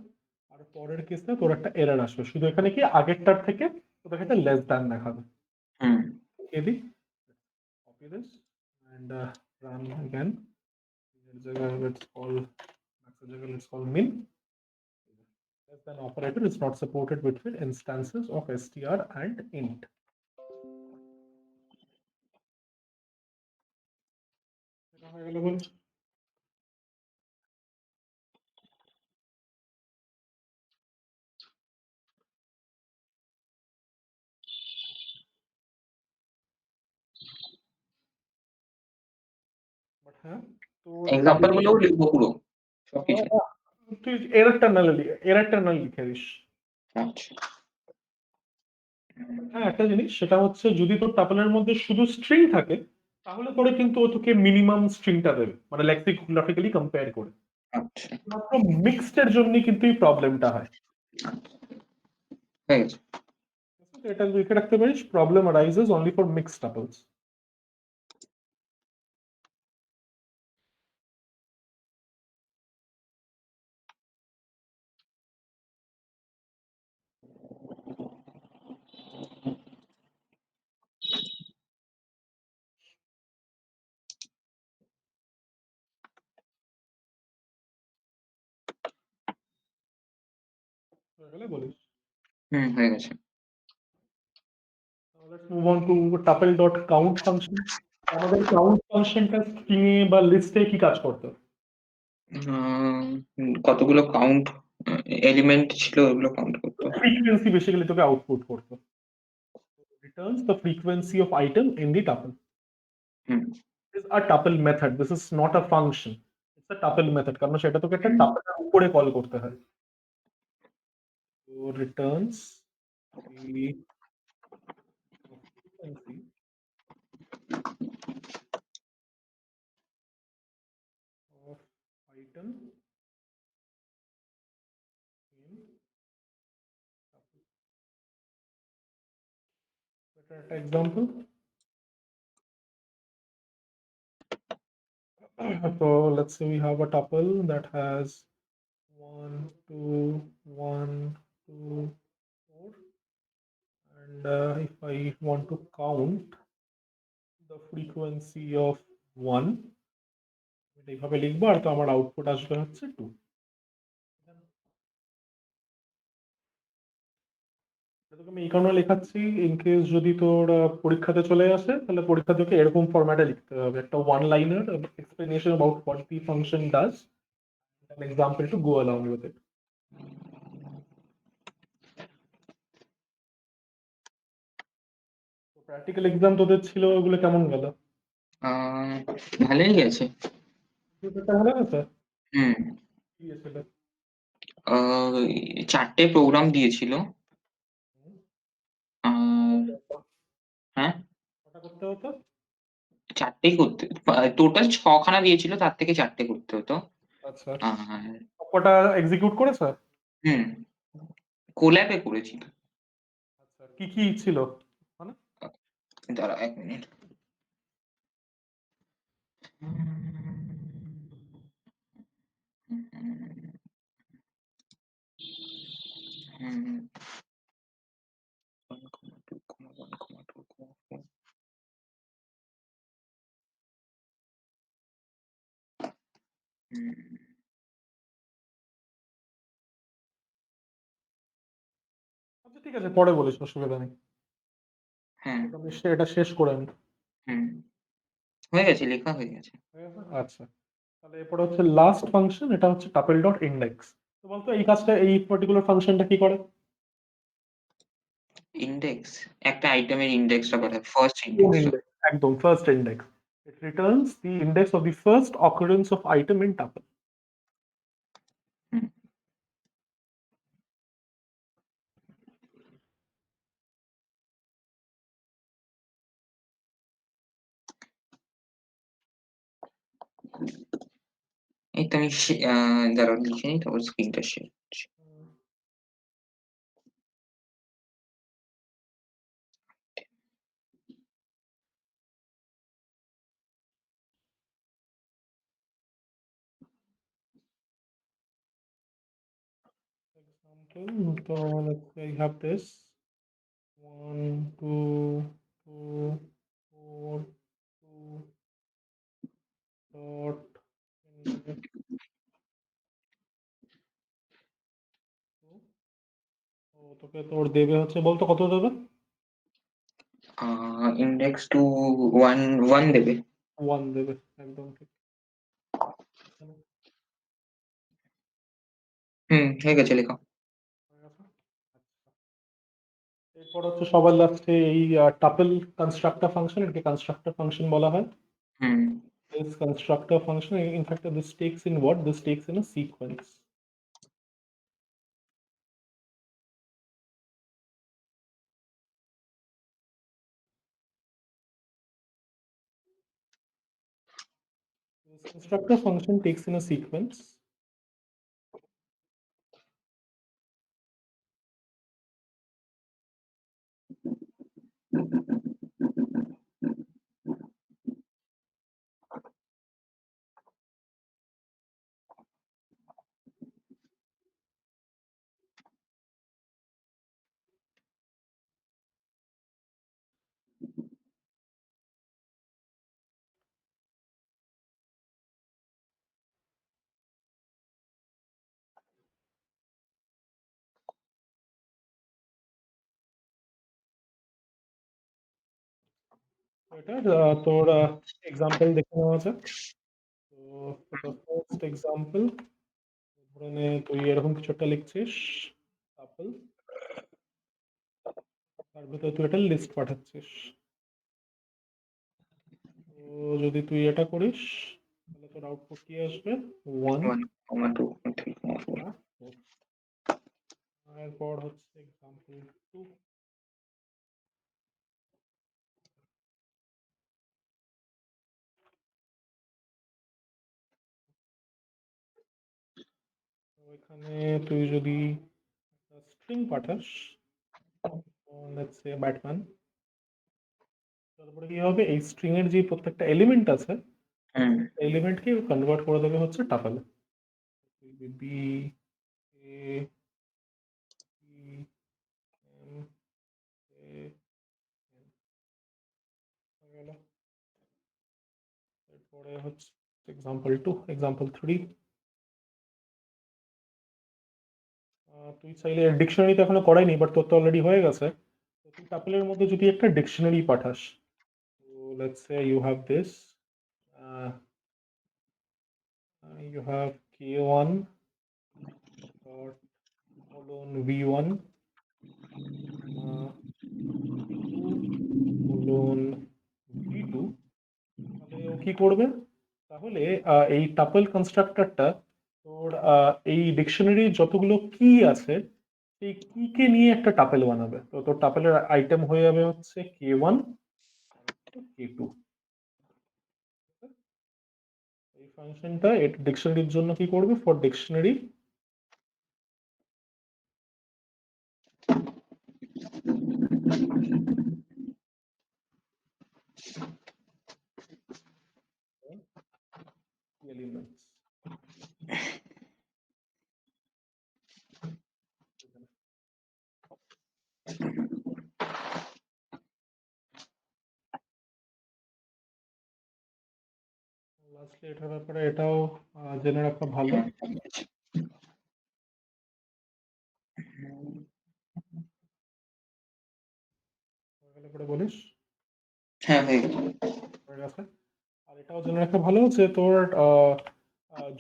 আর পরের কেসে তোর একটা এরর আসবে, শুধু এখানে কি আগেরটার থেকে তোদের একটা লেস দ্যান দেখাবে। হুম, এদি copy this and run again। এর জায়গায় let's call min। Less than operator is not supported between instances of str and int। এটা হয়ে গেল বল। বাট হ্যাঁ, তো এক্সাম্পল গুলোও লিখবো পুরো সবকিছু? তুই এররটা না লিখে দিস। আচ্ছা। হ্যাঁ, একটা জিনিস সেটা হচ্ছে, যদি তোর টাপলের মধ্যে শুধু স্ট্রিং থাকে তাহলে পরে কিন্তু ও তোকে মিনিমাম স্ট্রিংটা দেবে, মানে লেক্সিকোগ্রাফিক্যালি কম্পেয়ার করে। আচ্ছা, মাত্র মিক্সড এর জন্য কিন্তু এই প্রবলেমটা হয়। হয়ে গেছে। তো এটা লিখে রাখতে পারিস, problem arises only for mixed tuples. হয়ে গেলে বলিস। হুম, হয়ে গেছে। Let's move on to tuple.count function। আমাদের কাউন্ট ফাংশনটা স্ট্রিং এ বা লিস্টে কি কাজ করতো? কতগুলো কাউন্ট এলিমেন্ট ছিল ওগুলো কাউন্ট করতো। ফ্রিকোয়েন্সি বেসিক্যালি তোকে আউটপুট করতো। Returns the frequency of item in the tuple। Hmm, Is a tuple method, this is not a function, it's a tuple method, কারণ সেটা তোকে একটা টাপলের উপরে কল করতে হয়। So returns the frequency of item in tuple। এটা একটা example. So let's say we have a tuple that has 1 2 1 2 4, and if I want to count the frequency of 1, এইভাবে লিখবো, আর তো আমার আউটপুট আসবে হচ্ছে 2। তোকে আমি এই কারণে লেখাচ্ছি, ইন কেস যদি তোর পরীক্ষাতে চলে আসে, তাহলে পরীক্ষা তোকে এরকম ফরম্যাটে লিখতে হবে, একটা one liner explanation about what the function does, an example to go along with it। Practical exam তোদের ছিল, ওগুলো কেমন গেল? আহ, ভালোই গেছে। পেপারটা ভালো গেছে? হুম, কি গেছিল? 4টে প্রোগ্রাম দিয়েছিল। হুম, আর হ্যাঁ, ওটা করতে হতো। 4টেই করতে, টোটাল 6 খানা দিয়েছিল, তার থেকে 4টে করতে হতো। আচ্ছা, আর সবকটা এক্সিকিউট করেছে? হুম, কোল্যাবে করেছিল। আচ্ছা, কি কি ছিল মানে? দাঁড়া 1 মিনিট। হুম, 1,2,1,2,4 হুম, আচ্ছা ঠিক আছে, পরে বলিস, অসুবিধা নেই। হ্যাঁ, এটা শেষ করে নি। হুম, হয়ে গেছে, লেখা হয়ে গেছে। ঠিক আছে? আচ্ছা, তাহলে এরপরে হচ্ছে লাস্ট ফাংশন, এটা হচ্ছে টাপেল ডট ইন্ডেক্স। তো বলতো এই কাজটা, এই পার্টিকুলার ফাংশনটা কি করে? ইনডেক্স, একটা আইটেমের ইনডেক্সটা পাঠায়, ফার্স্ট কোন ইনডেক্সটা। ইন্ডেক্স? একদম first index. It returns the index of the first occurrence of item in tuple. হুম, এই তো আমি দাঁড়াও লিখে নিই, তারপর স্ক্রিনটা শেয়ার করছি। Example, so let's say you have this 1, 2, 2, 4, 2, dot index 2. তো তোকে তোর দেবে হচ্ছে, বলতো কত দেবে? ইনডেক্স টু ওয়ান, ওয়ান দেবে। 1 দেবে, একদম ঠিক। হুম, হয়ে গেছে লেখা। হয়ে গেছে? আচ্ছা। এরপর হচ্ছে সবার লাস্টে এই টাপল কনস্ট্রাক্টর ফাংশন, এটাকে কনস্ট্রাক্টর ফাংশন বলা হয়। হুম, This constructor function, in fact, this takes in what? This takes in a sequence. This constructor function takes in a sequence. এটার তোর এক্সাম্পল দেখে নেওয়া যাক। তো the first example, ধরে নে তুই এরকম কিছু একটা লিখছিস, টাপল, তার ভিতরে তুই একটা লিস্ট পাঠাচ্ছিস। তো যদি তুই এটা করিস, তাহলে তোর আউটপুট কি আসবে? 1, 1,2, 3,4। 4। এরপর হচ্ছে এক্সাম্পল 2। তো এখানে তুই যদি স্ট্রিং পাঠাস, লেটস সে ব্যাটম্যান, তারপরে কি হবে, এই স্ট্রিং এর যে প্রত্যেকটা এলিমেন্ট আছে, হুম, এলিমেন্টকে কনভার্ট করে দেবে হচ্ছে টাপলে। বি, এ, ই, এম, এ, এন, হয়ে গেল। এরপরে হচ্ছে এক্সাম্পল 2, এক্সাম্পল 3। তুই চাইলে ডিকশনারি তো এখনো করাইনি, বাট তোর তো অলরেডি হয়ে গেছে। তো তুই টাপলের মধ্যে যদি একটা ডিকশনারি পাঠাস, তো let's say you have this, you have k1 dot colon v1 k2 colon v2। তাহলে ও কি করবে? তাহলে এই টাপল কনস্ট্রাক্টরটা তোর এই ডিকশনারির যতগুলো কি আছে, সেই কি কে নিয়ে একটা টাপেল বানাবে। তো তোর টাপেলের আইটেম হয়ে যাবে হচ্ছে k1 k2। এই ফাংশনটা ডিকশনারির জন্য কি করবে? For dictionary elements. লাস্টলি এটার ব্যাপারে এটাও জেনে রাখা ভালো। হয়ে গেলে পরে বলিস। হ্যাঁ, হয়ে গেল। হয়ে গেছে। আর এটাও জেনে রাখা ভালো যে তোর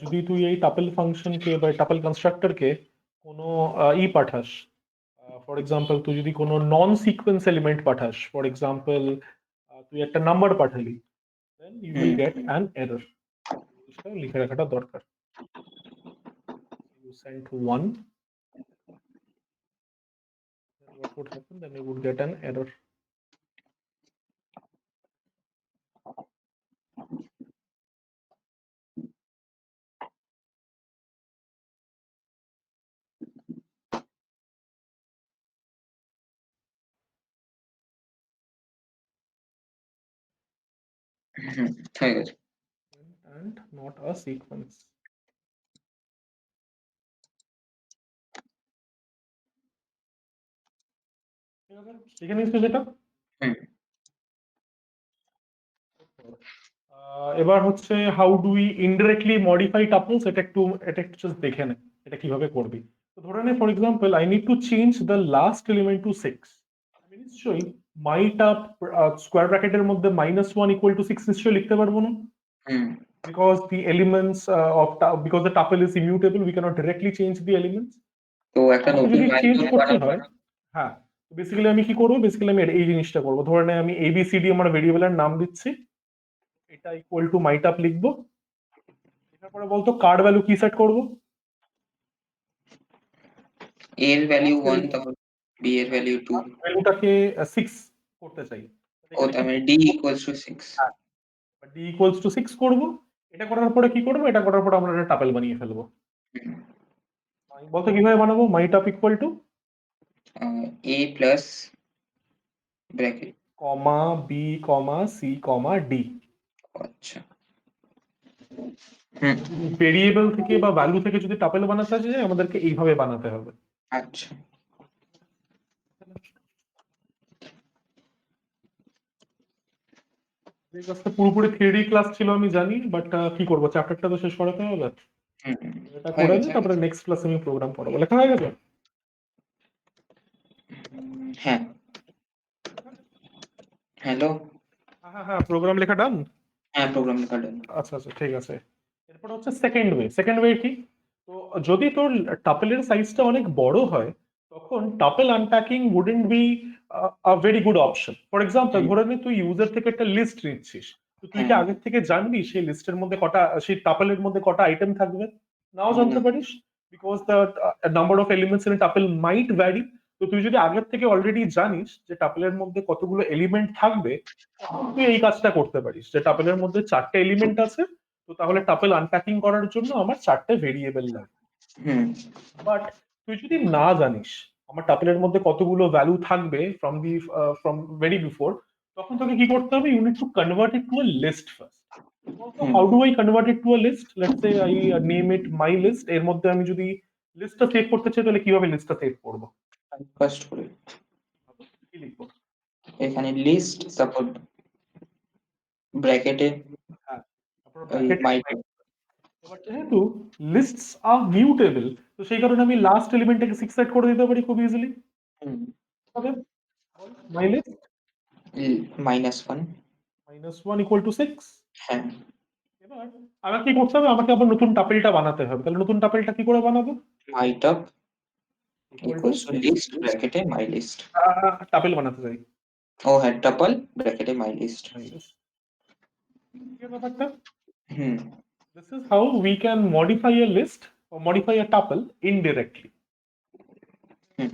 যদি তুই এই টাপেল ফাংশনকে বা টাপেল কনস্ট্রাক্টরকে কোনো পাঠাস, ফর এক্সাম্পল তুই যদি কোনো নন সিকোয়েন্স এলিমেন্ট পাঠাস, ফর এক্সাম্পল তুই একটা নাম্বার পাঠালি, then you will get an error. জিনিসটা লিখে রাখাটা দরকার। You sent 1, then what would happen? Then you would get an error. হয়ে গেছে। And not a sequence. ঠিক আছে, শিখে নিস তো যেটা। হুম, এবার হচ্ছে how do we indirectly modify tuples, এটা একটু জাস্ট দেখে নে এটা কিভাবে করবি। তো ধরে নে for example I need to change the last element to 6। আমি নিশ্চয়ই মাই টাপ স্কোয়ার ব্র্যাকেটের মধ্যে -1 = 6 নিশ্চয়ই লিখতে পারবো না, হুম। Because the elements because the tuple is immutable, we can't directly change the elements. তো একটা আমাকে নতুন যদি চেঞ্জ মাইথন করতে বানাবো। হয়, হ্যাঁ, বেসিক্যালি আমি কি করবো, বেসিক্যালি আমি এই জিনিসটা করবো। ধরে নে আমি এবিসিডি আমার ভেরিয়েবলের নাম দিচ্ছি, এটা ইকুয়াল টু মাইটাপ লিখবো। লেখার পরে বলতো কার্ড ভ্যালু কি সেট করবো। এ এর ভ্যালু 1, তারপর বি এর ভ্যালু 2। ভ্যালুটাকে 6 করতে চাই। ও এখানে তার কি মানে D equals to 6। D equals to 6 করবো। এটা করার পরে কি করবো, এটা করার পরে আমরা একটা টাপেল বানিয়ে ফেলবো। বলতো কিভাবে বানাবো, my tup equal to A plus bracket. Comma B comma C comma D. আচ্ছা। হুম। ভেরিয়েবল থেকে বা ভ্যালু থেকে যদি টাপেল বানাতে চাই আমাদেরকে এইভাবে বানাতে হবে। আচ্ছা। এই ক্লাসটা পুরোপুরি থিওরি ক্লাস ছিল আমি জানি, বাট কি করবো, চ্যাপ্টারটা তো শেষ করাতে হবে। হুম, এটা হয়ে করে গেছে। নিই, তারপরে নেক্সট ক্লাসে আমি প্রোগ্রাম করাবো। লেখা হয়ে গেছে? হ্যাঁ। হ্যালো। হ্যাঁ হ্যাঁ, প্রোগ্রাম লেখা ডান। হ্যাঁ, প্রোগ্রাম লেখা done। আচ্ছা আচ্ছা, ঠিক আছে। এরপর হচ্ছে সেকেন্ড ওয়ে কি, তো যদি তোর টাপেলের সাইজটা অনেক বড় হয়, তখন tuple unpacking wouldn't be a very good option. For example হুম, ধরে নে তুই ইউজার থেকে একটা লিস্ট নিচ্ছিস, তো তুই কি হ্যাঁ। আগের থেকে জানবি সেই লিস্টের মধ্যে কটা, সেই টাপেলের মধ্যে কটা আইটেম থাকবে? নাও জানতে না। পারিস, because the number of elements in tuple might vary. তো তুই যদি আগের থেকে অলরেডি জানিস যে টাপেলের মধ্যে কতগুলো এলিমেন্ট থাকবে, তখন তুই এই কাজটা করতে পারিস যে টাপেলের মধ্যে 4টে এলিমেন্ট আছে, তো তাহলে টাপেল আনপ্যাকিং করার জন্য আমার 4টে ভেরিয়েবল লাগে। হুম, বাট তুই যদি না জানিস আমার টাপেলের মধ্যে কতগুলো ভ্যালু থাকবে ফ্রম ভেরি বিফোর, তখন তোকে কি করতে হবে, you need to convert it to a list first. Hmm. How do I convert it to a list? Let's say I name it my list. এর মধ্যে আমি যদি লিস্টটা সেভ করতে চাই, তাহলে কিভাবে লিস্টটা সেভ করবো? ফার্স্ট করে কি লিখবো? এখানে লিস্ট, তারপর ব্র্যাকেটে হ্যাঁ, তারপর ওই ব্র্যাকেটে। মাই। এবার যেহেতু লিস্টস আর মিউটেবল, তো সেই কারণে আমি লাস্ট এলিমেন্টটাকে 6 সেট করে দিতে পারি খুব ইজিলি। হুম। হবে মাই লিস্ট -1। -1 = 6। হ্যাঁ। এবার আমাকে কি করতে হবে, আমাকে আবার নতুন টাপেলটা বানাতে হবে। তাহলে নতুন টাপেলটা কি করে বানাবো? My tup equal to equals to list ব্র্যাকেটে মাই লিস্ট। টাপেল বানাতে চাই, ও হ্যাঁ, টাপল ব্র্যাকেটে মাই লিস্ট। My list. ব্যাপারটা, হুম। This is how we can modify a list or modify a tuple indirectly. হুম।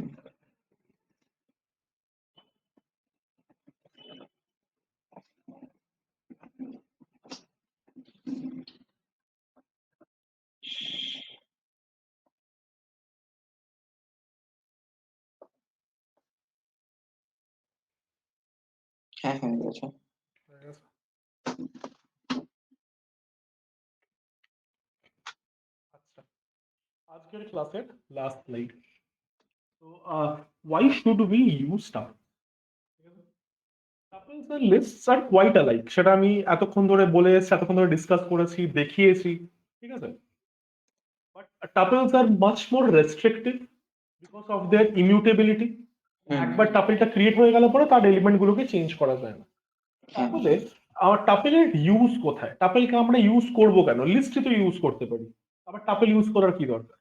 হ্যাঁ, হয়ে গেছে। আচ্ছা, আজকের ক্লাসের লাস্ট স্লাইড। তো why should we use tuple? Tuples and lists are quite alike, সেটা আমি এতক্ষণ ধরে বলে এসেছি, এতক্ষণ ধরে ডিসকাস করেছি, দেখিয়েছি, ঠিক আছে? But tuples are much more restrictive because of their immutability. হুম, একবার টাপেলটা ক্রিয়েট হয়ে গেল পরে তার এলিমেন্ট গুলোকে চেঞ্জ করা যায় না। হ্যাঁ, তাহলে আমার টাপেলের ইউজ কোথায়? টাপেলকে আমরা ইউজ করবো কেন? লিস্টে তো ইউজ করতে পারি, আবার টাপেল ইউজ করার কি দরকার?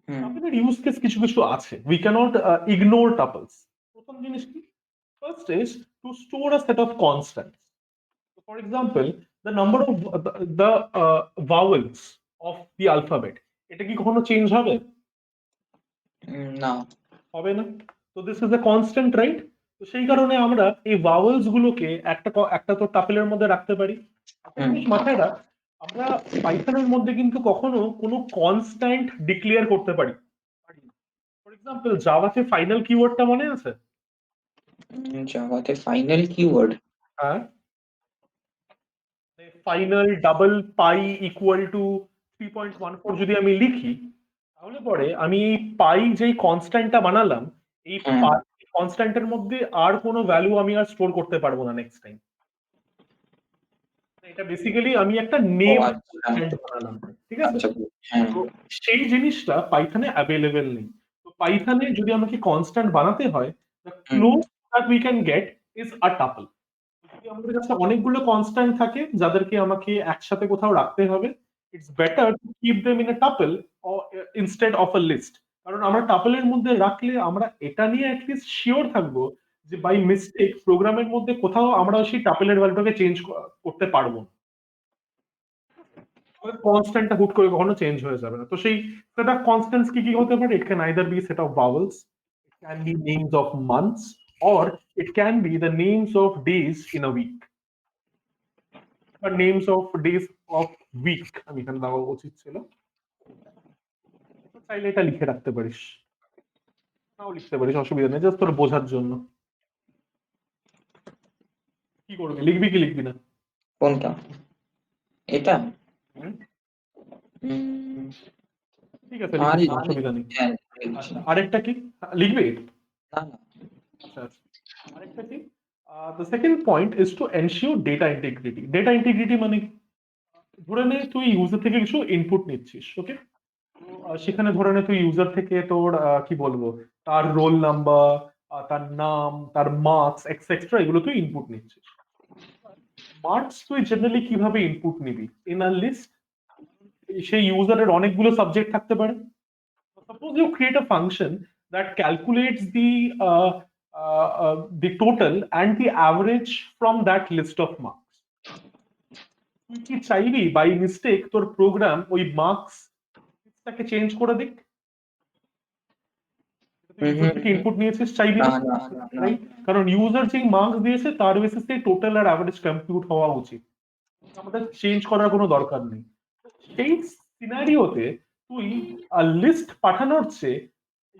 হুম, টাপেলের ইউজ কেস কিছু কিছু আছে, উই ক্যানট ইগনোর টাপলস। প্রথম জিনিস কি? First is two store a set of constants. For example, the number of the vowels of the alphabet, এটা কি কখনো চেঞ্জ হবে? না, হবে না। তো this is a constant, right? তো সেই কারণে আমরা এই ভাওয়েলস গুলোকে একটা তো টাপেলের মধ্যে রাখতে পারি। একটা হুম, জিনিস মাথায় রাখ, আমরা পাইথনের মধ্যে কিন্তু কখনো কোনো কনস্ট্যান্ট ডিক্লেয়ার করতে পারি। ফর এক্সাম্পল, জাভাতে ফাইনাল কিওয়ার্ডটা মনে আছে? জাভাতে ফাইনাল কিওয়ার্ড? হ্যাঁ, final double pi equal to 3.14 যদি আমি লিখি, তাহলে পরে আমি এই পাই যেই কনস্ট্যান্টটা বানালাম, এই হ্যাঁ, পাই কনস্ট্যান্টের মধ্যে আর কোনো ভ্যালু আমি আর স্টোর করতে পারবো না নেক্সট টাইম। এটা বেসিক্যালি আমি একটা ও নেম আচ্ছা, বানালাম, ঠিক আছে? আচ্ছা, হ্যাঁ, তো সেই জিনিসটা পাইথনে অ্যাভেলেবেল নেই। তো পাইথনে যদি আমাকে কনস্ট্যান্ট বানাতে হয়, the hmm, close that we can get is a tuple. যদি আমাদের কাছে অনেকগুলো কনস্ট্যান্ট থাকে যাদেরকে আমাকে একসাথে কোথাও রাখতে হবে, it's better to keep them in a tuple instead of a list. কারণ আমরা টাপলের মধ্যে রাখলে আমরা এটা নিয়ে অ্যাটলিস্ট শিওর থাকবো যে বাই মিস্টেক প্রোগ্রামের মধ্যে কোথাও আমরা সেই টাপলের ভ্যালুটাকে চেঞ্জ করতে পারবো না। কনস্ট্যান্টটা হুট করে কখনো চেঞ্জ হয়ে যাবে না। তো সেই সেট অফ কনস্ট্যান্টস কি কি হতে পারে? It can either be set of vowels, it can be names of months, or it can be the names of days in a week, বা names of days of week আমি এখানে দেওয়া উচিত ছিল। তো চাইলে এটা লিখে রাখতে পারিস, নাও লিখতে পারিস, অসুবিধা নেই, জাস্ট তোর বোঝার জন্য। কি করবি, লিখবি কি লিখবি না? কোনটা? এটা? হুম, উম, ঠিক আছে, আর লিখিস না, অসুবিধা নেই। হ্যাঁ, লিখছি। আচ্ছা, আরেকটা কি লিখবি? না, না, আচ্ছা আচ্ছা, আরেকটা কি? The second point is to ensure data integrity. Data integrity মানে কি? ধরে নে তুই ইউজার থেকে কিছু ইনপুট নিচ্ছিস, ওকে? তো সেখানে ধরে নে তুই ইউজার থেকে তোর কি বলবো, তার রোল নাম্বার, তার নাম, তার মার্কস এক্সেট্রা, এগুলো তুই ইনপুট নিচ্ছিস। মার্কস তুই জেনারেলি কিভাবে ইনপুট নিবি? In a list. সেই ইউজারের অনেকগুলো সাবজেক্ট থাকতে পারে। Suppose you create a function that calculates the total and the average from that list of marks. তুই কি চাইবি বাই মিস্টেক তোর প্রোগ্রাম ওই মার্কসটাকে চেঞ্জ করে দিক? তুই হুম, ইউজার হুম, থেকে ইনপুট নিয়েছিস, চাইবি না, না, না, না, রাইট? কারণ ইউজার যেই মার্কস দিয়েছে তার বেসিসে টোটাল আর অ্যাভারেজ কম্পিউট হওয়া উচিত, আমাদের চেঞ্জ করার কোনো দরকার নেই। সেই সিনারিওতে তুই লিস্ট পাঠানোর চেয়ে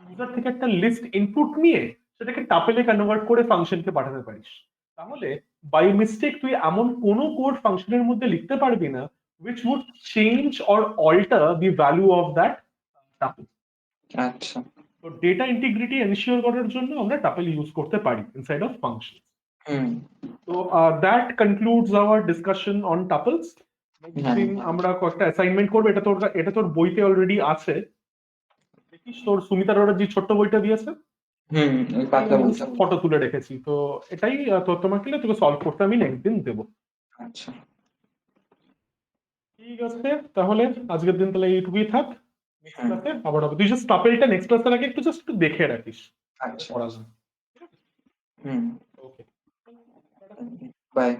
ইউজার থেকে একটা লিস্ট ইনপুট নিয়ে সেটাকে টাপেলে কনভার্ট করে ফাংশনকে পাঠাতে পারিস। তাহলে বাই মিস্টেক তুই এমন কোনো কোড ফাংশনের মধ্যে লিখতে পারবি না which would change or alter the value of that tuple. আচ্ছা, তো ডেটা ইন্টিগ্রিটি এনশিওর করার জন্য আমরা টাপল ইউজ করতে পারি ইনসাইড অফ ফাংশন। হুম, তো that concludes our discussion on tuples. হ্যাঁ, দিন আমরা কয়েকটা অ্যাসাইনমেন্ট করবো, এটা তোর বইতে অলরেডি আছে, দেখিস তোর সুমিতার ওরা যে ছোট্ট বইটা দিয়েছে, হুম, ওই পাতলা আমি বলছো। ফটো তুলে রেখেছি। তো এটাই তোমাকে তোকে সলভ করতে আমি নেক্সট দিন দেবো। আচ্ছা, ঠিক আছে, তাহলে আজকের দিন তাহলে এইটুকুই থাক। নেক্সট হুম, ক্লাসে আবার হবে, তুই জাস্ট টাপেলটা নেক্সট ক্লাসের আগে একটু জাস্ট একটু দেখে রাখিস আচ্ছা, পড়া যায়। হুম, ওকে, বাই।